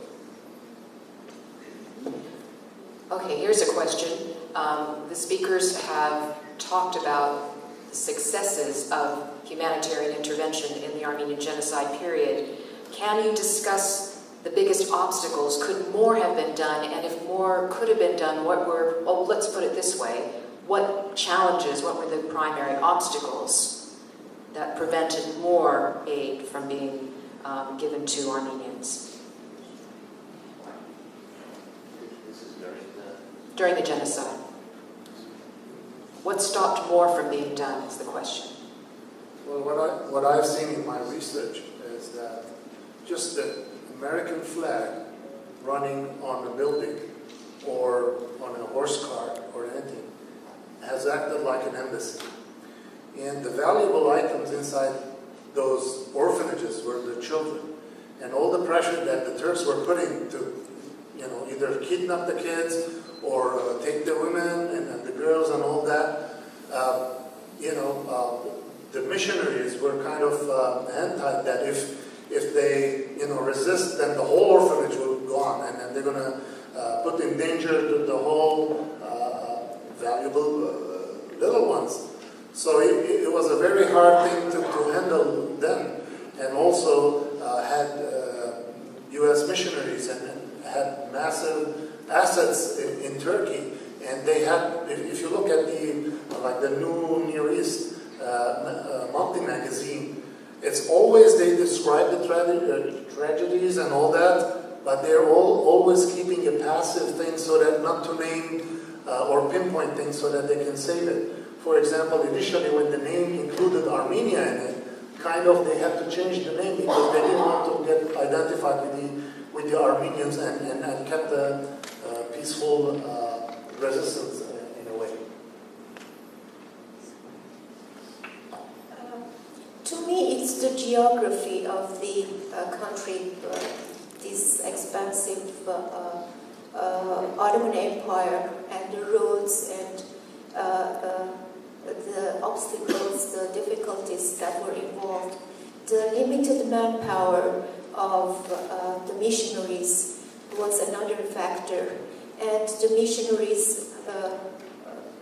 Okay, here's a question. The speakers have talked about the successes of humanitarian intervention in the Armenian genocide period. Can you discuss the biggest obstacles? Could more have been done? And if more could have been done, let's put it this way, what challenges, what were the primary obstacles that prevented more aid from being given to Armenians? This is during the genocide. What stopped more from being done is the question. Well, what I've seen in my research is that just the American flag running on a building or on a horse cart or anything has acted like an embassy. And the valuable items inside those orphanages were the children. And all the pressure that the Turks were putting to, either kidnap the kids or take the women and the girls and all that, the missionaries were kind of hand-tied that if they, resist, then the whole orphanage will be gone, and then they're going to put in danger the whole valuable little ones. So it was a very hard thing to handle then, and also had U.S. missionaries and had massive assets in Turkey, and they had. If you look at the new Near East monthly magazine, it's always they describe the tragedies and all that, but they're always keeping a passive thing so that not to name or pinpoint things so that they can save it. For example, initially when the name included Armenia in it, they had to change the name because they didn't want to get identified with the Armenians and kept the peaceful resistance the geography of the country, this expansive Ottoman Empire, and the roads and the obstacles, the difficulties that were involved, the limited manpower of the missionaries was another factor. And the missionaries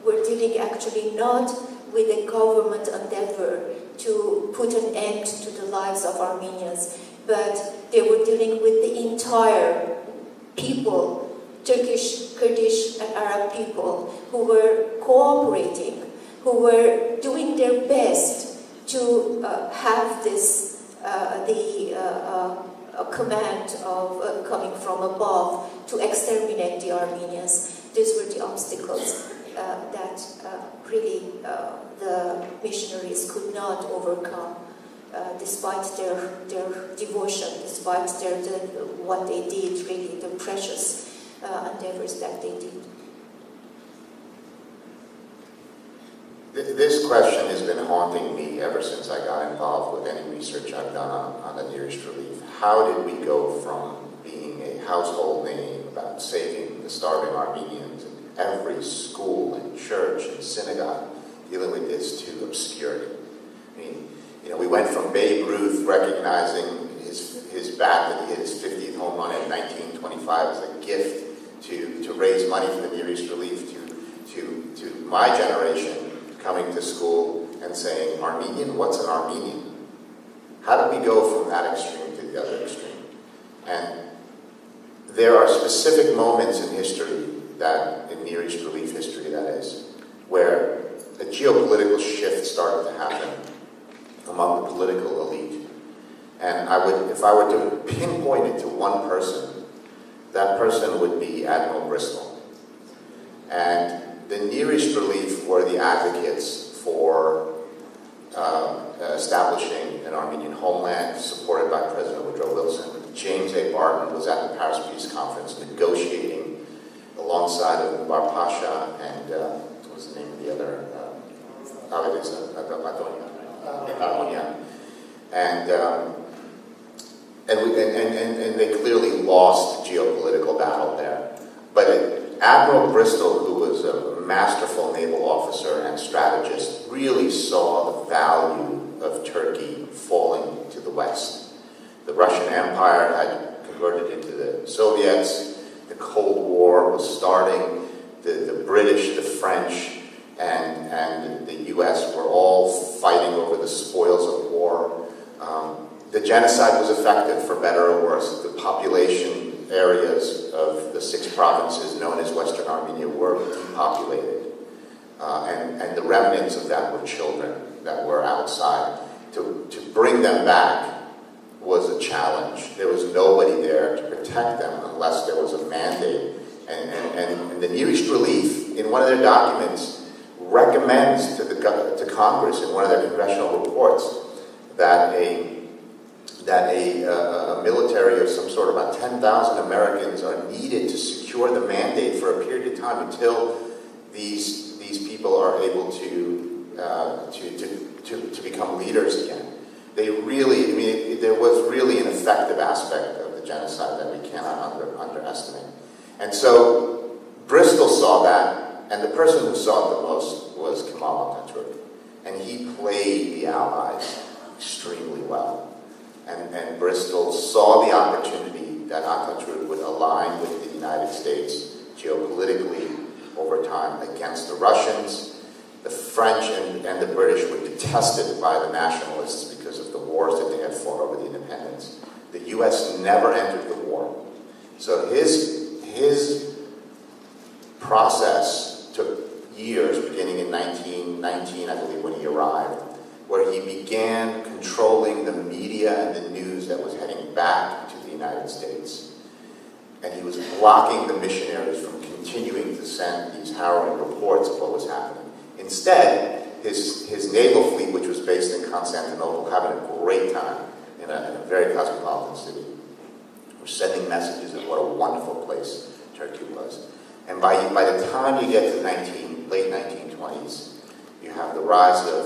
were dealing actually not with a government endeavor to put an end to the lives of Armenians, but they were dealing with the entire people, Turkish, Kurdish, and Arab people, who were cooperating, who were doing their best to have this, a command of coming from above to exterminate the Armenians. These were the obstacles that really the missionaries could not overcome, despite their devotion, despite what they did, really the precious endeavors that they did. This question has been haunting me ever since I got involved with any research I've done on the Near East Relief. How did we go from being a household name about saving the starving Armenians in every school and church and synagogue dealing with this to obscurity? I mean, we went from Babe Ruth recognizing his bat that he hit his 50th home run in 1925 as a gift to raise money for the Near East Relief to my generation coming to school and saying, Armenian? What's an Armenian? How did we go from that extreme to the other extreme? And there are specific moments in history in Near East Relief history that is, where a geopolitical shift started to happen among the political elite. And if I were to pinpoint it to one person, that person would be Admiral Bristol. And the Near East Relief were the advocates for establishing an Armenian homeland, supported by President Woodrow Wilson. James A. Barton was at the Paris Peace Conference negotiating alongside of Nubar Pasha and what was the name of the other? Gulenia. And they clearly lost the geopolitical battle there. But Admiral Bristol, who was a masterful naval officer and strategist, really saw the value of Turkey falling to the West. The Russian Empire had converted into the Soviets. The Cold War was starting. The British, the French, and the U.S. were all fighting over the spoils of war. The genocide was effective, for better or worse. The population areas of the 6 provinces known as Western Armenia were depopulated. And the remnants of that were children that were outside. To bring them back was a challenge. There was nobody there to protect them unless there was a mandate. And the Near East Relief, in one of their documents, recommends to Congress in one of their congressional reports that a military of some sort, about 10,000 Americans are needed to secure the mandate for a period of time until these people are able to become leaders again. There was really an effective aspect of the genocide that we cannot underestimate. And so Bristol saw that, and the person who saw it the most was Kemal Atatürk. And he played the Allies extremely well. And Bristol saw the opportunity that Atatürk would align with the United States geopolitically over time against the Russians. The French and the British were detested by the nationalists because of the wars that they had fought over the independence. The U.S. never entered the war. So his process took years, beginning in 1919, I believe, when he arrived, where he began controlling the media and the news that was heading back to the United States. And he was blocking the missionaries from continuing to send these harrowing reports of what was happening. Instead, his naval fleet, which was based in Constantinople, having a great time in a very cosmopolitan city, were sending messages of what a wonderful place Turkey was. And by the time you get to the late 1920s, you have the rise of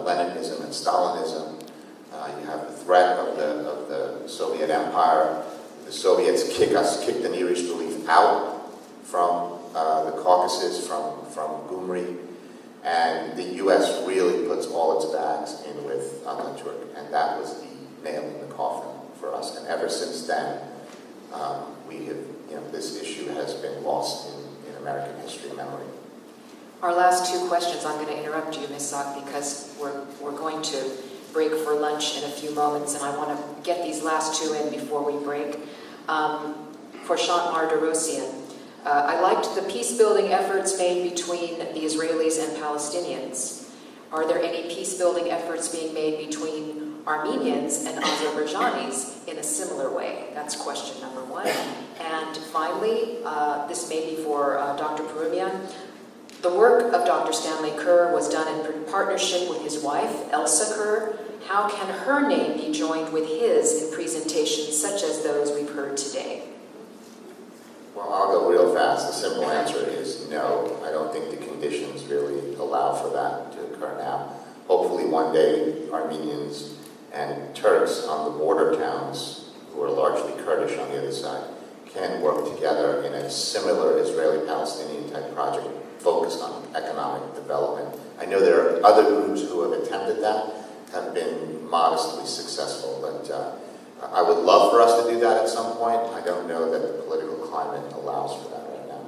Leninism and Stalinism. You have the threat of the Soviet Empire. The Soviets kicked the Near East Relief out from the Caucasus, from Gyumri, and the U.S. really puts all its bags in with Atatürk, and that was the nail in the coffin for us. And ever since then, we have, this issue has been lost in American history memory. Our last two questions, I'm going to interrupt you, Ms. Sack, because we're going to break for lunch in a few moments, and I want to get these last two in before we break. For Shant Marderosian, I liked the peace-building efforts made between the Israelis and Palestinians. Are there any peace-building efforts being made between Armenians and Azerbaijanis in a similar way? That's question number one. And finally, this may be for Dr. Perumian. The work of Dr. Stanley Kerr was done in partnership with his wife, Elsa Kerr. How can her name be joined with his in presentations such as those we've heard today? Well, I'll go real fast. The simple answer is no. I don't think the conditions really allow for that to occur now. Hopefully one day Armenians and Turks on the border towns, who are largely Kurdish on the other side, can work together in a similar Israeli-Palestinian type project focused on economic development. I know there are other groups who have attempted that, have been modestly successful, but I would love for us to do that at some point. I don't know that the political climate allows for that right now.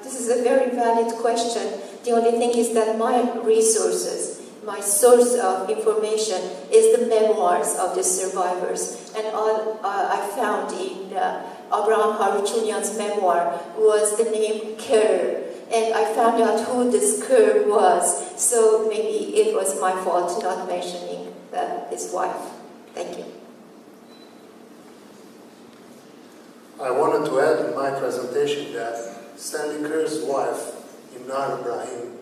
This is a very valid question. The only thing is that my resources, my source of information is the memoirs of the survivors. And all I found in Abraham Harutyunyan's memoir was the name Kerr. And I found out who this Kerr was. So maybe it was my fault not mentioning his wife. Thank you. I wanted to add in my presentation that Stanley Kerr's wife, Inar Ibrahim,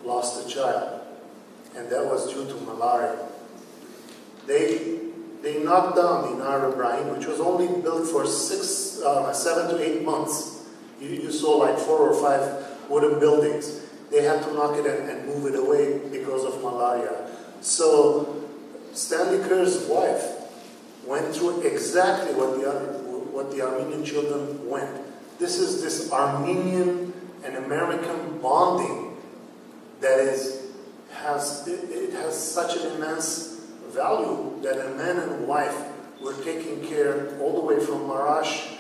lost a child, and that was due to malaria. They knocked down Inar Ibrahim, which was only built for 7 to 8 months. You saw like 4 or 5 wooden buildings. They had to knock it and move it away because of malaria. So Stanley Kerr's wife went through exactly what the Armenian children went. This is this Armenian and American bonding that has such an immense value that a man and wife were taking care all the way from Marash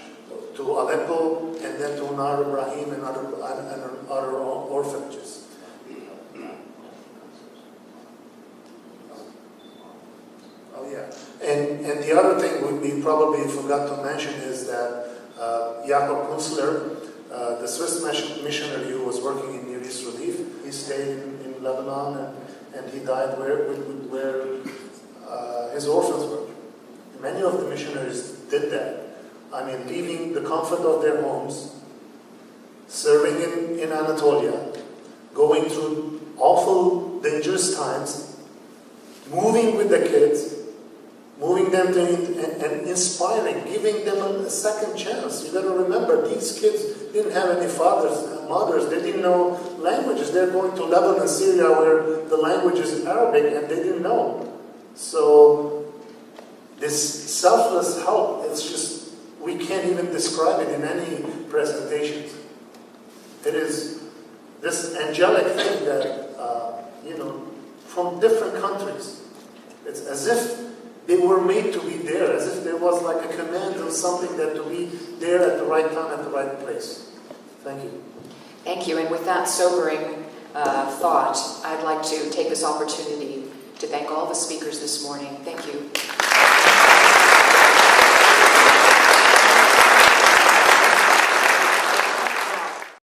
to Aleppo and then to Nar Ibrahim and other orphanages. Oh yeah, and the other thing we probably forgot to mention is that Jakob Kunstler, the Swiss missionary who was working in Near East Relief, he stayed in Lebanon and he died where his orphans were. Many of the missionaries did that. I mean, leaving the comfort of their homes, serving in Anatolia, going through awful, dangerous times, moving with the kids, moving them to and inspiring, giving them a second chance. You got to remember, these kids didn't have any fathers, mothers. They didn't know languages. They're going to Lebanon, Syria, where the language is Arabic, and they didn't know. So this selfless help, it's just, we can't even describe it in any presentations. It is this angelic thing that, from different countries. It's as if they were made to be there, as if there was like a command or something that to be there at the right time, at the right place. Thank you. Thank you. And with that sobering thought, I'd like to take this opportunity to thank all the speakers this morning. Thank you